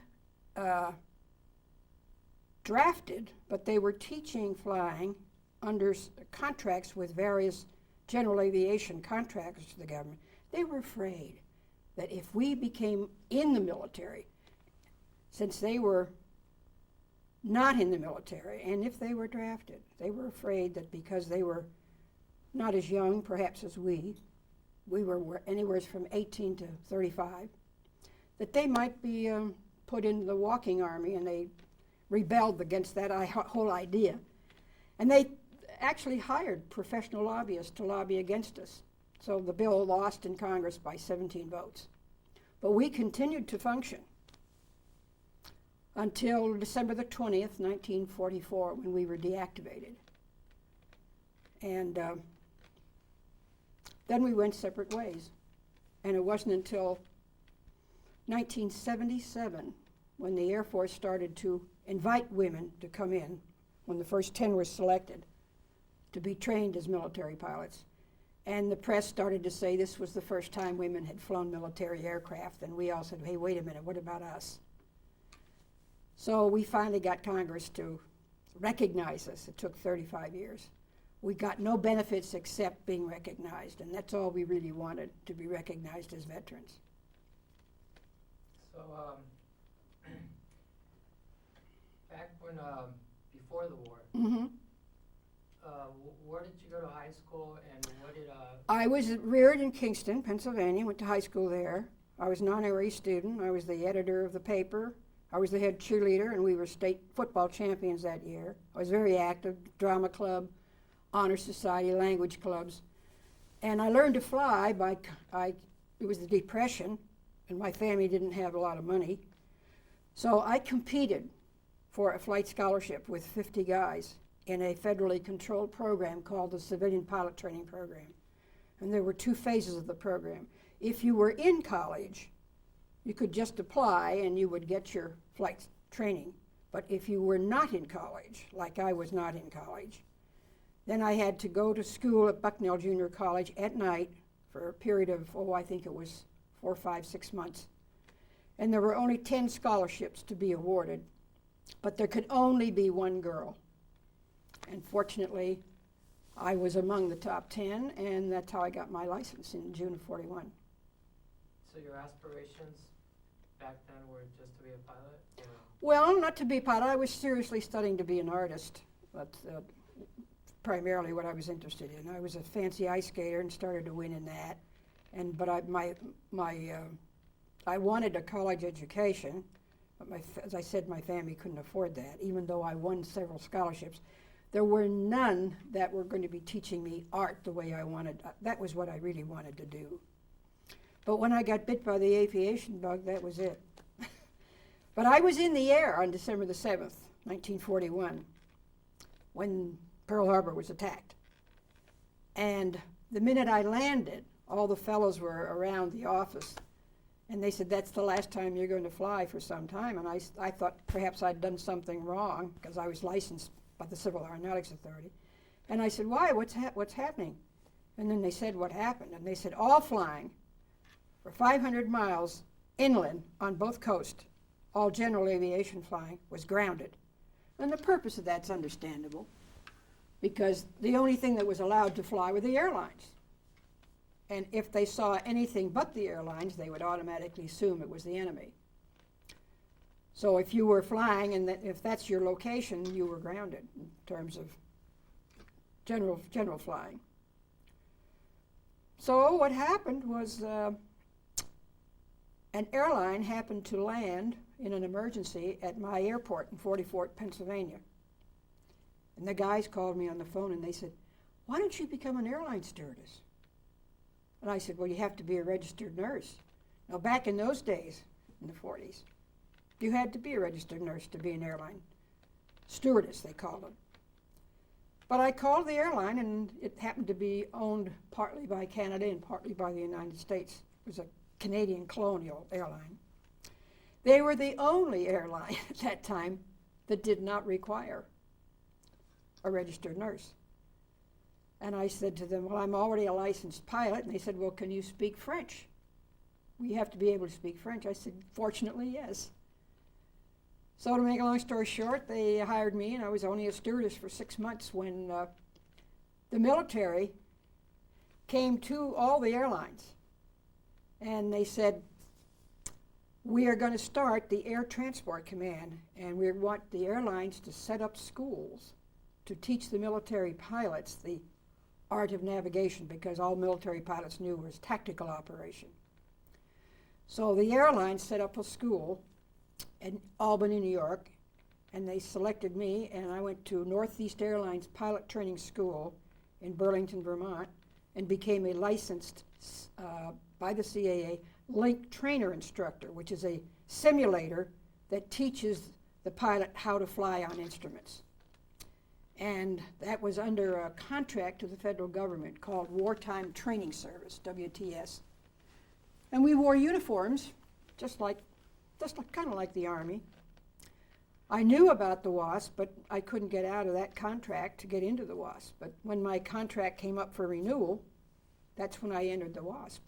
drafted, but they were teaching flying under contracts with various general aviation contractors to the government, they were afraid that if we became in the military, since they were not in the military, and if they were drafted, they were afraid that because they were not as young, perhaps as we were anywhere from 18 to 35, that they might be put in the walking army, and they rebelled against that whole idea. And they actually hired professional lobbyists to lobby against us. So the bill lost in Congress by 17 votes. But we continued to function until December the 20th, 1944, when we were deactivated. And then we went separate ways. And it wasn't until 1977 when the Air Force started to invite women to come in, when the first 10 were selected to be trained as military pilots. And the press started to say this was the first time women had flown military aircraft, and we all said, hey, wait a minute, what about us? So we finally got Congress to recognize us. It took 35 years. We got no benefits except being recognized, and that's all we really wanted, to be recognized as veterans. So, back when, before the war, Mm-hmm. Where did you go to high school, and what did, I was reared in Kingston, Pennsylvania, went to high school there. I was an honorary student. I was the editor of the paper. I was the head cheerleader, and we were state football champions that year. I was very active, drama club, honor society, language clubs. And I learned to fly by, it was the Depression, and my family didn't have a lot of money. So I competed for a flight scholarship with 50 guys in a federally controlled program called the Civilian Pilot Training Program. And there were two phases of the program. If you were in college, you could just apply and you would get your flight training. But if you were not in college, like I was not in college, then I had to go to school at Bucknell Junior College at night for a period of, I think it was 4, 5, 6 months. And there were only 10 scholarships to be awarded, but there could only be one girl. And fortunately, I was among the top 10, and that's how I got my license in June of 41. so your aspirations back then were just to be a pilot? Or? Well, not to be a pilot. I was seriously studying to be an artist. That's primarily what I was interested in. I was a fancy ice skater and started to win in that. But I wanted a college education, but as I said, my family couldn't afford that, even though I won several scholarships. There were none that were going to be teaching me art the way I wanted. That was what I really wanted to do. But when I got bit by the aviation bug, that was it. But I was in the air on December the 7th, 1941, when Pearl Harbor was attacked. And the minute I landed, all the fellows were around the office, and they said, that's the last time you're going to fly for some time. And I thought perhaps I'd done something wrong, because I was licensed by the Civil Aeronautics Authority. And I said, why? What's happening? And then they said what happened. And they said all flying for 500 miles inland on both coasts, all general aviation flying, was grounded. And the purpose of that's understandable, because the only thing that was allowed to fly were the airlines. And if they saw anything but the airlines, they would automatically assume it was the enemy. So if you were flying, and if that's your location, you were grounded in terms of general flying. So what happened was an airline happened to land in an emergency at my airport in Fort, Pennsylvania. And the guys called me on the phone and they said, "Why don't you become an airline stewardess?" And I said, "Well, you have to be a registered nurse." Now, back in those days, in the 40s, you had to be a registered nurse to be an airline stewardess, they called them. But I called the airline, and it happened to be owned partly by Canada and partly by the United States. It was a Canadian colonial airline. They were the only airline at that time that did not require a registered nurse. And I said to them, "Well, I'm already a licensed pilot." And they said, "Well, can you speak French? We have to be able to speak French." I said, "Fortunately, yes." So to make a long story short, they hired me, and I was only a stewardess for 6 months when the military came to all the airlines. And they said, "We are going to start the Air Transport Command, and we want the airlines to set up schools to teach the military pilots the art of navigation," because all military pilots knew was tactical operation. So the airlines set up a school in Albany, New York, and they selected me, and I went to Northeast Airlines Pilot Training School in Burlington, Vermont, and became a licensed by the CAA link trainer instructor, which is a simulator that teaches the pilot how to fly on instruments. And that was under a contract to the federal government called Wartime Training Service, WTS. And we wore uniforms, just kind of like the Army. I knew about the Wasp, but I couldn't get out of that contract to get into the Wasp. But when my contract came up for renewal, that's when I entered the Wasp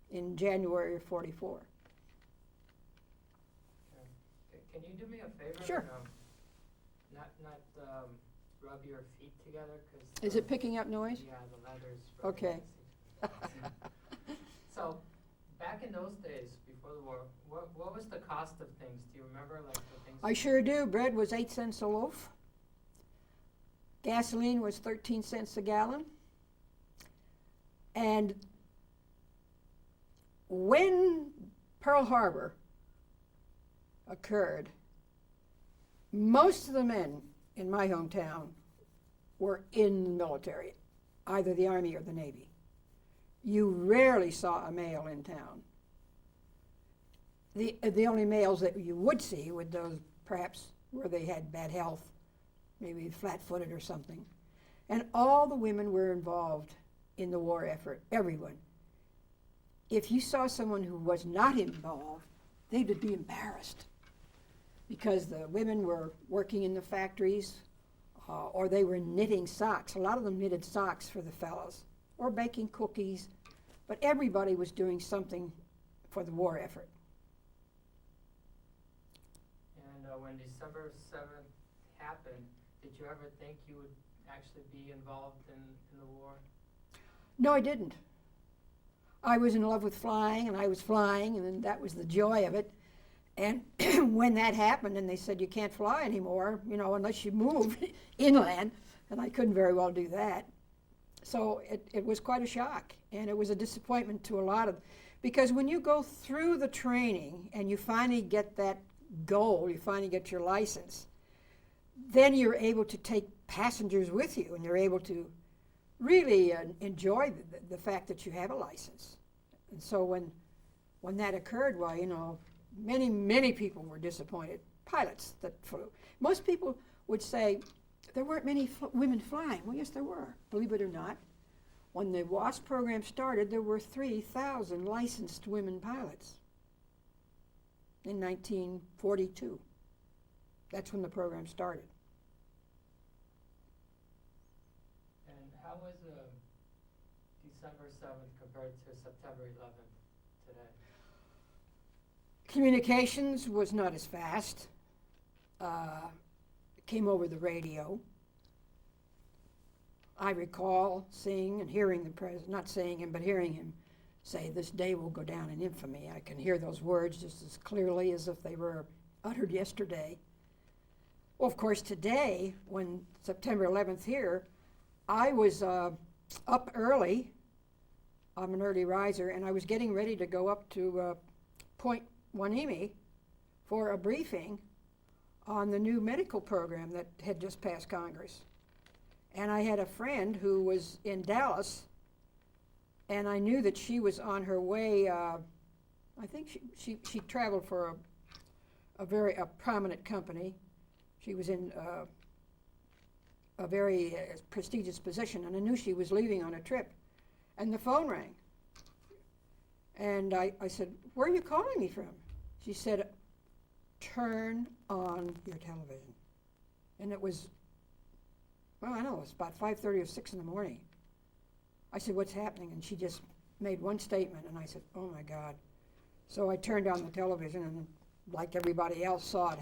in January of '44. Can you do me a favor? Sure. Not rub your feet together, 'cause Is it picking up noise? yeah, the leather's Okay. So, back in those days, before the war, what was the cost of things? Do you remember, like, the things? I sure do. Bread was 8 cents a loaf. Gasoline was 13 cents a gallon. And when Pearl Harbor occurred, most of the men in my hometown were in the military, either the Army or the Navy. You rarely saw a male in town. The only males that you would see were those perhaps where they had bad health, maybe flat-footed or something. And all the women were involved in the war effort, everyone. If you saw someone who was not involved, they would be embarrassed because the women were working in the factories or they were knitting socks. A lot of them knitted socks for the fellows or baking cookies, but everybody was doing something for the war effort. And when December 7th happened, did you ever think you would actually be involved in the war? No, I didn't. I was in love with flying, and I was flying, and that was the joy of it. And when that happened, and they said you can't fly anymore, unless you move inland, and I couldn't very well do that. So it was quite a shock, and it was a disappointment to a lot of, because when you go through the training and you finally get that goal, you finally get your license, then you're able to take passengers with you, and you're able to really enjoy the fact that you have a license. And so when that occurred, well, many people were disappointed, pilots that flew. Most people would say there weren't many women flying. Well, yes, there were, believe it or not. When the Wasp program started, there were 3,000 licensed women pilots in 1942. That's when the program started. And how was December 7th compared to September 11th today? Communications was not as fast. It came over the radio. I recall seeing and hearing the president, not seeing him, but hearing him say, "This day will go down in infamy." I can hear those words just as clearly as if they were uttered yesterday. Well, of course, today, when September 11th here, I was up early. I'm an early riser, and I was getting ready to go up to Point Wanimi for a briefing on the new medical program that had just passed Congress. And I had a friend who was in Dallas, and I knew that she was on her way. I think she traveled for a very prominent company. She was in a very prestigious position, and I knew she was leaving on a trip. And the phone rang. And I said, "Where are you calling me from?" She said, "Turn on your television." And it was, well, I don't know, it was about 5:30 or 6 in the morning. I said, "What's happening?" And she just made one statement, and I said, "Oh my God." So I turned on the television, and like everybody else saw it